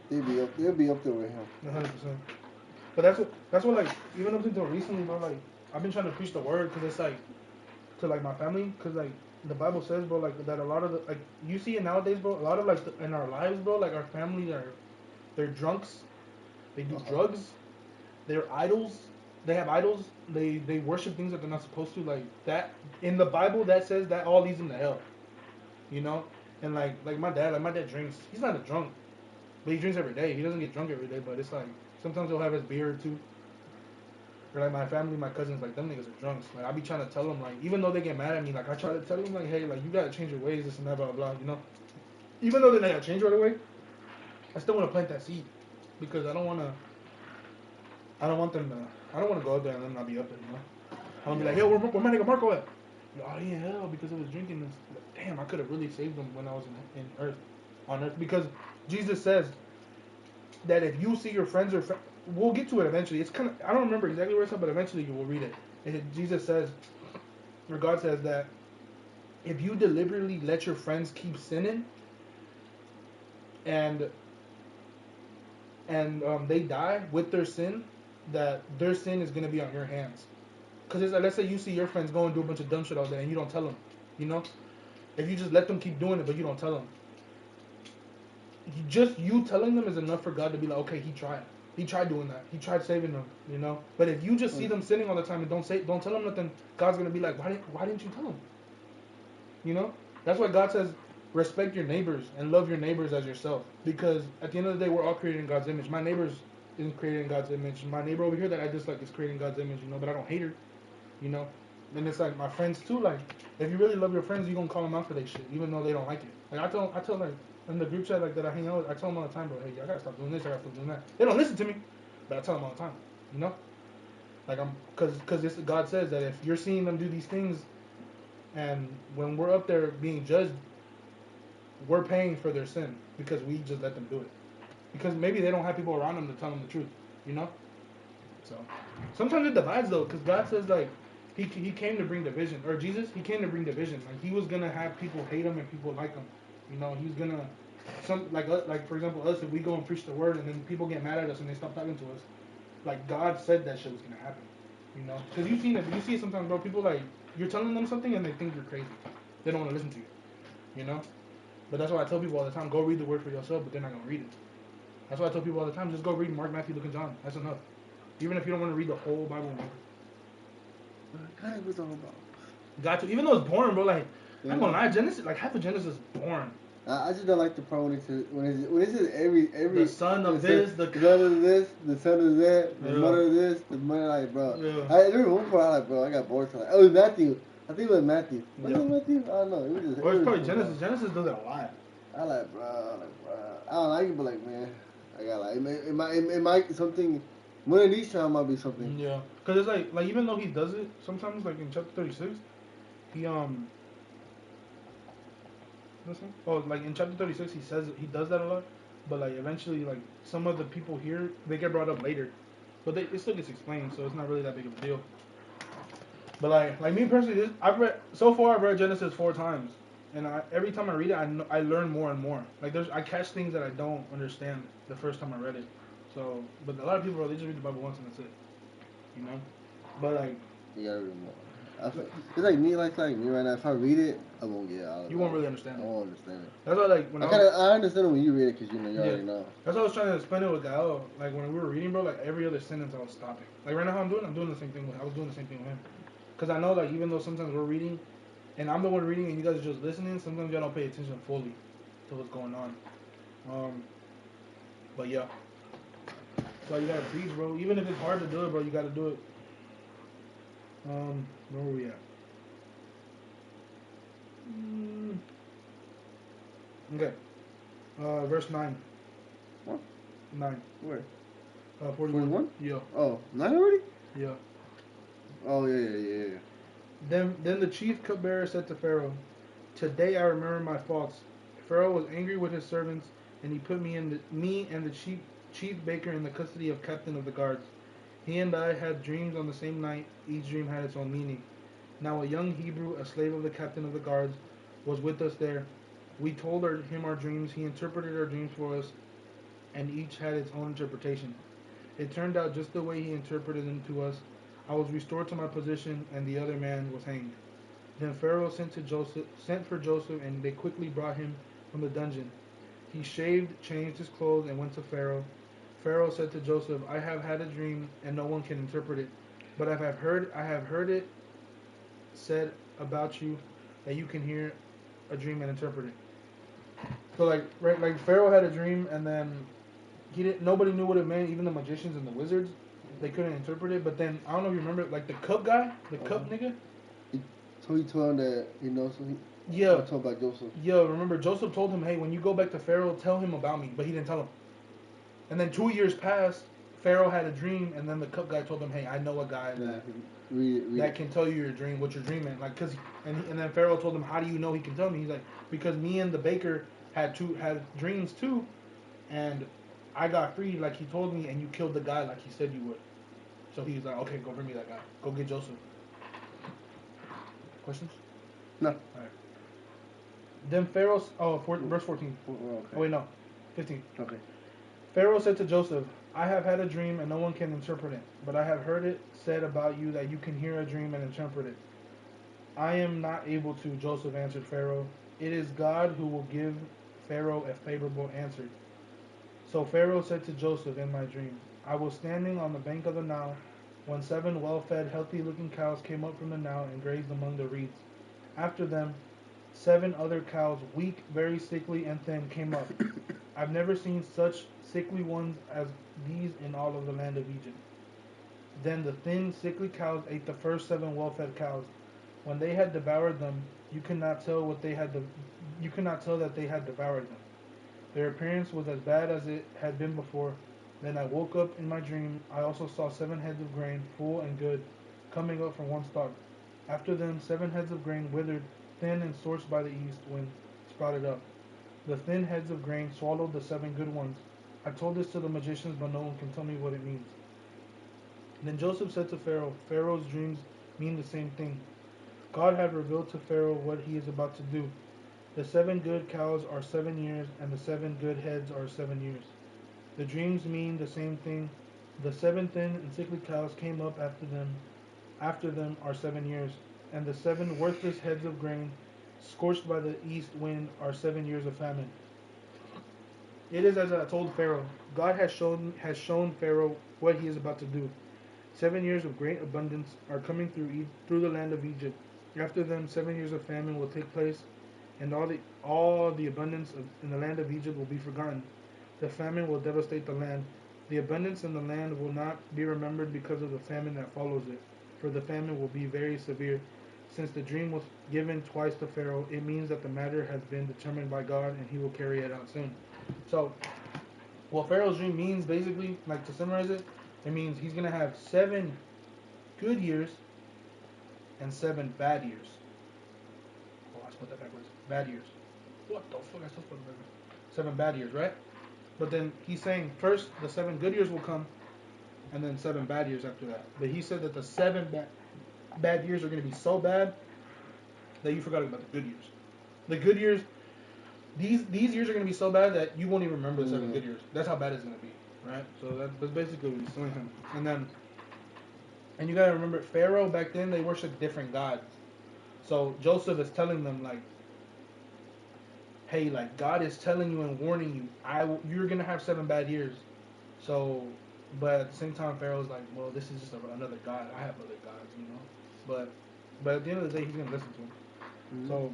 they'll be up there with Him. 100%. But that's what like even up until recently, bro. Like I've been trying to preach the word because it's like to like my family, because like the Bible says, bro, like that a lot of the like you see it nowadays, bro. A lot of like in our lives, bro, like our families they're drunks, they do drugs, they're idols, they have idols, they worship things that they're not supposed to, like that in the Bible that says that all leads them to hell, you know. And like my dad drinks. He's not a drunk, but he drinks every day. He doesn't get drunk every day, but it's like sometimes he'll have his beer or two. Or like my family, my cousins, like them niggas are drunks. Like I be trying to tell them, like even though they get mad at me, like I try to tell them, like, hey, like you gotta change your ways, this and that, blah blah, you know. Even though they gotta change right away, I still want to plant that seed because I don't want them to. I don't want to go out there and them not be up there, you know. I want to be like, yo, where my nigga Marco at? Oh, he in hell because of his drinking. This. Like, damn, I could have really saved him when I was on earth, because Jesus says that if you see your friends or we'll get to it eventually. It's kind of, I don't remember exactly where it's at, but eventually you will read it. Jesus says, or God says that if you deliberately let your friends keep sinning, and they die with their sin, that their sin is going to be on your hands, Because it's like, let's say you see your friends go and do a bunch of dumb shit all day and you don't tell them, you know? If you just let them keep doing it but you don't tell them, just you telling them is enough for God to be like, okay, he tried. He tried doing that. He tried saving them, you know? But if you just see them sinning all the time and don't tell them nothing, God's going to be like, why didn't you tell them? You know? That's why God says, respect your neighbors and love your neighbors as yourself. Because at the end of the day, we're all created in God's image. My neighbor's isn't created in God's image. My neighbor over here that I dislike is created in God's image, you know? But I don't hate her, you know? And it's like my friends too. Like, if you really love your friends, you gonna call them out for their shit, even though they don't like it. Like I tell like in the group chat like that I hang out with, I tell them all the time, bro. Hey, I gotta stop doing this. I gotta stop doing that. They don't listen to me, but I tell them all the time. You know, like because this God says that if you're seeing them do these things, and when we're up there being judged, we're paying for their sin because we just let them do it. Because maybe they don't have people around them to tell them the truth. You know. So sometimes it divides though, because God says like he came to bring division, or Jesus he came to bring division. Like he was gonna have people hate him and people like him. You know, he's gonna like for example us, if we go and preach the word and then people get mad at us and they stop talking to us, like God said that shit was gonna happen. You know, because you see it sometimes, bro. People like you're telling them something and they think you're crazy. They don't want to listen to you. You know, but that's why I tell people all the time, go read the word for yourself, but they're not gonna read it. That's why I tell people all the time, just go read Mark, Matthew, Luke, and John. That's enough. Even if you don't want to read the whole Bible. God, it was all about. Got to. Even though it's boring, bro. Like, Yeah. I'm gonna lie, Genesis, like half of Genesis is boring. I just don't like the part when it says every The son of this, the son of this, the son of that, the Yeah. mother of this, the mother like bro. Yeah. There was one part I like bro. I got bored. So like, oh, it was Matthew. I think it was Matthew. Was Yeah. it Matthew? I don't know. It was just. Or it it's was probably just, Genesis. Genesis does it a lot. I like bro. I don't like it, but like man, I got like it might something. One of these times might be something. Yeah. Cause it's like even though he does it sometimes, like in chapter 36, he listen. Oh, like in chapter 36, he says he does that a lot, but like eventually, like some of the people here, they get brought up later, but it still gets explained, so it's not really that big of a deal. But like me personally, I've read Genesis 4 times, and every time I read it, I learn more and more. Like I catch things that I don't understand the first time I read it. So, but a lot of people they just read the Bible once and that's it, you know. But like You gotta read more. It's like me right now. If I read it, I won't get out of it. you won't really understand I it. won't understand it. That's why like when I understand it when you read it because you already know. That's what I was trying to explain it with Gael. Like when we were reading, bro, like every other sentence I was stopping. Like right now, how I'm doing the same thing. I was doing the same thing with him. Cause I know like even though sometimes we're reading, and I'm the one reading and you guys are just listening, sometimes y'all don't pay attention fully to what's going on. But yeah. So you gotta preach, bro. Even if it's hard to do it, bro, you gotta do it. Where were we at? Okay. Verse 9. What? 9. Where? 41? Yeah. Oh, 9 already? Yeah. Oh, yeah. Then the chief cupbearer said to Pharaoh, "Today I remember my faults." Pharaoh was angry with his servants, and he put me and the chief baker in the custody of captain of the guards. He and I had dreams on the same night. Each dream had its own meaning. Now a young Hebrew, a slave of the captain of the guards, was with us there. We told him our dreams. He interpreted our dreams for us, and each had its own interpretation. It turned out just the way he interpreted them to us. I was restored to my position, and the other man was hanged. Then Pharaoh sent for Joseph, and they quickly brought him from the dungeon. He shaved, changed his clothes, and went to Pharaoh. Pharaoh said to Joseph, "I have had a dream, and no one can interpret it. But I have heard it said about you that you can hear a dream and interpret it." So like Pharaoh had a dream, and then nobody knew what it meant. Even the magicians and the wizards, they couldn't interpret it. But then I don't know if you remember, like the cup guy, the cup nigga. So he told him that Yeah. I told about Joseph. Yeah, remember Joseph told him, "Hey, when you go back to Pharaoh, tell him about me," but he didn't tell him. And then 2 years passed. Pharaoh had a dream, and then the cup guy told him, "Hey, I know a guy that can tell you your dream, what you're dreaming." Like, and then Pharaoh told him, "How do you know he can tell me?" He's like, "Because me and the baker had dreams too, and I got freed like he told me, and you killed the guy like he said you would." So he's like, "Okay, go bring me that guy. Go get Joseph." Questions? No. All right. Then Pharaoh, verse 14. Okay. Oh wait, no, 15. Okay. Pharaoh said to Joseph, I have had a dream and no one can interpret it, but I have heard it said about you that you can hear a dream and interpret it. I am not able to, Joseph answered Pharaoh. It is God who will give Pharaoh a favorable answer. So Pharaoh said to Joseph in my dream, I was standing on the bank of the Nile when 7 well-fed, healthy-looking cows came up from the Nile and grazed among the reeds. After them, 7 other cows, weak, very sickly, and thin, came up. I've never seen such sickly ones as these in all of the land of Egypt. Then the thin, sickly cows ate the first 7 well-fed cows. When they had devoured them, you could not tell you could not tell that they had devoured them. Their appearance was as bad as it had been before. Then I woke up in my dream. I also saw 7 heads of grain, full and good, coming up from one stalk. After them, 7 heads of grain withered, thin and scorched by the east wind, sprouted up. The thin heads of grain swallowed the 7 good ones. I told this to the magicians, but no one can tell me what it means. Then Joseph said to Pharaoh, Pharaoh's dreams mean the same thing. God had revealed to Pharaoh what he is about to do. The 7 good cows are 7 years, and the 7 good heads are 7 years. The dreams mean the same thing. The 7 thin and sickly cows came up after them. After them are 7 years, and the 7 worthless heads of grain, scorched by the east wind, are 7 years of famine. It is as I told Pharaoh. God has shown Pharaoh what he is about to do. 7 years of great abundance are coming through the land of Egypt. After them, 7 years of famine will take place, and all the abundance in the land of Egypt will be forgotten. The famine will devastate the land. The abundance in the land will not be remembered because of the famine that follows it, for the famine will be very severe. Since the dream was given twice to Pharaoh, it means that the matter has been determined by God, and he will carry it out soon. So, what Pharaoh's dream means, basically, like to summarize it, it means he's gonna have 7 good years and 7 bad years. Oh, I spelled that backwards. Bad years. What the fuck? I still spelled it backwards. 7 bad years, right? But then he's saying first the 7 good years will come, and then 7 bad years after that. But he said that the 7 bad years are gonna be so bad that you forgot about the good years. The good years, these years are gonna be so bad that you won't even remember the 7 good years. That's how bad it's gonna be, right? So that's basically what he's telling him. And you gotta remember, Pharaoh back then they worshiped different gods. So Joseph is telling them like, hey, like God is telling you and warning you, you're gonna have 7 bad years. So, but at the same time, Pharaoh's like, well, this is just another god. I have other gods, you know. But at the end of the day, he's gonna listen to him. Mm-hmm. So,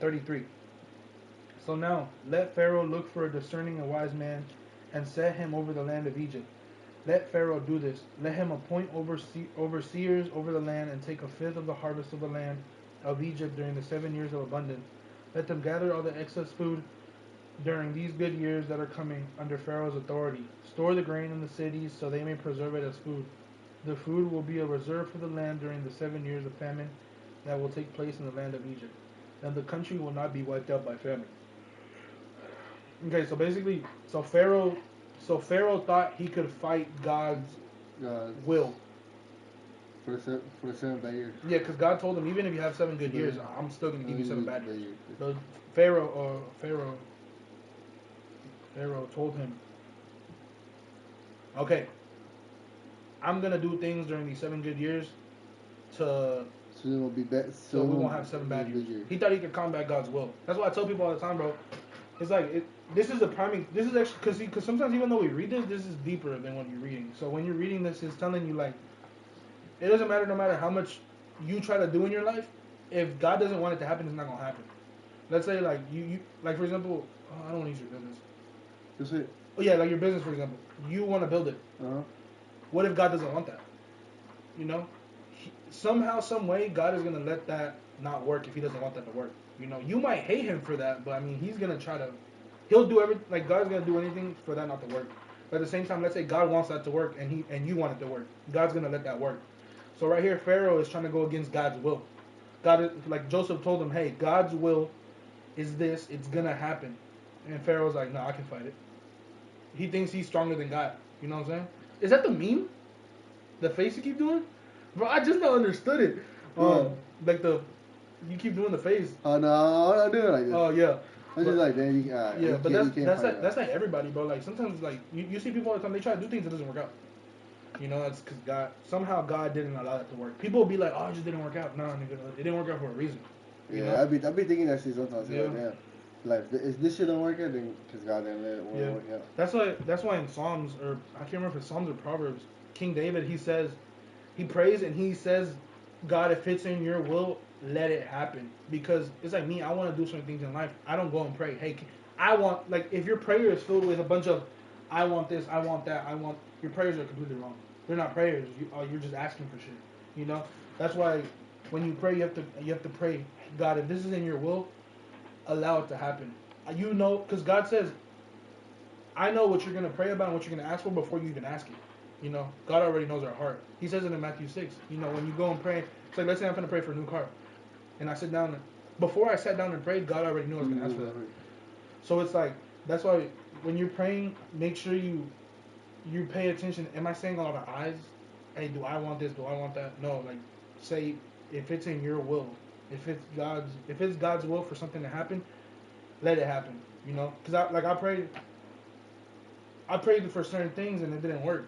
33. So now let Pharaoh look for a discerning and wise man, and set him over the land of Egypt. Let Pharaoh do this. Let him appoint overseers over the land, and take 1/5 of the harvest of the land of Egypt during the 7 years of abundance. Let them gather all the excess food during these good years that are coming under Pharaoh's authority. Store the grain in the cities so they may preserve it as food. The food will be a reserve for the land during the 7 years of famine that will take place in the land of Egypt. Then the country will not be wiped out by famine. Okay, so basically, Pharaoh thought he could fight God's will. For the 7 bad years. Yeah, because God told him, even if you have 7 good years, I'm still going to give you 7 bad years. So Pharaoh told him, okay, I'm going to do things during these 7 good years so it will be bad. So we won't have 7 bad years. He thought he could combat God's will. That's why I tell people all the time, bro. It's like, this is actually, because sometimes even though we read this is deeper than what you're reading. So when you're reading this, it's telling you like, it doesn't matter no matter how much you try to do in your life, if God doesn't want it to happen, it's not going to happen. Let's say like, you like for example, I don't want to use your business. That's it. Oh yeah, like your business for example. You want to build it. Uh-huh. What if God doesn't want that? You know? Somehow, some way, God is going to let that not work if he doesn't want that to work. You know, you might hate him for that, but I mean, he's going to try to, he'll do everything, like God's going to do anything for that not to work. But at the same time, let's say God wants that to work and you want it to work. God's going to let that work. So right here, Pharaoh is trying to go against God's will. Like Joseph told him, hey, God's will is this, it's going to happen. And Pharaoh's like, no, I can fight it. He thinks he's stronger than God. You know what I'm saying? Is that the meme? The face you keep doing? Bro, I just not understood it. Like you keep doing the face. Oh no, I'm not doing it like this. Oh yeah. I'm just like, man, Yeah, but that's can't that's fight not, that's not everybody, bro. Like sometimes, like you see people all the time, they try to do things that doesn't work out. You know, that's because God didn't allow that to work. People will be like, oh, it just didn't work out. Nah, nigga, it didn't work out for a reason. You know? I be thinking that shit sometimes. Yeah. Like, damn, like if this shit don't work out, then because God didn't let it work out. That's why in Psalms, or I can't remember if it's Psalms or Proverbs, King David, he prays and he says, God, if it's in your will, let it happen. Because it's like me, I want to do certain things in life. I don't go and pray, hey, I want, like, if your prayer is filled with a bunch of, I want this, I want that, your prayers are completely wrong. They're not prayers. You're just asking for shit. You know? That's why when you pray, you have to pray, God, if this is in your will, allow it to happen. You know, because God says, I know what you're going to pray about and what you're going to ask for before you even ask it. You know, God already knows our heart. He says it in Matthew 6. You know, when you go and pray, it's like, let's say I'm going to pray for a new car. And I sit down, before I sat down and prayed, God already knew I was going to ask for that. So it's like, that's why when you're praying, make sure you pay attention. Am I saying all the eyes? Hey, do I want this? Do I want that? No, like, say, if it's in your will, if it's God's will for something to happen, let it happen. You know, because I prayed for certain things and it didn't work.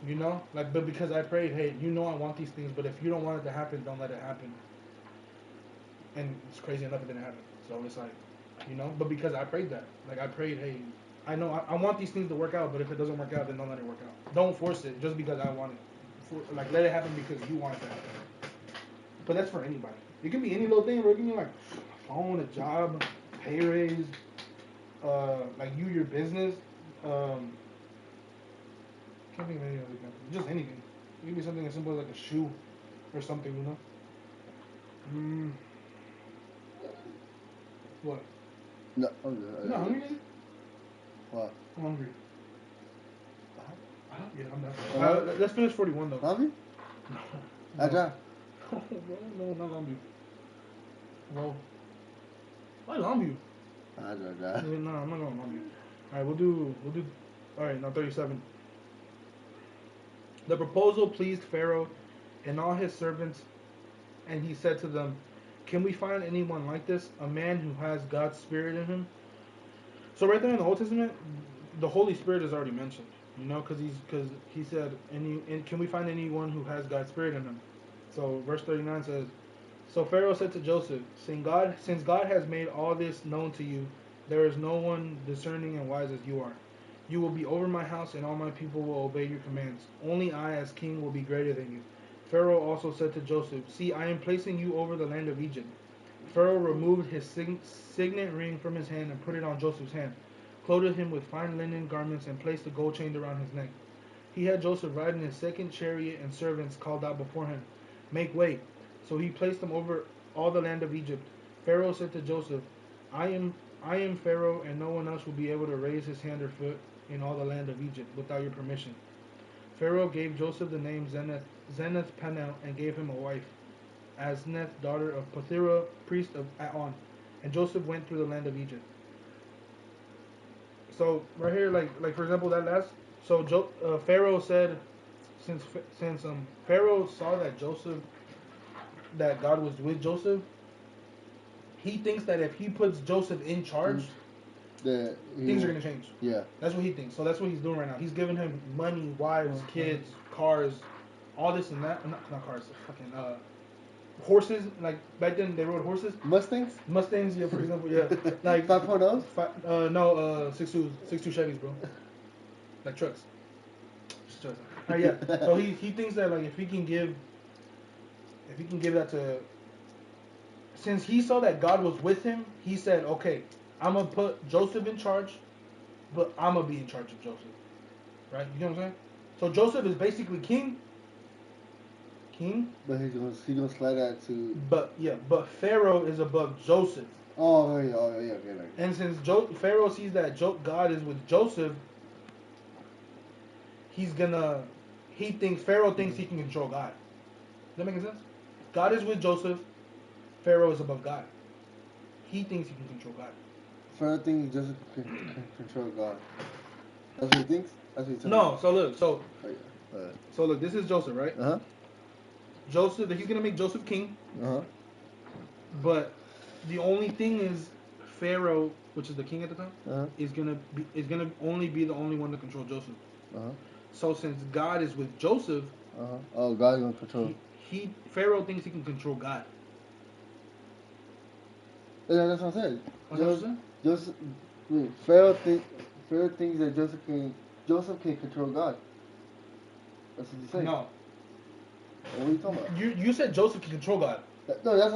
You know, like, but because I prayed, hey, you know I want these things, but if you don't want it to happen, don't let it happen. And it's crazy enough it didn't happen. So it's like, you know, but because I prayed that, like I prayed, hey, I know I want these things to work out, but if it doesn't work out, then don't let it work out. Don't force it just because I want it. Like, let it happen because you want it to happen. But that's for anybody. It can be any little thing, bro. It can be like a phone, a job, pay raise, like your business. Can't think of any other example. Just anything. It could be something as simple as like a shoe or something, you know? What? No, I'm good. No, hungry, nigga? What? I'm hungry. Yeah, I'm done. Let's finish 41 though. Hungry? No. I drive. No, not Longview. Well, why Longview? I drive. No, I'm not going Longview. Alright, we'll do. Alright, now 37. The proposal pleased Pharaoh and all his servants, and he said to them, can we find anyone like this, a man who has God's Spirit in him? So right there in the Old Testament, the Holy Spirit is already mentioned, you know, because he said, can we find anyone who has God's Spirit in him? So verse 39 says, so Pharaoh said to Joseph, since God has made all this known to you, there is no one discerning and wise as you are. You will be over my house, and all my people will obey your commands. Only I, as king, will be greater than you. Pharaoh also said to Joseph, see, I am placing you over the land of Egypt. Pharaoh removed his signet ring from his hand and put it on Joseph's hand, clothed him with fine linen garments, and placed a gold chain around his neck. He had Joseph ride in his second chariot, and servants called out before him, make way. So he placed them over all the land of Egypt. Pharaoh said to Joseph, I am Pharaoh, and no one else will be able to raise his hand or foot in all the land of Egypt without your permission. Pharaoh gave Joseph the name Zanath-Paneah, and gave him a wife, Asnath, daughter of Potiphar, priest of On. And Joseph went through the land of Egypt. So right here, like for example, that last. So Pharaoh said, since Pharaoh saw that God was with Joseph, he thinks that if he puts Joseph in charge, things are gonna change. Yeah. That's what he thinks. So that's what he's doing right now. He's giving him money, wives, kids, cars, all this and that. Not cars, fucking horses. Like back then they rode horses. Mustangs, yeah, for example, yeah. Like 5.0s? No, 6.2 Chevys, bro. Like trucks. Just trucks. Yeah. So he thinks that like if he can give that to, since he saw that God was with him, he said, okay, I'm gonna put Joseph in charge, but I'm gonna be in charge of Joseph. Right? You know what I'm saying? So Joseph is basically king. But he's gonna slide that to. But Pharaoh is above Joseph. Oh yeah, okay. And since Pharaoh sees that God is with Joseph, Pharaoh thinks he can control God. Does that make sense? God is with Joseph. Pharaoh is above God. He thinks he can control God. Pharaoh thinks Joseph can control God. That's what he thinks? That's what he's telling No, so look. So look, this is Joseph, right? Uh-huh. Joseph, he's going to make Joseph king. Uh-huh. But the only thing is, Pharaoh, which is the king at the time, Uh-huh. is gonna only be the only one to control Joseph. Uh-huh. So since God is with Joseph, Uh-huh. Oh, God's gonna control. he Pharaoh thinks he can control God. Yeah, that's what I said. What's that what you Joseph, Pharaoh thinks that Joseph can control God. That's what you say. No, What are you talking about? you said Joseph can control God. No, that's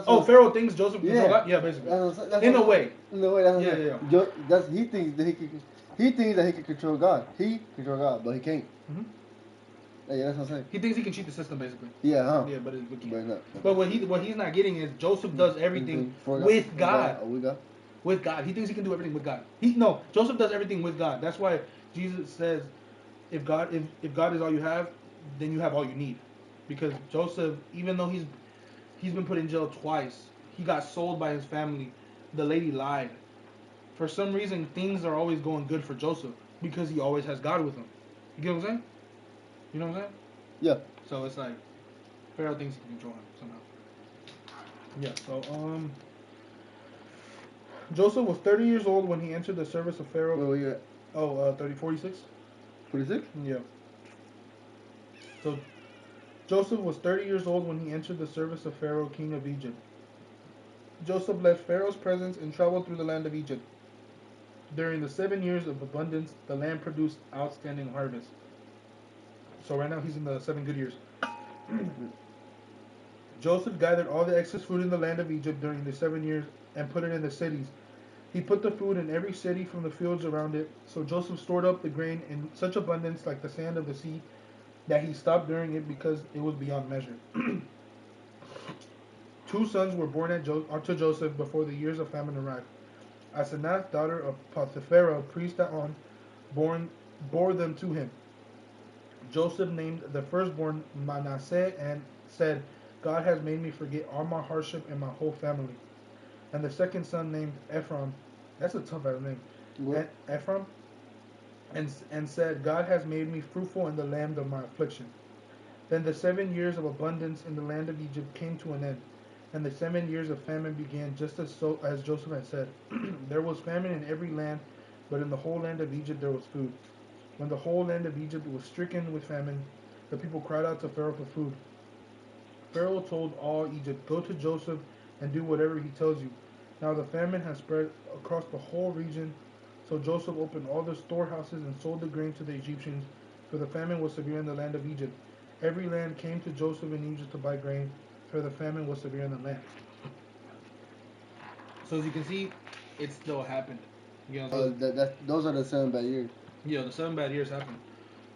Oh, what. Pharaoh thinks Joseph can control Yeah. God. Yeah, basically. That's In a what- way. In a way, that's what Yeah, I'm saying. yeah. That's he thinks that he can. He thinks that he can control God. He control God, but he can't. Mhm. Yeah, that's what I'm saying. He thinks he can cheat the system, basically. Yeah, huh? Yeah, but it can't. But no. But what he's not getting is Joseph does everything For with God. We got. With God, he thinks he can do everything with God. Joseph does everything with God. That's why Jesus says, if God is all you have, then you have all you need. Because Joseph, even though he's been put in jail twice, he got sold by his family. The lady lied. For some reason, things are always going good for Joseph because he always has God with him. You get what I'm saying? You know what I'm saying? Yeah. So it's like Pharaoh thinks he can control him somehow. Yeah. So Joseph was 30 years old when he entered the service of Pharaoh. Where were you at? 46. 46? Yeah. So Joseph was 30 years old when he entered the service of Pharaoh, king of Egypt. Joseph left Pharaoh's presence and traveled through the land of Egypt. During the 7 years of abundance, the land produced outstanding harvest. So right now he's in the 7 good years. Joseph gathered all the excess food in the land of Egypt during the 7 years and put it in the cities. He put the food in every city from the fields around it. So Joseph stored up the grain in such abundance like the sand of the sea that he stopped during it because it was beyond measure. 2 sons were born to Joseph before the years of famine arrived. Asenath, daughter of Potipharah, priest at On, bore them to him. Joseph named the firstborn Manasseh and said, God has made me forget all my hardship and my whole family. And the second son named Ephraim, that's a tough ass name, Ephraim, and said, God has made me fruitful in the land of my affliction. Then the 7 years of abundance in the land of Egypt came to an end, and the 7 years of famine began just as Joseph had said. There was famine in every land, but in the whole land of Egypt there was food. When the whole land of Egypt was stricken with famine, the people cried out to Pharaoh for food. Pharaoh told all Egypt, go to Joseph and do whatever he tells you. Now the famine has spread across the whole region, so Joseph opened all the storehouses and sold the grain to the Egyptians, for the famine was severe in the land of Egypt. Every land came to Joseph in Egypt to buy grain, for the famine was severe in the land. So as you can see, it still happened. You know, those are the 7 bad years. Yeah, the 7 bad years happened.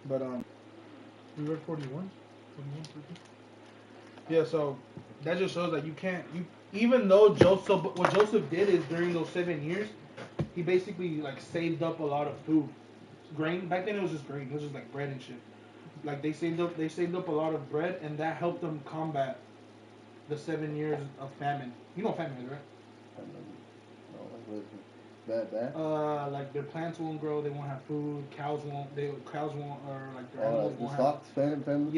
But we read 41? 41, 42? Yeah, so that just shows that you can't even though what Joseph did is during those 7 years, he basically like saved up a lot of food. Grain back then it was just grain, it was just like bread and shit. Like they saved up a lot of bread and that helped them combat the 7 years of famine. You know what famine is, right? Bad. Like their plants won't grow, they won't have food, cows won't, or like their animals Like won't the have. stocks, family.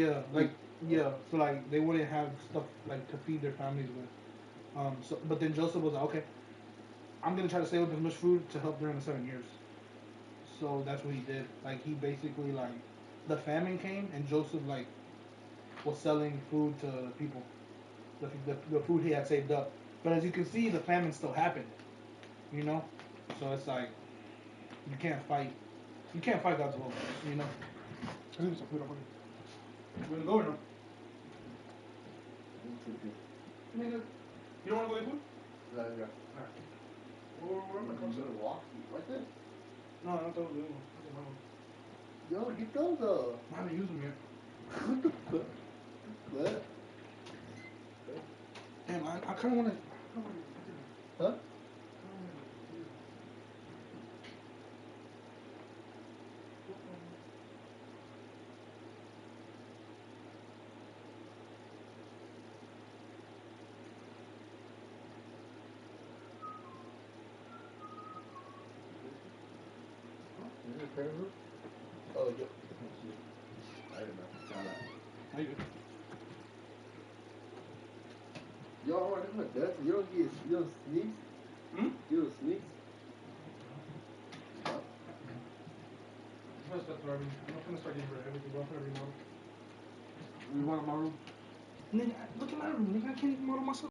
Yeah, so like they wouldn't have stuff like to feed their families with. But then Joseph was like, okay, I'm gonna try to save up as much food to help during the 7 years. So that's what he did. Like he basically like the famine came and Joseph like was selling food to people, the food he had saved up. But as you can see, the famine still happened. You know, so it's like you can't fight God's will. You know. I need some food up on you. You wanna go or no? Nigga, you don't wanna go get food? Yeah. Where am I coming from? Right there. No, I don't throw the one. Yo, get those. I haven't used them yet. What the fuck? What? Damn, I kind of want to. Huh? Is it parent group? Oh, yeah. I don't know. How you? Yo, I want to dust. You don't sneeze? You sneak. I'm gonna start thriving. I'm not gonna start getting rid of everything, bro. I'm gonna remodel. You want a model? Nigga, look at my room. Nigga, I can't even model myself.